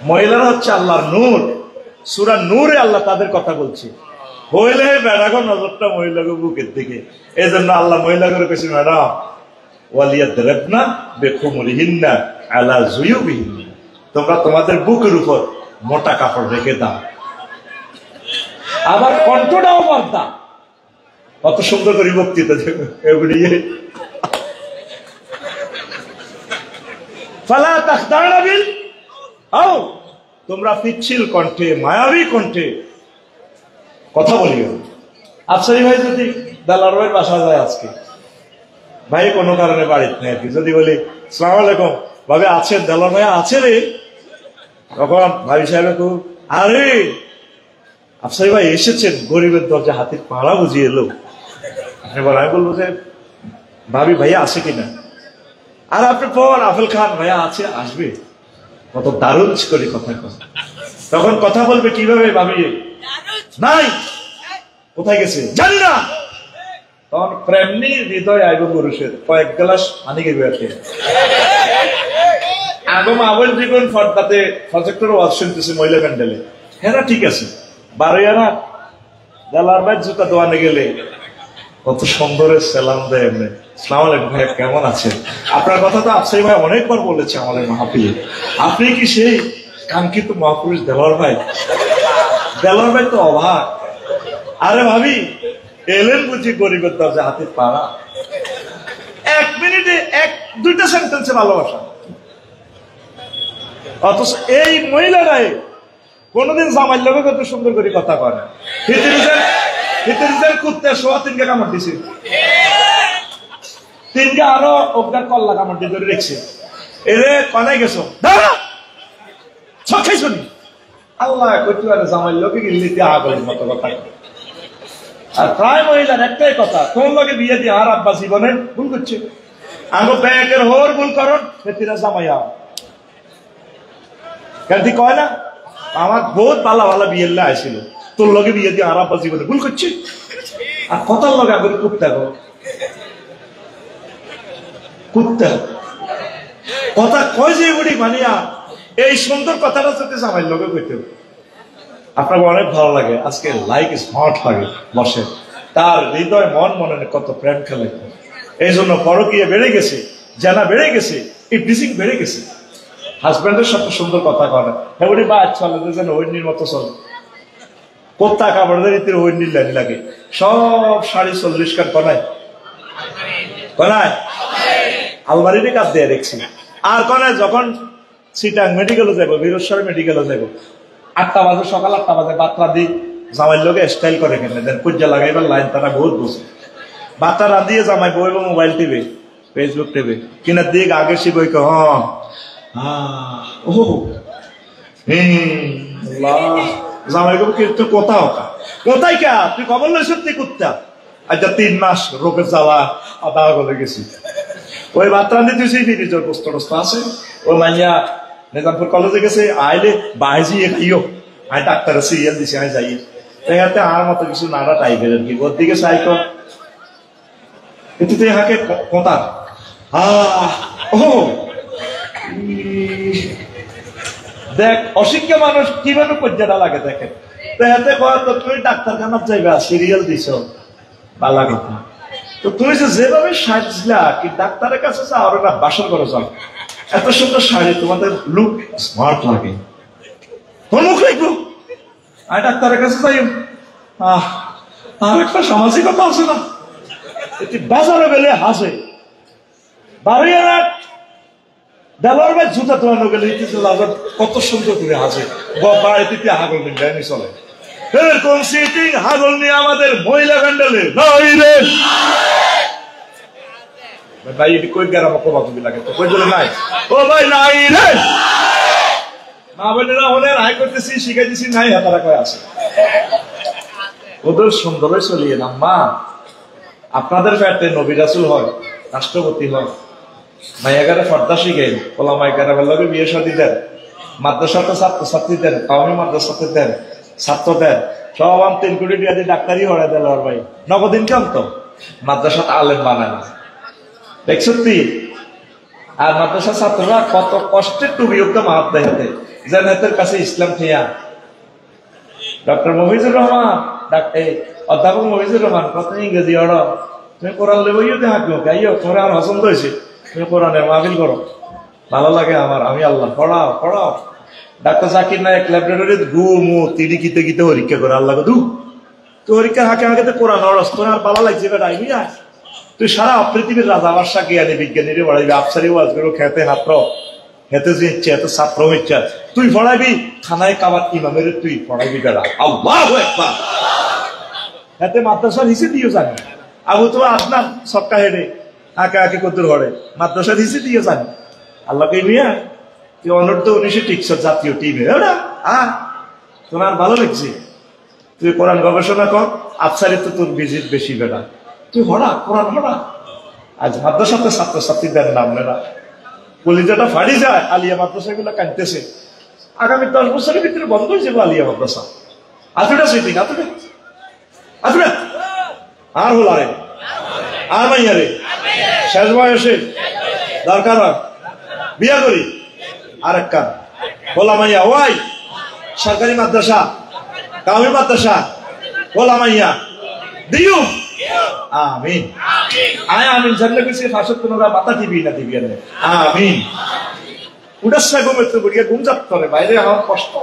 মহিলারা হচ্ছে আল্লাহর নূর। সূরা নূরে আল্লাহ তাদের কথা বলছে। হইলে বেড়াগো নজরটা মহিলাকে বুকের দিকে। এই জন্য আল্লাহ মহিলাকে কেছে ম্যাডাম ওয়ালিয়াদরিবনা বিখুমুরিহিন্না আলা জুয়ুবিহিন্না, তোমরা তোমাদের বুকের উপর মোটা কাপড় রেখে দাও। আবার কণ্ঠটাও পর্দা। কত সুন্দর করে বক্তৃতা এগুলি। ফালা তাখদানা বিল আও, তোমরা পিচ্ছিল কণ্ঠে মায়াবী কণ্ঠে কথা বলিও। আফসারি ভাই যদি দালার ভাইয়ের বাসা যায় আজকে, ভাই কোনো কারণে বাড়িতে নেই আর কি, যদি বলি আসসালামু আলাইকুম ভাবে আছেন, দালার ভাই আছে রে, তখন ভাই সাহেব খুব আরে আফসারি ভাই এসেছেন, গরিবের দরজা হাতির পাড়া বুঝিয়ে এলো। আপনি বলেন, আমি বলবো যে ভাবি ভাইয়া আছে কিনা, আর আপনি পর আফেল খান ভাইয়া আছে, আসবে। কত দারুণ করে কথা কয়। তখন কথা বলবে কিভাবে, ভাবি নাই, কোথায় গেছে জানি না। তখন প্রেমনি হৃদয় আইব পুরুষের, কয়েক গ্লাস পানি গেবে আর কি। আগম আবল জীবন ফর্দাতে প্রজেক্টর ওয়াজ শুনতেছে মহিলা প্যান্ডেলে, হ্যাঁ ঠিক আছে। বারোয়ারা দেলার ভাই জুতা দোয়ানে গেলে কত সুন্দরের সালাম দেয় এমনি, আসসালামু আলাইকুম ভাই কেমন আছেন। আপনার কথা তো আফসারি ভাই অনেকবার বলেছে আমাদের মাহফিলে, আপনি কি সেই কাঙ্ক্ষিত মহাপুরুষ দেলার ভাই? দেলার ভাই তো অবাক, আরে ভাবি এলেন বুঝি গরিবের দরজা হাতে পাড়া। 1 মিনিটে 1-2টা সেন্টেন্সে ভালোবাসা। অথচ এই মহিলারাই কোনদিন জামাই লোকে কত সুন্দর করে কথা কয় না। কুত্তে সোয়া 3কে কামড় দিছে, 3কে আরো অজ্ঞান কল্লা কামড় দিয়ে ধরে রেখেছে। এরে কনাই গেছো ছখাই শুনি আল্লাহ কইতে পারে জামাই লোকে গিল্লিতে আগলের মতো কথা। আর প্রায় মহিলার একটাই কথা, কোন লোকে বিয়ে দিয়ে আর আব্বা জীবনে ভুল করছে, আমি ব্যাংকের হোর ভুল করন সেটিরা জামাইয়া কেন কয় না, আমার বহুত পালা ভালা বিয়ে আসছিল, তোর লগে বিয়ে দিয়ে আর আব্বা জীবনে ভুল করছে। আর কথার লগে আমি কুত্তা গো, কুত্তা কথা কয় যে বুড়ি মানিয়া এই সুন্দর কথাটা যদি জামাই লগে কইতে আপনাকে অনেক ভালো লাগে। আজকে লাইক স্মার্ট লাগে বসে, তার হৃদয় মন মনে কত প্রেম খেলে। এই জন্য পরকীয়া বেড়ে গেছে, জানা বেড়ে গেছে, ইফডিসিং বেড়ে গেছে। হাজব্যান্ডের সাথে সুন্দর কথা কয় না, হ্যাঁ উনি বা চলে যেন ঐন্যির মতো চলে, কোথা কাপড়দের রীতির ঐন্যির লাইন লাগে। সব শাড়ি 40 কান কনায় কনায় আলমারিতে কাজ দিয়ে দেখছি। আর কনায় যখন সিটাং মেডিকেলে যাবো, বীরস্বর মেডিকেলে যাবো, 8টা বাজে, সকাল 8টা বাজে বাচ্চা দিই জামাই লোকে স্টাইল করে কেন দেন, পূজা লাগাইবার লাইন তারা বহুত বসে। বাচ্চা রাঁধিয়ে জামাই বইব মোবাইল টিভি, ফেসবুক টিভি কিনার দিক আগে সে বই জামাই কিন্তু কোথাও কোথায় কে তুই খবর লই সত্যি কুত্তা। আচ্ছা 3 মাস রোগের জ্বালা আদা গলে গেছি, ওই বাচ্চা রাঁধি তুই সেই ফিরিজর বস্তু টস্ত আছে। ওই মাইয়া নিজামপুর কলেজে গেছে, আইলে বাইজি খাইও, আই ডাক্তারের সিরিয়াল দিছি, আই যাই এতে আর মতো কিছু নানা টাইপের আর কি। ওর দিকে সাইক কিন্তু তুই হাকে কোথা দেখ অশিক্ষা মানুষ কিভাবে পর্যাটা লাগে দেখেন। তো হাতে কয় তো তুমি ডাক্তারখানার যাইবা, সিরিয়াল দিছ বালা কথা। তো তুমি যেভাবে সাজলা কি ডাক্তারের কাছে যাও না বাসন করে যাও, এত সুন্দর শাড়ি তোমাদের লুক স্মার্ট লাগে, তোর মুখ লাগবো। আমি ডাক্তারের কাছে যাই, আর একটা সামাজিকতা আছে না, এটি বাজারে গেলে হাসে, বাড়িয়ারা দেওয়ার ভাই জুতা তোলানো গেলে কত সুন্দর করে হাসে, বাড়িতে হাগল নিয়ে চলে। এরকম সিটিং হাগল নিয়ে আমাদের মহিলা প্যান্ডেলে ভাই এটি কই গ্রাম কবি লাগে তো কই বলে নাই, ও ভাই নাই রে মা বোনেরা হলে রায় করতেছি শিখাই দিছি নাই, হাতারা কয় আছে ওদের সুন্দর চলিয়ে না। মা আপনাদের ফ্যাটে নবী রাসূল হয়, রাষ্ট্রপতি হয়, মাইয়াগারে ফর্দা শিখেন, ওলা মাইগারা বলবে বিয়ে শাদী দেন, মাদ্রাসাতে ছাত্রছাত্রী দেন, কাউমি মাদ্রাসাতে দেন, ছাত্র দেন, সব 3 কোটি টাকা দিয়ে ডাক্তারই হড়াই দিল। আর ভাই নগদিন কেন তো মাদ্রাসাতে আলেম বানায় না, দেখছ তুই। আর মাদ্রাসা ছাত্ররা কত কষ্টের টুবি অব্দ মাহাত দেয় হাতে, যেন হাতের কাছে ইসলাম ঠিয়া। ডক্টর মফিজুর রহমান এই অধ্যাপক মহিজুর রহমান কত ইংরেজি অর্ড তুমি কোরআন লেবইও দেখা কেউ গাইও তোমার আমার পছন্দ হয়েছে তুমি কোরআনের মাহফিল করো ভালো লাগে আমার আমি আল্লাহ পড়াও পড়াও ডাক্তার জাকির নায়ক ল্যাবরেটরি ঘুমু তিড়ি কিতে কিতে পরীক্ষা করে আল্লাহ দু তুই পরীক্ষা হাঁকে হাঁকে কোরআন অরস তোর আর ভালো লাগছে বেটা আইবি আয় তুই সারা পৃথিবীর রাজা বাদশা জ্ঞানী বিজ্ঞানীরে পড়াইবি আফসারি ওয়াজ করো খেতে হাত্র খেতে যে ইচ্ছা এত ছাত্র ইচ্ছা তুই পড়াইবি খানায় কাবার ইমামের তুই পড়াইবি বেড়া আল্লাহু আকবার এতে মাদ্রাসার হিসেবে দিও জানি আবু তো আপনার সবটা হেডে আঁকে আঁকে করতে ঘরে মাদ্রাসার হিসেবে দিও জানি আল্লাহকে মিয়া তুই অনূর্ধ্ব 19 টিকসর জাতীয় টিমে ওরা তোমার ভালো লাগছে তুই কোরআন গবেষণা কর আফসারি তো তোর ভিজিট বেশি বেড়া তুই হড়া কোরআন হড়া আজ মাদ্রাসাতে ছাত্রছাত্রীদের নাম নেরা কলিজাটা ফাড়ি যায় আলিয়া মাদ্রাসা গুলো কাঁদতেছে আগামী 10 বছরের ভিতরে বন্ধ হয়ে যাবে আলিয়া মাদ্রাসা আতুটা সুইটিং আতুটা আতুটা আর হল আরে আর মাইয়া রে শেষ বয়সে দরকার হয় বিয়া করি আর এক কান বলা মাইয়া ওয়াই সরকারি মাদ্রাসা কাউমি মাদ্রাসা বলা মাইয়া দিও আমিন আয় আমিন জানলে কিছু ফাঁসত কোনো মাথা টিভি না টিভি আনে আমিন উড়াচ্ছা ঘুমের তো বুড়িয়া ঘুম যাত করে বাইরে আমার কষ্ট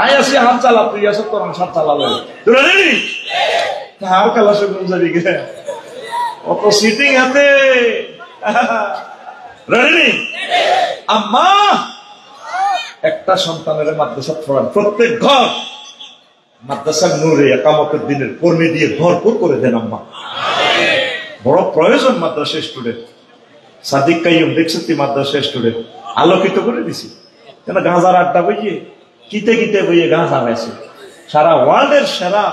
আয় আসি হাত চালা তুই আসো তোর হাত চালালো তুই রেডি আর কালাসে ঘুম যাবি গে অত সিটিং হাতে রেডি আম্মা একটা সন্তানের মাদ্রাসা পড়ান প্রত্যেক ঘর মাদ্রাসার নূরে একামতের দিনের কর্মী দিয়ে ভরপুর করে দেন আম্মা বড় প্রয়োজন মাদ্রাসা স্টুডেন্ট সাদিক কাইয়ুম দেখছেন তুই মাদ্রাসা স্টুডেন্ট আলোকিত করে দিছি কেন গাঁজার আড্ডা বইয়ে কিতে কিতে বইয়ে গাঁজা হয়েছে সারা ওয়ার্ল্ডের সেরা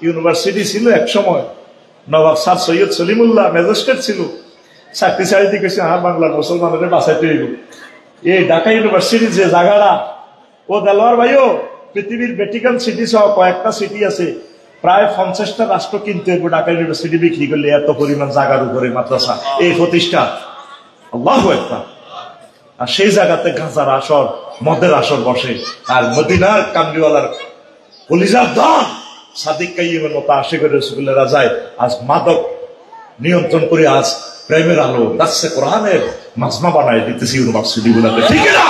ইউনিভার্সিটি ছিল এক সময় নবাব স্যার সৈয়দ সলিমুল্লাহ ম্যাজিস্ট্রেট ছিল চাকরি ছাড়ি দিয়েছে আর বাংলার মুসলমানের বাঁচাইতে হইব এই ঢাকা ইউনিভার্সিটির যে জায়গাটা ও দেলোয়ার ভাইও পৃথিবীর ভ্যাটিকান সিটি সহ কয়েকটা সিটি আছে প্রায় 50টা রাষ্ট্র কিনতে হইব ঢাকা ইউনিভার্সিটি বিক্রি করলে এত পরিমাণ জায়গার উপরে মাদ্রাসা এই প্রতিষ্ঠা আল্লাহু আকবার আর সেই জায়গাতে গাঁজার আসর মদের আসর বসে আর মদিনার কামলিওয়ালার কলিজার দান সাদিক কাইয়ুমের মতো আশিকের রাসূলুল্লাহরা যায় আজ মাদক নিয়ন্ত্রণ করে আজ প্রেমের আলো দাসে কোরআনের মাজমা বানায় দিতেছি ইউনিভার্সিটি গুলাতে ঠিক না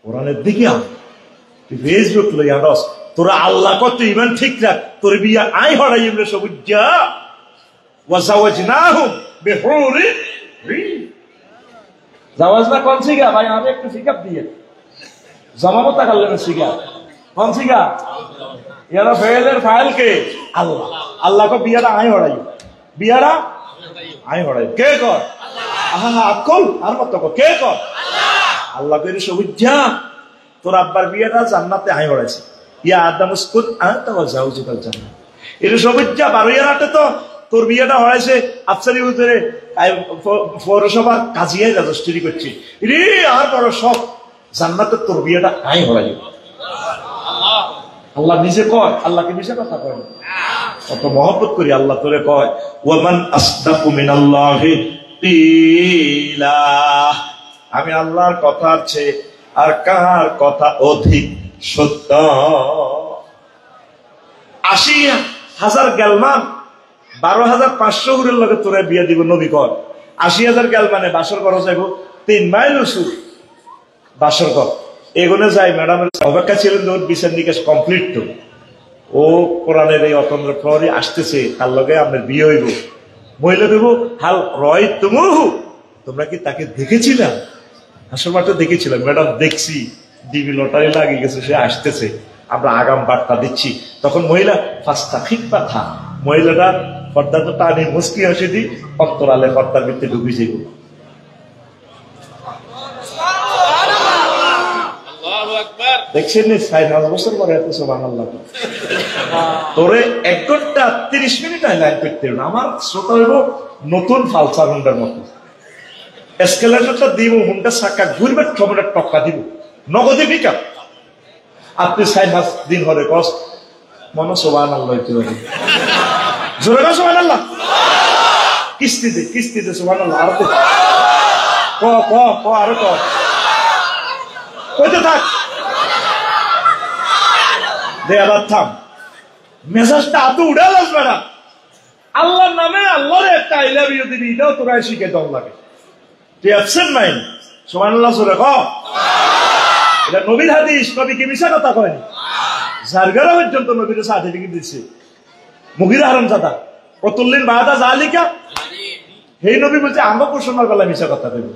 কোরআনের দিকে তুই ফেসবুক লই আনস তোরা আল্লাহ কত ইমান ঠিক রাখ তোর বিয়া আই হড়াইম রে সবুজ্জা ওয়াজাওয়াজনাহুম বিহুরিন জাওয়াজ না কোন সিগা ভাই আমি একটু ফিকাপ দিয়ে জমামত করলেন সিগা কোন সিগা ইয়ারা ফেলের file K Allah Allah co Biate I Horai Biate I Horai কে কর আহা আকল আর মত কো কে কর আল্লাহ কইরে সবুজ্জা তোর আব্বার বিয়াটা জান্নাতে আই হড়াইছে ইয়া আদম উসকুত আনতা ওয়া জাওজুকাল জান্নাত এর সবুজ্জা 12 রাতে তো তোর বিয়াটা হড়াইছে আফসারি হুজুরে পৌরসভা কাজিয়ায় রেজিস্ট্রি করছে রে আর বড় সব জান্নাতে তোর বিয়াটা আই হড়াই আল্লাহ নিজে কয় আল্লাহকে নিজে কথা কয় কত মহব্বত করি আল্লাহ তোরে কয় ওয়ামান আসদাকু মিনাল্লাহি কিলা আমি আল্লাহর কথার চেয়ে আর কার কথা অধিক সত্য 80,000 গেলমান 12,500 হুরের লগে তোরে বিয়া দিব নবী কর 80,000 গেলমানে বাসর করা যাইব 3 মাইল উঁচু বাসর কর এগুলো যাই ম্যাডামের অপেক্ষা ছিলেন ওর বিচার নিকাশ কমপ্লিট তো ও কোরআনের এই অতন্ত্র প্রহরী আসতেছে তার লগে আপনার বিয়ে হইব মহিলা দেবো হাল রয় তুমুহু তোমরা কি তাকে দেখেছিলাম হাসর মাঠে দেখেছিলাম ম্যাডাম দেখছি ডিবি লটারি লাগিয়ে গেছে সে আসতেছে আমরা আগাম বার্তা দিচ্ছি তখন মহিলা ফাস্তা ঠিক কথা মহিলাটা পর্দাটা টানি মুসকি হাসি দি অন্তরালে পর্দার ভিতরে ঢুকে যাইব দেখছেন 5 বছর পরে এত সুবহানাল্লাহ তোরে 1 ঘন্টা 30 মিনিট লাইন করতে হবে আমার শ্রোতা হইব নতুন ফালসার হুন্ডার মতো এসকেলেটরটা দিব হুন্ডা চাকা ঘুরবে টমেটো টক্কা দিব নগদে পিকআপ আপনি 6 দিন হলে কস মনে সুবহানাল্লাহ জোরে না সুবহানাল্লাহ কিস্তিতে সুবহানাল্লাহ আর ক আর কইতে থাক দে আবার থাম, মেজাজটা এত উড়ে আসবে না। আল্লাহর নামে আল্লাহর একটা আই লাভ ইউ দিবি, এটাও তোরা শিখে দম লাগে। তুই অ্যাবসেন্ট মাইন্ড, সুবহানাল্লাহ জোরে কও। এটা নবীর হাদিস, নবী কি মিশা কথা কয়? জারগারা পর্যন্ত নবীর সার্টিফিকেট দিচ্ছে। মুগিরা হারামজাদা কতল্লিন বাদা জালিকা, এই নবী বলছে আমরা ঘোষণার বেলা মিশা কথা দেব।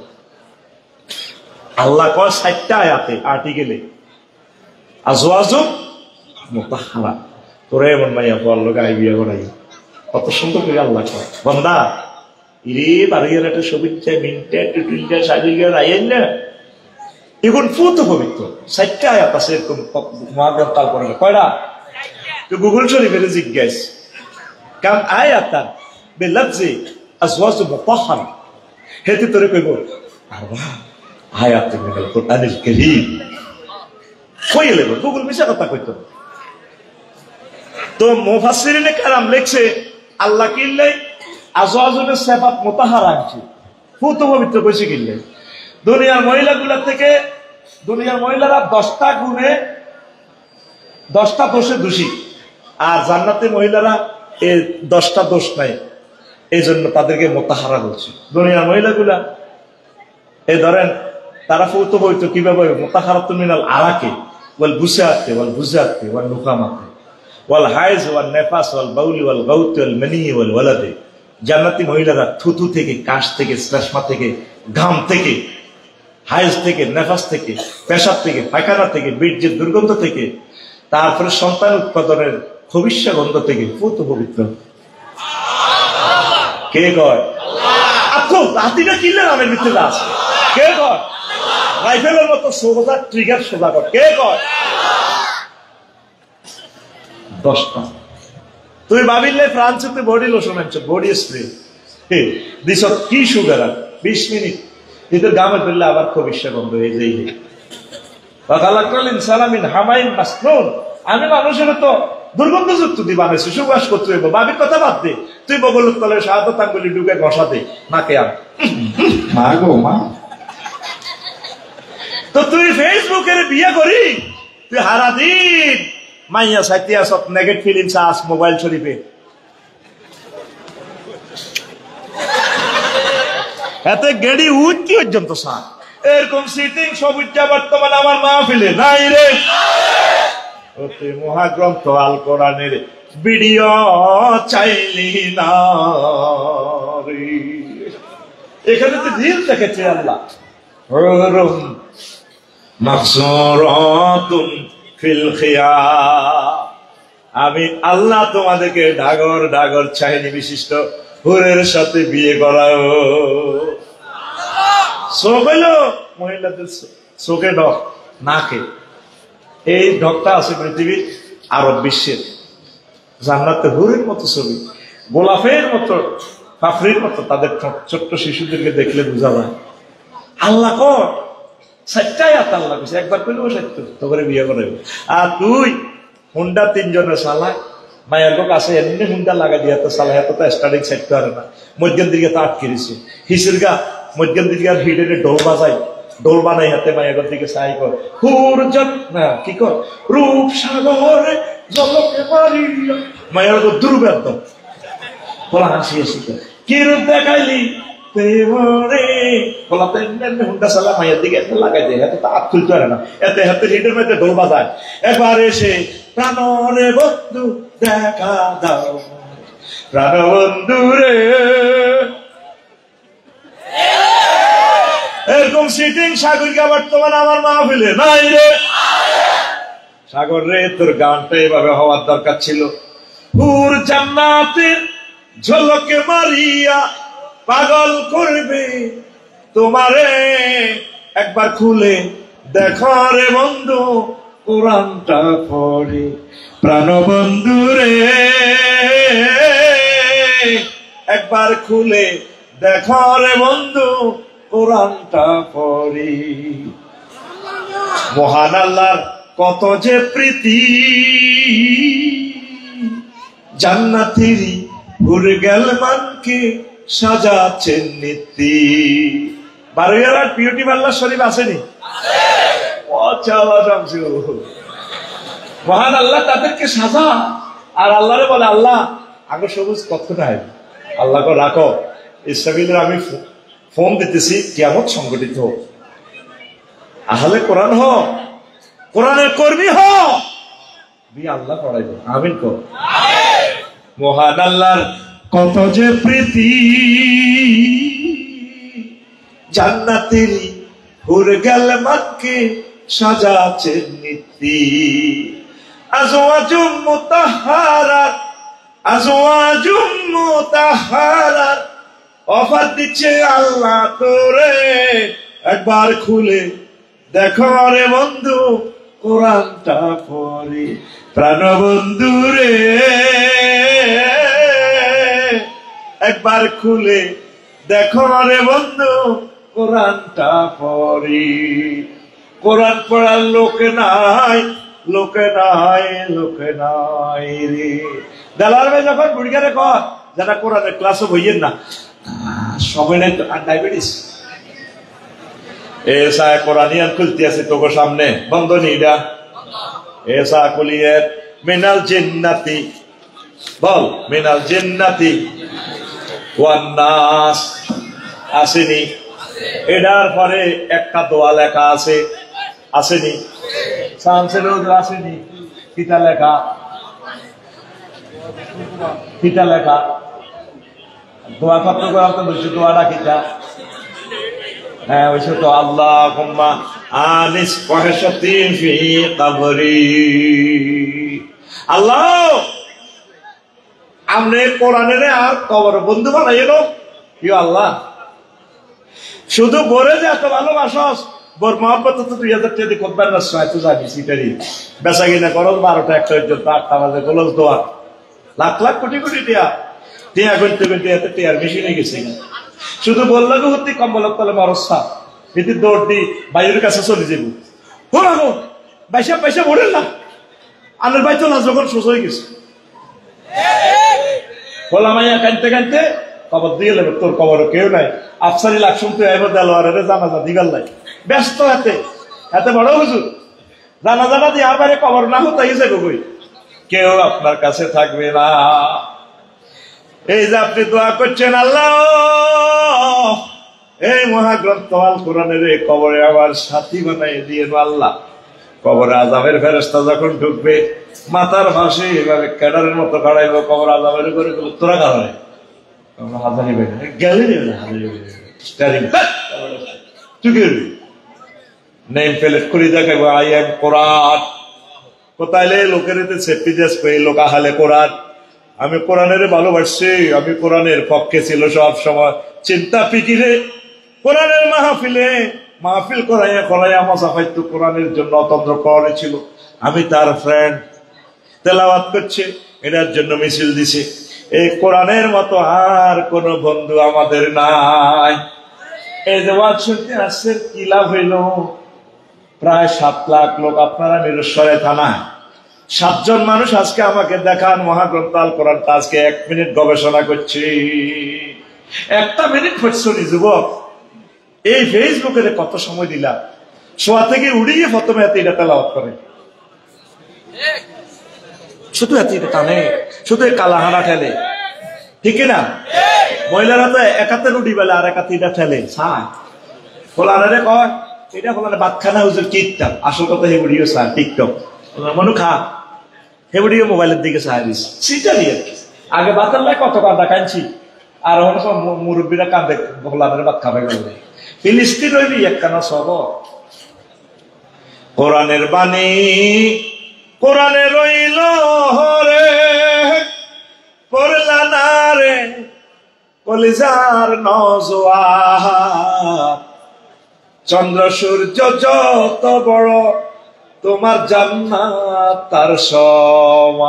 আল্লাহ কয় 60টা আয়াতে আর্টিকেলে আজওয়াজু মুতাহহারা, তোরা এমন মাইয়া পড় লোক আই বিয়া করাই, কত সুন্দর করে আল্লাহ কয় বান্দা ইরে বাড়ির একটা সবিচ্ছা মিনটে টুটিলটা সাজিয়ে রাইয়েন না, এখন ফুত পবিত্র 60টা আয়াত আছে এরকম মহাগ্রন্থ তাল করে। কয়টা? তো গুগল শরীফের জিজ্ঞেস কাম আয়াতান বিলফজি আজওয়াজু মুতাহহারা, হেতে তোরে কইব আয়াত মিনাল কুরআনিল কারীম কই লেব, গুগল মিশা কথা কইতো। তো মুফাসসিরিনে কেরাম লিখছে আল্লাহ কিল্লাই আজওয়াজুনের সিফাত মুতাহহারা আছে, ফুত পবিত্র কইছে কিল্লাই। দুনিয়ার মহিলাগুলা থেকে, দুনিয়ার মহিলারা 10টা গুণে 10টা দোষে দোষী, আর জান্নাতে মহিলারা এই 10টা দোষ নাই, এই জন্য তাদেরকে মুতাহহারা বলছে। দুনিয়ার মহিলাগুলা এই ধরেন তারা ফুত পবিত্র কিভাবে? মুতাহহারাতুন মিনাল আরাকি ওয়াল বুসাতি ওয়াল বুজাতি ওয়াল নুকামাতি ওয়াল হাইজ ওয়াল নেফাস ওয়াল বাউলি ওয়াল গাউতি ওয়াল মানি ওয়াল ওয়ালাদি। জান্নাতি মহিলারা থুথু থেকে, কাশ থেকে, শ্লেষ্মা থেকে, ঘাম থেকে, হাইজ থেকে, নেফাস থেকে, পেশাব থেকে, পায়খানা থেকে, বীর্যের দুর্গন্ধ থেকে, তারপরে সন্তান উৎপাদনের খবিষ্যা গন্ধ থেকে ফুত পবিত্র। কে কয়? আল্লাহ। হাতিটা কিনলে নামের ভিতরে আছে, কে কয়? রাইফেলের মতো সোজা ট্রিগার সোজা কর, কে কয়? 10টা। তুই ভাবিলে ফ্রান্সে বডি লোশন আনছো, বডি স্প্রে দিস কি সুগার, 20 মিনিট এদের গামে ফেললে আবার খবিষ্যা গন্ধ হয়ে যায়। আমি মানুষের তো দুর্গন্ধযুক্ত দিয়ে বানাইছি, সুবাস করতে হইব। বাবির কথা বাদ দে, তুই বগলের তলে শাহাদাত আঙ্গুলি ঢুকে ঘষা দে নাকে আম, মা গো মা। তো তুই ফেসবুকের বিয়ে করি, তুই হারা দিন মাইয়া সাইতিয়া সব নেগেট ফিলিংস আস মোবাইল শরীফে, এতে গেড়ি উঠতি পর্যন্ত সার এরকম সিটিং সব উচ্চা বর্তমান আমার মাহফিলে নাই রে। তুই মহাগ্রন্থ আল কোরআনের ভিডিও চাইলি না রে, এখানে তো রিল দেখেছে আল্লাহ মাকসুরাতুন ফিল খিয়াম, আমি আল্লাহ তোমাদেরকে ডাগর ডাগর চাহিনি বিশিষ্ট হুরের সাথে বিয়ে করাও। চোখ হইলো মহিলাদের চোখে ডক, নাকে, এই ডকটা আছে পৃথিবীর আরব বিশ্বের। জান্নাতে হুরের মতো ছবি, গোলাপের মতো, পাফরির মতো তাদের ছোট্ট শিশুদেরকে দেখলে বোঝা যায়। আল্লাহ কর 60টাই আল্লাহ কইছে, একবার কইলেও 70 তো করে বিয়ে করে। আর তুই হুন্ডা 3 জনের চালায়, মায়ের লোক আছে এমনি হুন্ডা লাগা দিয়া তো চালায়, এত তো স্টার্টিং সেট করে না, মধ্যম দিকে তো আটকে দিছে হিসেরগা, মধ্যম দিকে আর ভিড়ে ডোল বাজাই, ডোল বানাই হাতে মায়ের দিকে সাই কর হুর না কি কর রূপ সাগরে জলকে মারিয়া, মায়ের তো দুর্বেদ বলা হাসি হাসি কি রূপ দেখাইলি হুন্ডা চালা মায়ের দিকে এত লাগাই দেয়, এত তো আট খুলতে পারে না, এতে হাতে হিটের মধ্যে ঢোল বাজায়। এবার এসে প্রাণরে বন্ধু দেখা দাও, প্রাণ বন্ধু রে, এরকম সিটিং সাগরকে বর্তমান আমার মাহফিলে নাই রে। সাগর রে তোর গানটা এভাবে হওয়ার দরকার ছিল, হুর জান্নাতের ঝলকে মারিয়া পাগল করবে তোমারে, একবার খুলে দেখো রে বন্ধু কোরআনটা পড়ে, প্রাণ বন্ধু রে একবার খুলে দেখো রে বন্ধু কোরআনটা পড়ে। মহান আল্লাহর কত যে প্রীতি, জান্নাতেরই ঘুরে গেল মানকে সাজাচ্ছেন নীতি। বারোয়ার বিউটি পার্লার শরীফ আসেনি? মহান আল্লাহ তাদেরকে সাজা, আর আল্লাহরে বলে আল্লাহ আগে সবুজ কত নাই, আল্লাহকে রাখো, ইসরাফিলের আমি ফোন দিতেছি কিয়ামত সংগঠিত হোক, আহলে কোরআন হ, কোরআনের কর্মী হ, দিয়ে আল্লাহ পড়াইব। আমিন কর। মহান আল্লাহর কত যে প্রীতি, জান্নাতেরই হুর গেল মাকে সাজাচ্ছে নীতি, আজওয়াজুম মুতাহহারাত, আজওয়াজুম মুতাহহারাত, অফার দিচ্ছে আল্লাহ তোরে, একবার খুলে দেখো রে বন্ধু কোরআনটা পড়ে, প্রাণ বন্ধু রে একবার খুলে দেখো রে বন্ধু কোরআনটা পড়ে। কোরআন পড়ার লোক নাই, লোকে নাই, লোকে নাই রে। দেলার ভাই যখন বুড়িগারে কর যারা কোরআনের ক্লাসও বইয়েন না, সবাই নাই তো আর ডায়াবেটিস এসা কোরআনিয়ান খুলতে আছে তোকে সামনে, বন্ধ নিডা এসা কুলিয়ের মিনাল জিন্নাতি, বল মিনাল জিন্নাতি ওয়ান নাস আসেনি, এটার পরে একটা দোয়া লেখা আছে, আসেনি? আসেনি? কিতা লেখা, কিতা লেখা দোয়া খত্ম করা তো বলছি, দোয়াটা কিতা? হ্যাঁ ওইসব তো আল্লাহুম্মা আনিস ওয়াহশাতি ফি কবরি। আল্লাহ আমনে কোরআনের আর কবর বন্ধু বানাইলো, কি আল্লাহ শুধু বলে যে এত ভালোবাসস, বর মহব্বত তো 2000 টাকা দিয়ে করবেন না, তো জানি সিটারি বেচা কিনা করল 12টা 1টা পর্যন্ত, 8টা বাজে কলস দোয়া, লাখ লাখ কোটি কোটি টিয়া টিয়া করতে করতে এত টিয়ার মেশিনে গেছে। শুধু বললো গো হতে কম্বলের তলে মরসা এতে দৌড় দি বাইরের কাছে চলে যাব, হো পয়সা পয়সা ভরেন না, আনের ভাই তো না যখন সোজ হয়ে গেছে, বলা মাইয়া কানতে কানতে কবর দিয়ে নেবে, তোর কবর কেউ নাই, আফসারি লাখ শুনতে আইব দেলোয়ারে জানাজা দিগাল নাই, ব্যস্ত হাতে হাতে বড় হুজুর জানাজানা দিয়ে আর বাইরে কবর না হতাই যাবে বই, কেউ আপনার কাছে থাকবে না। এই যে আপনি দোয়া করছেন আল্লাহ এই মহাগ্রন্থ আল কোরআনের এই কবরে আবার সাথী বানাই দিয়ে আল্লাহ, কবরে আযাবের ফেরেশতা যখন ঢুকবে মাথার ভাসে এভাবে ক্যাডারের মতো কাড়াইব, কবর আযাবের করে তোরা কাড়াই হাজারি গেলে নেম প্লেট করে দেখাবো আই এম কোরআন, কোথায় লোকের সেফটি দেশ এই লোক আহালে কোরআন, আমি কোরআনের ভালোবাসছি, আমি কোরআনের পক্ষে ছিল সব সময়, চিন্তা ফিকিরে কোরআনের মাহফিলে মাহফিল করাইয়া করাইয়া মশাফাইত কোরআনের জন্য অতন্ত্র করেছিল, আমি তার ফ্রেন্ড, তেলাওয়াত করছে এটার জন্য মিছিল দিছে, এই কোরআনের মতো আর কোন বন্ধু আমাদের নাই। এই যে ওয়াজ শুনতে আসছে কি লাভ হইল, প্রায় 7 লাখ লোক আপনারা মিরসরাই থানায় 7 জন মানুষ আজকে আমাকে দেখান মহাগ্রন্থ আল কোরআনটা আজকে 1 মিনিট গবেষণা করছি, 1টা মিনিট পড়ছি যুবক, এই ফেসবুকে কত সময় দিলা, শোয়া থেকে উড়িয়ে প্রথমে এত এটা তেলাওয়াত করে, শুধু এত এটা টানে, শুধু কালাহানা ঠেলে, ঠিক না? মহিলারা তো এক হাতে রুটি বেলা আর এক হাতে এটা ঠেলে ছায়, ফোলারে কয় এটা ফোলারে ভাত খানা হুজুর কিতাব, আসল কথা হেবুড়িও চায় টিকটক মানু খা, হেবুড়িও মোবাইলের দিকে চাইছিস সেটাই আর কি। আগে ভাতের লাই কত কান্দা কাঁদছি, আর অনেক মুরব্বীরা কান্দে ফোলারে ভাত খাবে গেল, ফিলিস্তিন হইবি একখানা সব কোরআনের বাণী, কোরআনে রইল রে পড়লা না রে কলিজার নজওয়া, চন্দ্র সূর্য যত বড় তোমার জান্নাত তার সমান,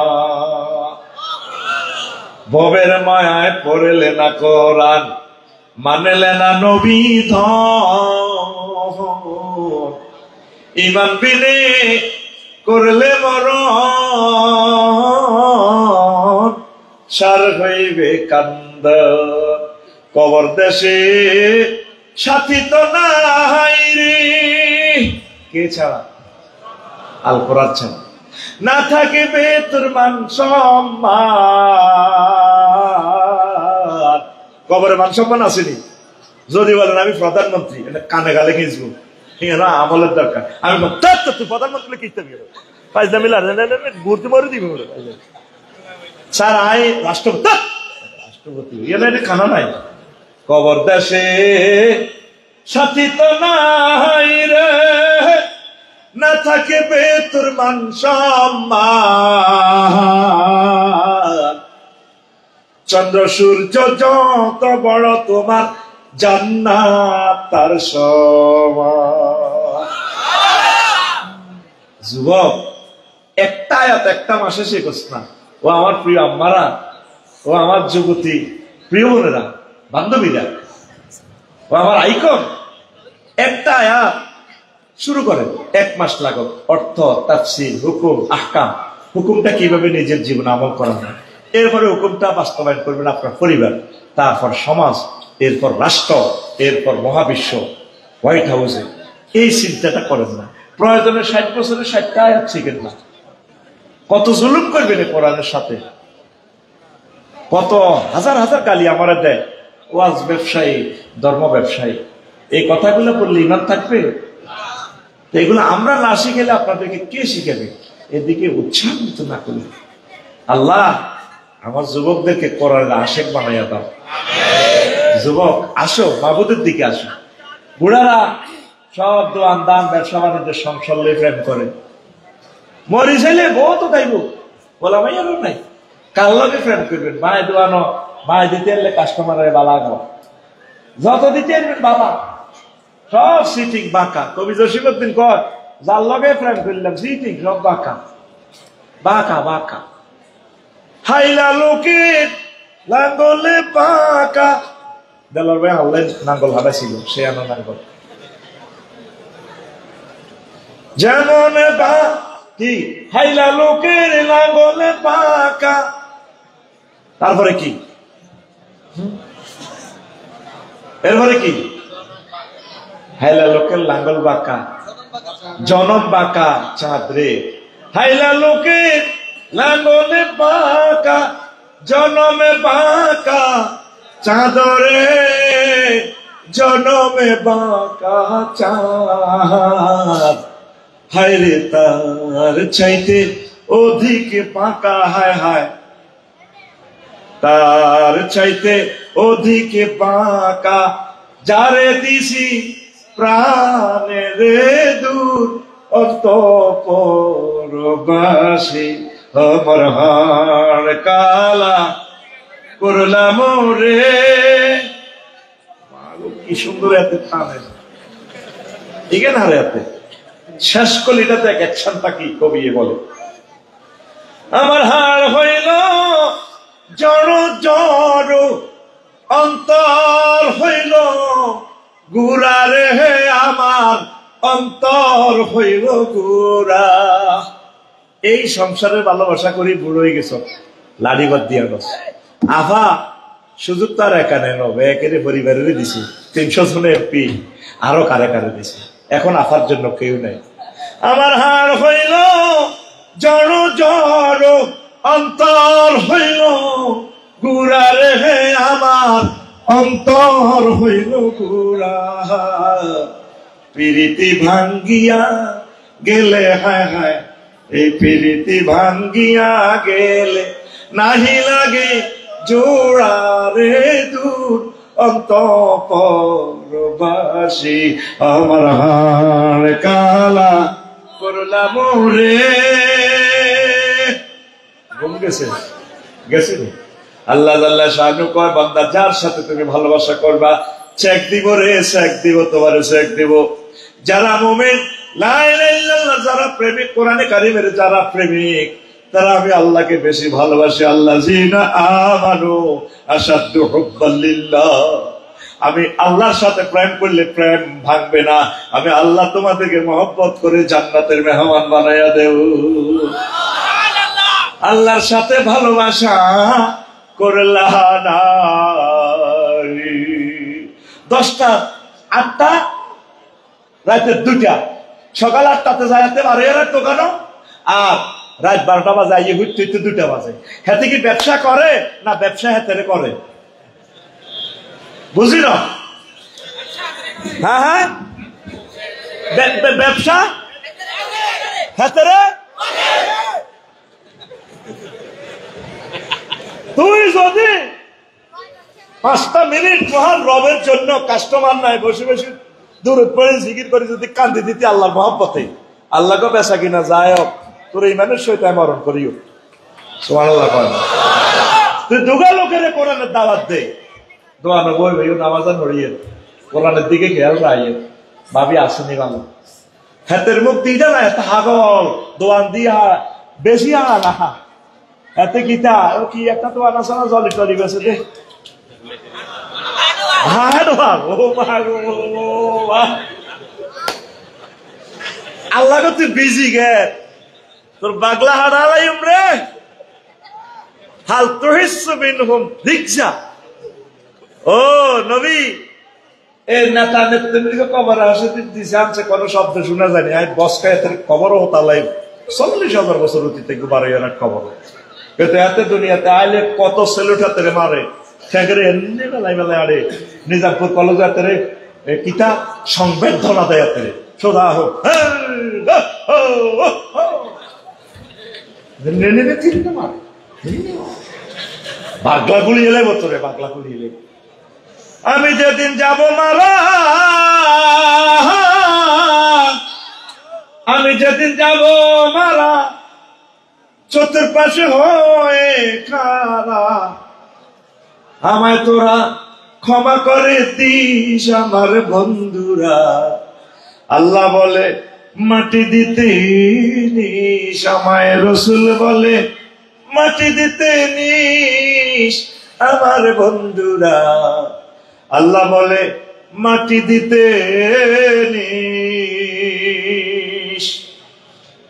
ভবের মায়ায় পড়লে না কোরআন, মানলে না নবী ঈমান বিনে করলে মরণ, সার হইবে কান্দ কবর দেশে সাথী তো নাই রে, কে ছাড়া? আল কোরআন ছাড়া। না থাকিবে তোর মান সম্মান। কবরে মান সম্মান আসেনি। যদি বলেন আমি প্রধানমন্ত্রী, এটা কানে গালে খেয়েছবো, ঠিক আছে, আমলের দরকার। আমি তুই প্রধানমন্ত্রী কিনতে পাইজা মিলা ঘুরতে মরে দিবি স্যার, আই রাষ্ট্রপতি, রাষ্ট্রপতি এটা খানা নাই। কবর দেশে সাথী তো নাই রে, না থাকিবে তোর মান সম্মান। চন্দ্র সূর্য যত বড় তোমার জান্নাত তার সমান। যুবক, একটা আয়াত একটা মাসে শেখস না। ও আমার প্রিয় আম্মারা, ও আমার যুবতী প্রিয় বোনেরা, বান্ধবীরা, ও আমার আইকন, একটা আয়াত শুরু করেন, 1 মাস লাগত। অর্থ, তাফসীর, হুকুম, আহকাম, হুকুমটা কিভাবে নিজের জীবনে আমল করা হয়, এরপরে হুকুমটা বাস্তবায়ন করবেন আপনার পরিবার, তারপর সমাজ, এরপর রাষ্ট্র, এরপর মহাবিশ্ব, হোয়াইট হাউসে। এই চিন্তাটা করেন না। প্রয়োজনে 60 বছরের 60টা আয়াত শিখেন না। কত জুলুম করবেন কোরআনের সাথে, কত হাজার হাজার গালি আমার দেয়। ওয়াজ ব্যবসায়ী, ধর্ম ব্যবসায়ী, এই কথাগুলো বললে ইমান থাকবে? এগুলো আমরা না শিখেলে আপনাদেরকে কে শিখাবে? এদিকে উৎসাহিত না করলে। আল্লাহ আমার যুবকদেরকে কোরআনের আশেক বানাইয়া দাও। যুবক আসো, মাবুদের দিকে আসো। বুড়ারা সব দোয়ান দান ব্যবসা বাণিজ্য সংসার প্রেম করে, মরি চাইলে বউ তো গাইব, বলা মাইয়ারও নাই। কার লগে প্রেম করবেন? মায় দোয়ানো, মায় দিতে এলে কাস্টমারের বালা গাও, যত দিতে আসবেন বাবা, সব সিটিং বাঁকা। কবি জসিমউদ্দিন কর, যার লগে প্রেম করলাম সিটিং সব বাঁকা, বাঁকা বাঁকা। হাইলা লোকের লাঙ্গলে বাঁকা। দেলার ভাই আল্লাহ নাঙ্গল হারাইছিল, সে আনো নাঙ্গল যেমন বা কি, হাইলা লোকের লাঙ্গলে বাঁকা। তারপরে কি? এরপরে কি? হাইলা লোকের লাঙ্গল বাঁকা, জনম বাঁকা চাঁদরে। হাইলা লোকের লাঙ্গলে বাঁকা, জনমে বাঁকা চাঁদরে, জনমে বাঁকা চাঁদ। হায়রে তার চাইতে অধিক বাঁকা, হায় হায় তার চাইতে অধিক বাঁকা, যারে দিছি প্রাণে রে দূর অন্তঃপুরবাসী। আমার হাড় কালা করলাম রে। কি সুন্দর এতে টানে, এখানে হারে এতে শেষ কলিটাতে এক একশনটা কি কবি বলে, আমার হাড় হইল জড় জড়, অন্তর হইল গুড়া রে, আমার অন্তর হইল গুড়া। এই সংসারের ভালোবাসা করি বুড়ো হয়ে গেছ, লাড়িবাদ দিয়া গেছ। আভা সুযোগ তো আর একা নেন, একের পরিবারেরই দিছি, 300 জনের এমপি, আরো কারে কারে দিছি, এখন আফার জন্য কেউ নাই। আমার হাড় হইল জড় জড়, অন্তর হইল গুড়া রে, আমার অন্তর হইল গুড়া। প্রীতি ভাঙ্গিয়া গেলে, হায় হায় এই প্রীতি ভাঙ্গিয়া গেলে, নাহি লাগে জোড়া রে দূর অন্তঃপুরবাসী। আমার হাড় কালা করলাম রে। ঘুম গেছে গেছে আল্লাহ আল্লাহ শানু কয়, বান্দা যার সাথে তুমি ভালোবাসা করবা চেক দিব রে, চেক দিব, তোমারে চেক দিব। যারা মুমিন লা ইলাহা ইল্লাল্লাহ, যারা প্রেমিক, কোরআনে কারিমের যারা প্রেমিক, তারা আমি আল্লাহকে বেশি ভালোবাসি। আল্লাযীনা আমানু আশাদ্দু হুব্বান লিল্লাহ। আমি আল্লাহর সাথে প্রেম করলে প্রেম ভাঙবে না। আমি আল্লাহ তোমাদেরকে মহব্বত করে জান্নাতের মেহমান বানাইয়া দেব। আল্লাহর সাথে ভালোবাসা করলা না। 10টা 8টা রাতের 2টা, সকাল 8টাতে যাইতে পারে দোকানো, আর রাত 12টা বাজে আইয়ে ঘুরতে 2টা বাজে। হাতে কি ব্যবসা করে না ব্যবসা হাতে করে? বুঝি না? হ্যাঁ হ্যাঁ, ব্যবসা হাতে। তুই যদি 5টা মিনিট মহান রবের জন্য কাস্টমার নাই বসে বসে দূরত পড়ে জিকির করে যদি কান্দি দিতে আল্লাহর মহব্বতে, আল্লাহকে বেচা কিনা যায় তোর ইমানের সহিত মরণ করিও। সুবহানাল্লাহ। তুই দুগা লোকের কোরআনের দাওয়াত দে, দোয়ানো বই ভাইও নামাজান হরিয়ে কোরআনের দিকে খেয়াল রাখেন, ভাবি আসেনি ভালো হাতের মুখ দিয়ে না এত হাগল দোয়ান দিয়া বেশি আনা এতে কিতা কি একটা দোয়ান আছে না জলি টলি গেছে দে আল্লাহ তুই বিজি গে তোর বাগলা হারালাই রে হাল তোহিসুম দীক্ষা। ও নবী এর নেতা নেতৃত্ব কবর আসে দিছে আনছে কোন শব্দ শোনা যায়নি। আমি বসকায় কবরও হতালাই 40,000 বছর অতীতে বারো খবর কিন্তু এতে দুনিয়াতে আইলে কত সেলুট হাতে মারে ঠেকেরে এমনি বেলায় বেলায় আরে নিজামপুর কলেজ হাতে কিতা সংবর্ধনা দেয় হাতে সোজা হোক মারে বাগলা গুলি এলে বছরে বাগলা গুলি এলে। আমি যেদিন যাব মারা, আমি যেদিন যাব মারা চতুর্পাশে হয়ে খারা, আমায় তোরা ক্ষমা করে দিস আমার বন্ধুরা। আল্লাহ বলে মাটি দিতে নিস, আমায় রসুল বলে মাটি দিতে নিস আমার বন্ধুরা। আল্লাহ বলে মাটি দিতে নিস।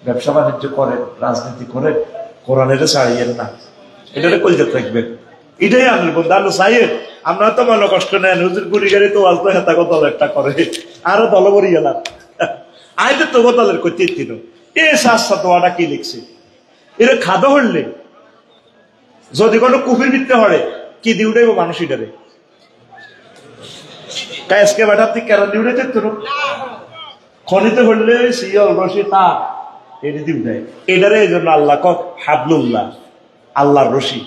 ব্যবসা বাণিজ্য করেন, রাজনীতি করেন, কোরআনের ছাড়িয়েন না, এটা কলজা থাকবেন। এটাই আনলে বন্ধু আলো সাহেব আমরা তো মনে কষ্ট নেন হুজুর গুড়ি গাড়ি তো আলতো হেতা দল একটা করে আরো দল বড়ি গেলাম আইতে তো দলের করতে ছিল এ শাস্তা তোয়াটা কি লিখছে এরা খাদা হইলে যদি কোনো কুফির মিথ্যে হরে কি দিয়ে উঠাইব মানুষ এটারে কাজকে বেটার তুই কেন দিয়ে উঠেছে তোর খনিতে হইলে শিয়ল রশি তা এটি দিয়ে উঠায় এটারে এই জন্য আল্লাহ ক হাবলুল্লাহ আল্লাহর রশি।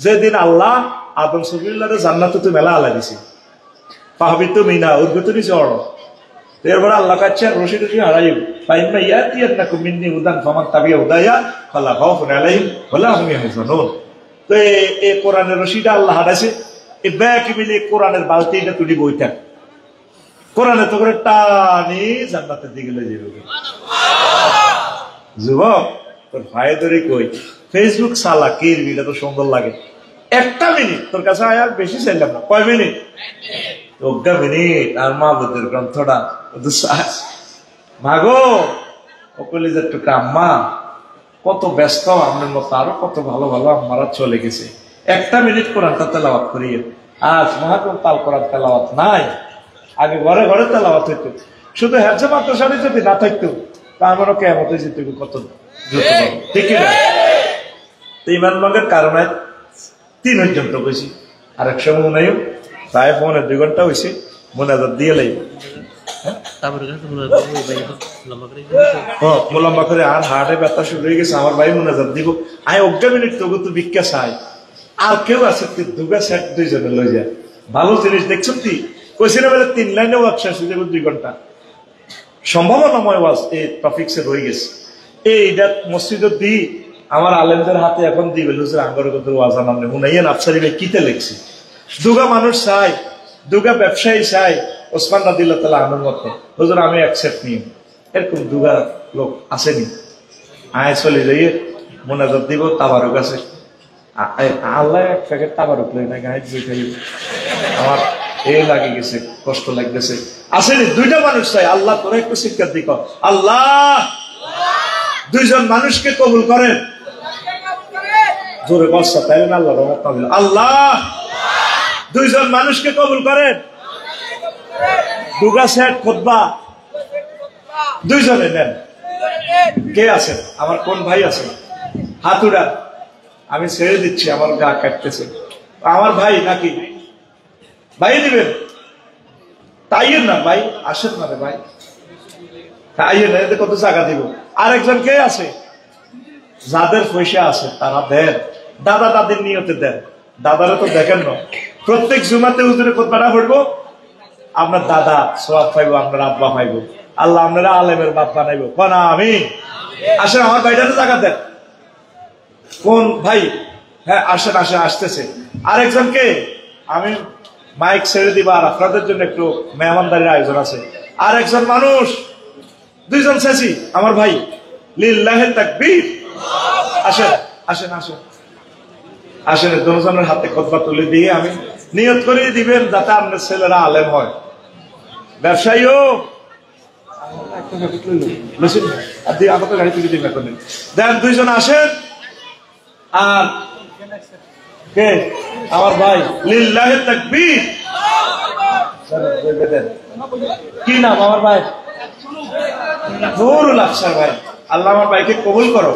যেদিন আল্লাহ আদম সফিউল্লাহরে জান্নাতে তো মেলা আলা দিছে পাহবি তো মিনা ওর ভেতরে জ্বর এরপরে আল্লাহ কাছে রশি টশি হারাইব ফাইন্না ইয়াতিয়ান্নাকুম মিন্নি হুদান ফামান তাবিয়া হুদায়া ফালা খাউফুন আলাইহিম ওয়ালা হুম ইয়াহজানুন। তো এই কোরআনের রশিটা আল্লাহ হারাইছে এই ব্যাগ মিলে কোরআনের বালতিটা তুলি বইটা কোরআনে তো করে টানি জান্নাতের দিকে লয়ে যাবে। যুবক তোর ভাই ধরে কই ফেসবুক সালা কিরবিটা তো সুন্দর লাগে একটা মিনিট তোর কাছে আর বেশি চাইলাম না কয় মিনিট অজ্ঞা মিনিট আর মা বুদ্ধের গ্রন্থটা ভাগো ওকলি যে একটু আম্মা কত ব্যস্ত আপনার মতো আরো কত ভালো ভালো আম্মারা চলে গেছে একটা মিনিট কোরআনটা তেলাওয়াত করিয়ে আজ মহাকম তাল কোরআন তেলাওয়াত নাই আগে ঘরে ঘরে তেলাওয়াত হইতো শুধু হ্যাজা মাদ্রাসারে যদি না থাকতো তা আমারও কেমন যেত কত ঠিক না ইমান মগের কারণে 3 পর্যন্ত বেশি আর এক সময় মনে হয় প্রায় 2.5 ঘন্টা হয়েছে মোনাজাত দিয়ে লাগবে লম্বা করে আর হার্টে ব্যথা শুরু হয়ে গেছে আমার ভাই মোনাজাত দিব আয় অজ্ঞা মিনিট তবু তো ভিক্ষা চাই আর কেউ আছে দুগা সেট 2 জনে লই যায় ভালো জিনিস দেখছো তুই কইছি না বলে 3 লাইনে ওয়াজ শেষ হয়ে যাবে 2 ঘন্টা সম্ভাবনাময় ওয়াজ এই টপিকসে রয়ে গেছে এইটা মসজিদে দি আমার আলেমদের হাতে এখন দিবে হুজুর আঙ্গর কত ওয়াজ নামনে হুনাইয়া আফসারি ভাই কিতে লেখছি দুগা মানুষ চাই দুগা ব্যবসায়ী চাই ওসমান রাদিয়াল্লাহু তাআলা আনহুর মত হুজুর আমি অ্যাকসেপ্ট নিই এরকম দুগা লোক আসেনি আয় চলে যাই মোনাজাত দিব তাবারুক আছে আল্লাহ এক প্যাকেট তাবারুক লই না গায়ে দুই খাই আমার এই লাগে গেছে কষ্ট লাগতেছে আসেনি দুইটা মানুষ চাই আল্লাহ তোরা একটু শিক্ষা দিক আল্লাহ 2 জন মানুষকে কবুল করেন জোরে বর্ষা তাই না আল্লাহ রহমত পাবেন আল্লাহ 2 জন মানুষকে কবুল করেন দুগা সেট খুতবা 2 জনে নেন কে আছেন আমার কোন ভাই আছেন হাত উড়ান, আমি ছেড়ে দিচ্ছি, আমার গা কাটতেছে। আমার ভাই নাকি ভাই দিবেন? তাইয়ের না ভাই, আসেন না রে ভাই, তাইয়ের না, এতে কত টাকা দিব। আরেকজন কে আছে? যাদের পয়সা আছে তারা দেন, দাদা দাদির নিয়তে দেন। দাদারা তো দেখেন না, প্রত্যেক জুমাতে হুজুরে খুতবাটা পড়বো, আপনার দাদা সওয়াব পাইবো, আপনার আব্বা পাইবো, আল্লাহ আপনারা আলেমের বাপ বানাইবো। কোন আমি আসেন, আমার ভাইটাতে টাকা দেন। কোন ভাই? হ্যাঁ আসেন, আসেন, আসতেছে। আরেকজনকে আমি মাইক ছেড়ে দিবা, আর আপনাদের জন্য একটু মেহমানদারির আয়োজন আছে। আর একজন মানুষ, দুইজন শেষি আমার ভাই, লিল্লাহে তাকবীর। আসেন, আসেন, আসেন, আসেন, দুজনের হাতে খুতবা তুলে দিয়ে আমি নিয়ত করে দিবেন যাতে আপনার ছেলেরা আলেম হয়, ব্যবসায়ী হোক। আমাকে গাড়ি তুলে দিবেন এখন। দেন দুইজন আসেন। আর কে? আমার ভাই, লিল্লাহে তাকবীর। কি নাম আমার ভাই? নুরুল আফসার ভাই। আল্লাহ আমার ভাইকে কবুল করো।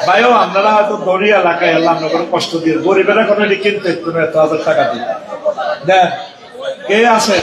ভাইও আপনারা হয়তো দরিয়া এলাকায়, আল্লাহ আপনার কষ্ট দিয়ে, গরিবেরা কোনো কিনতে 1,000 টাকা দিয়ে দেন। কে আছে?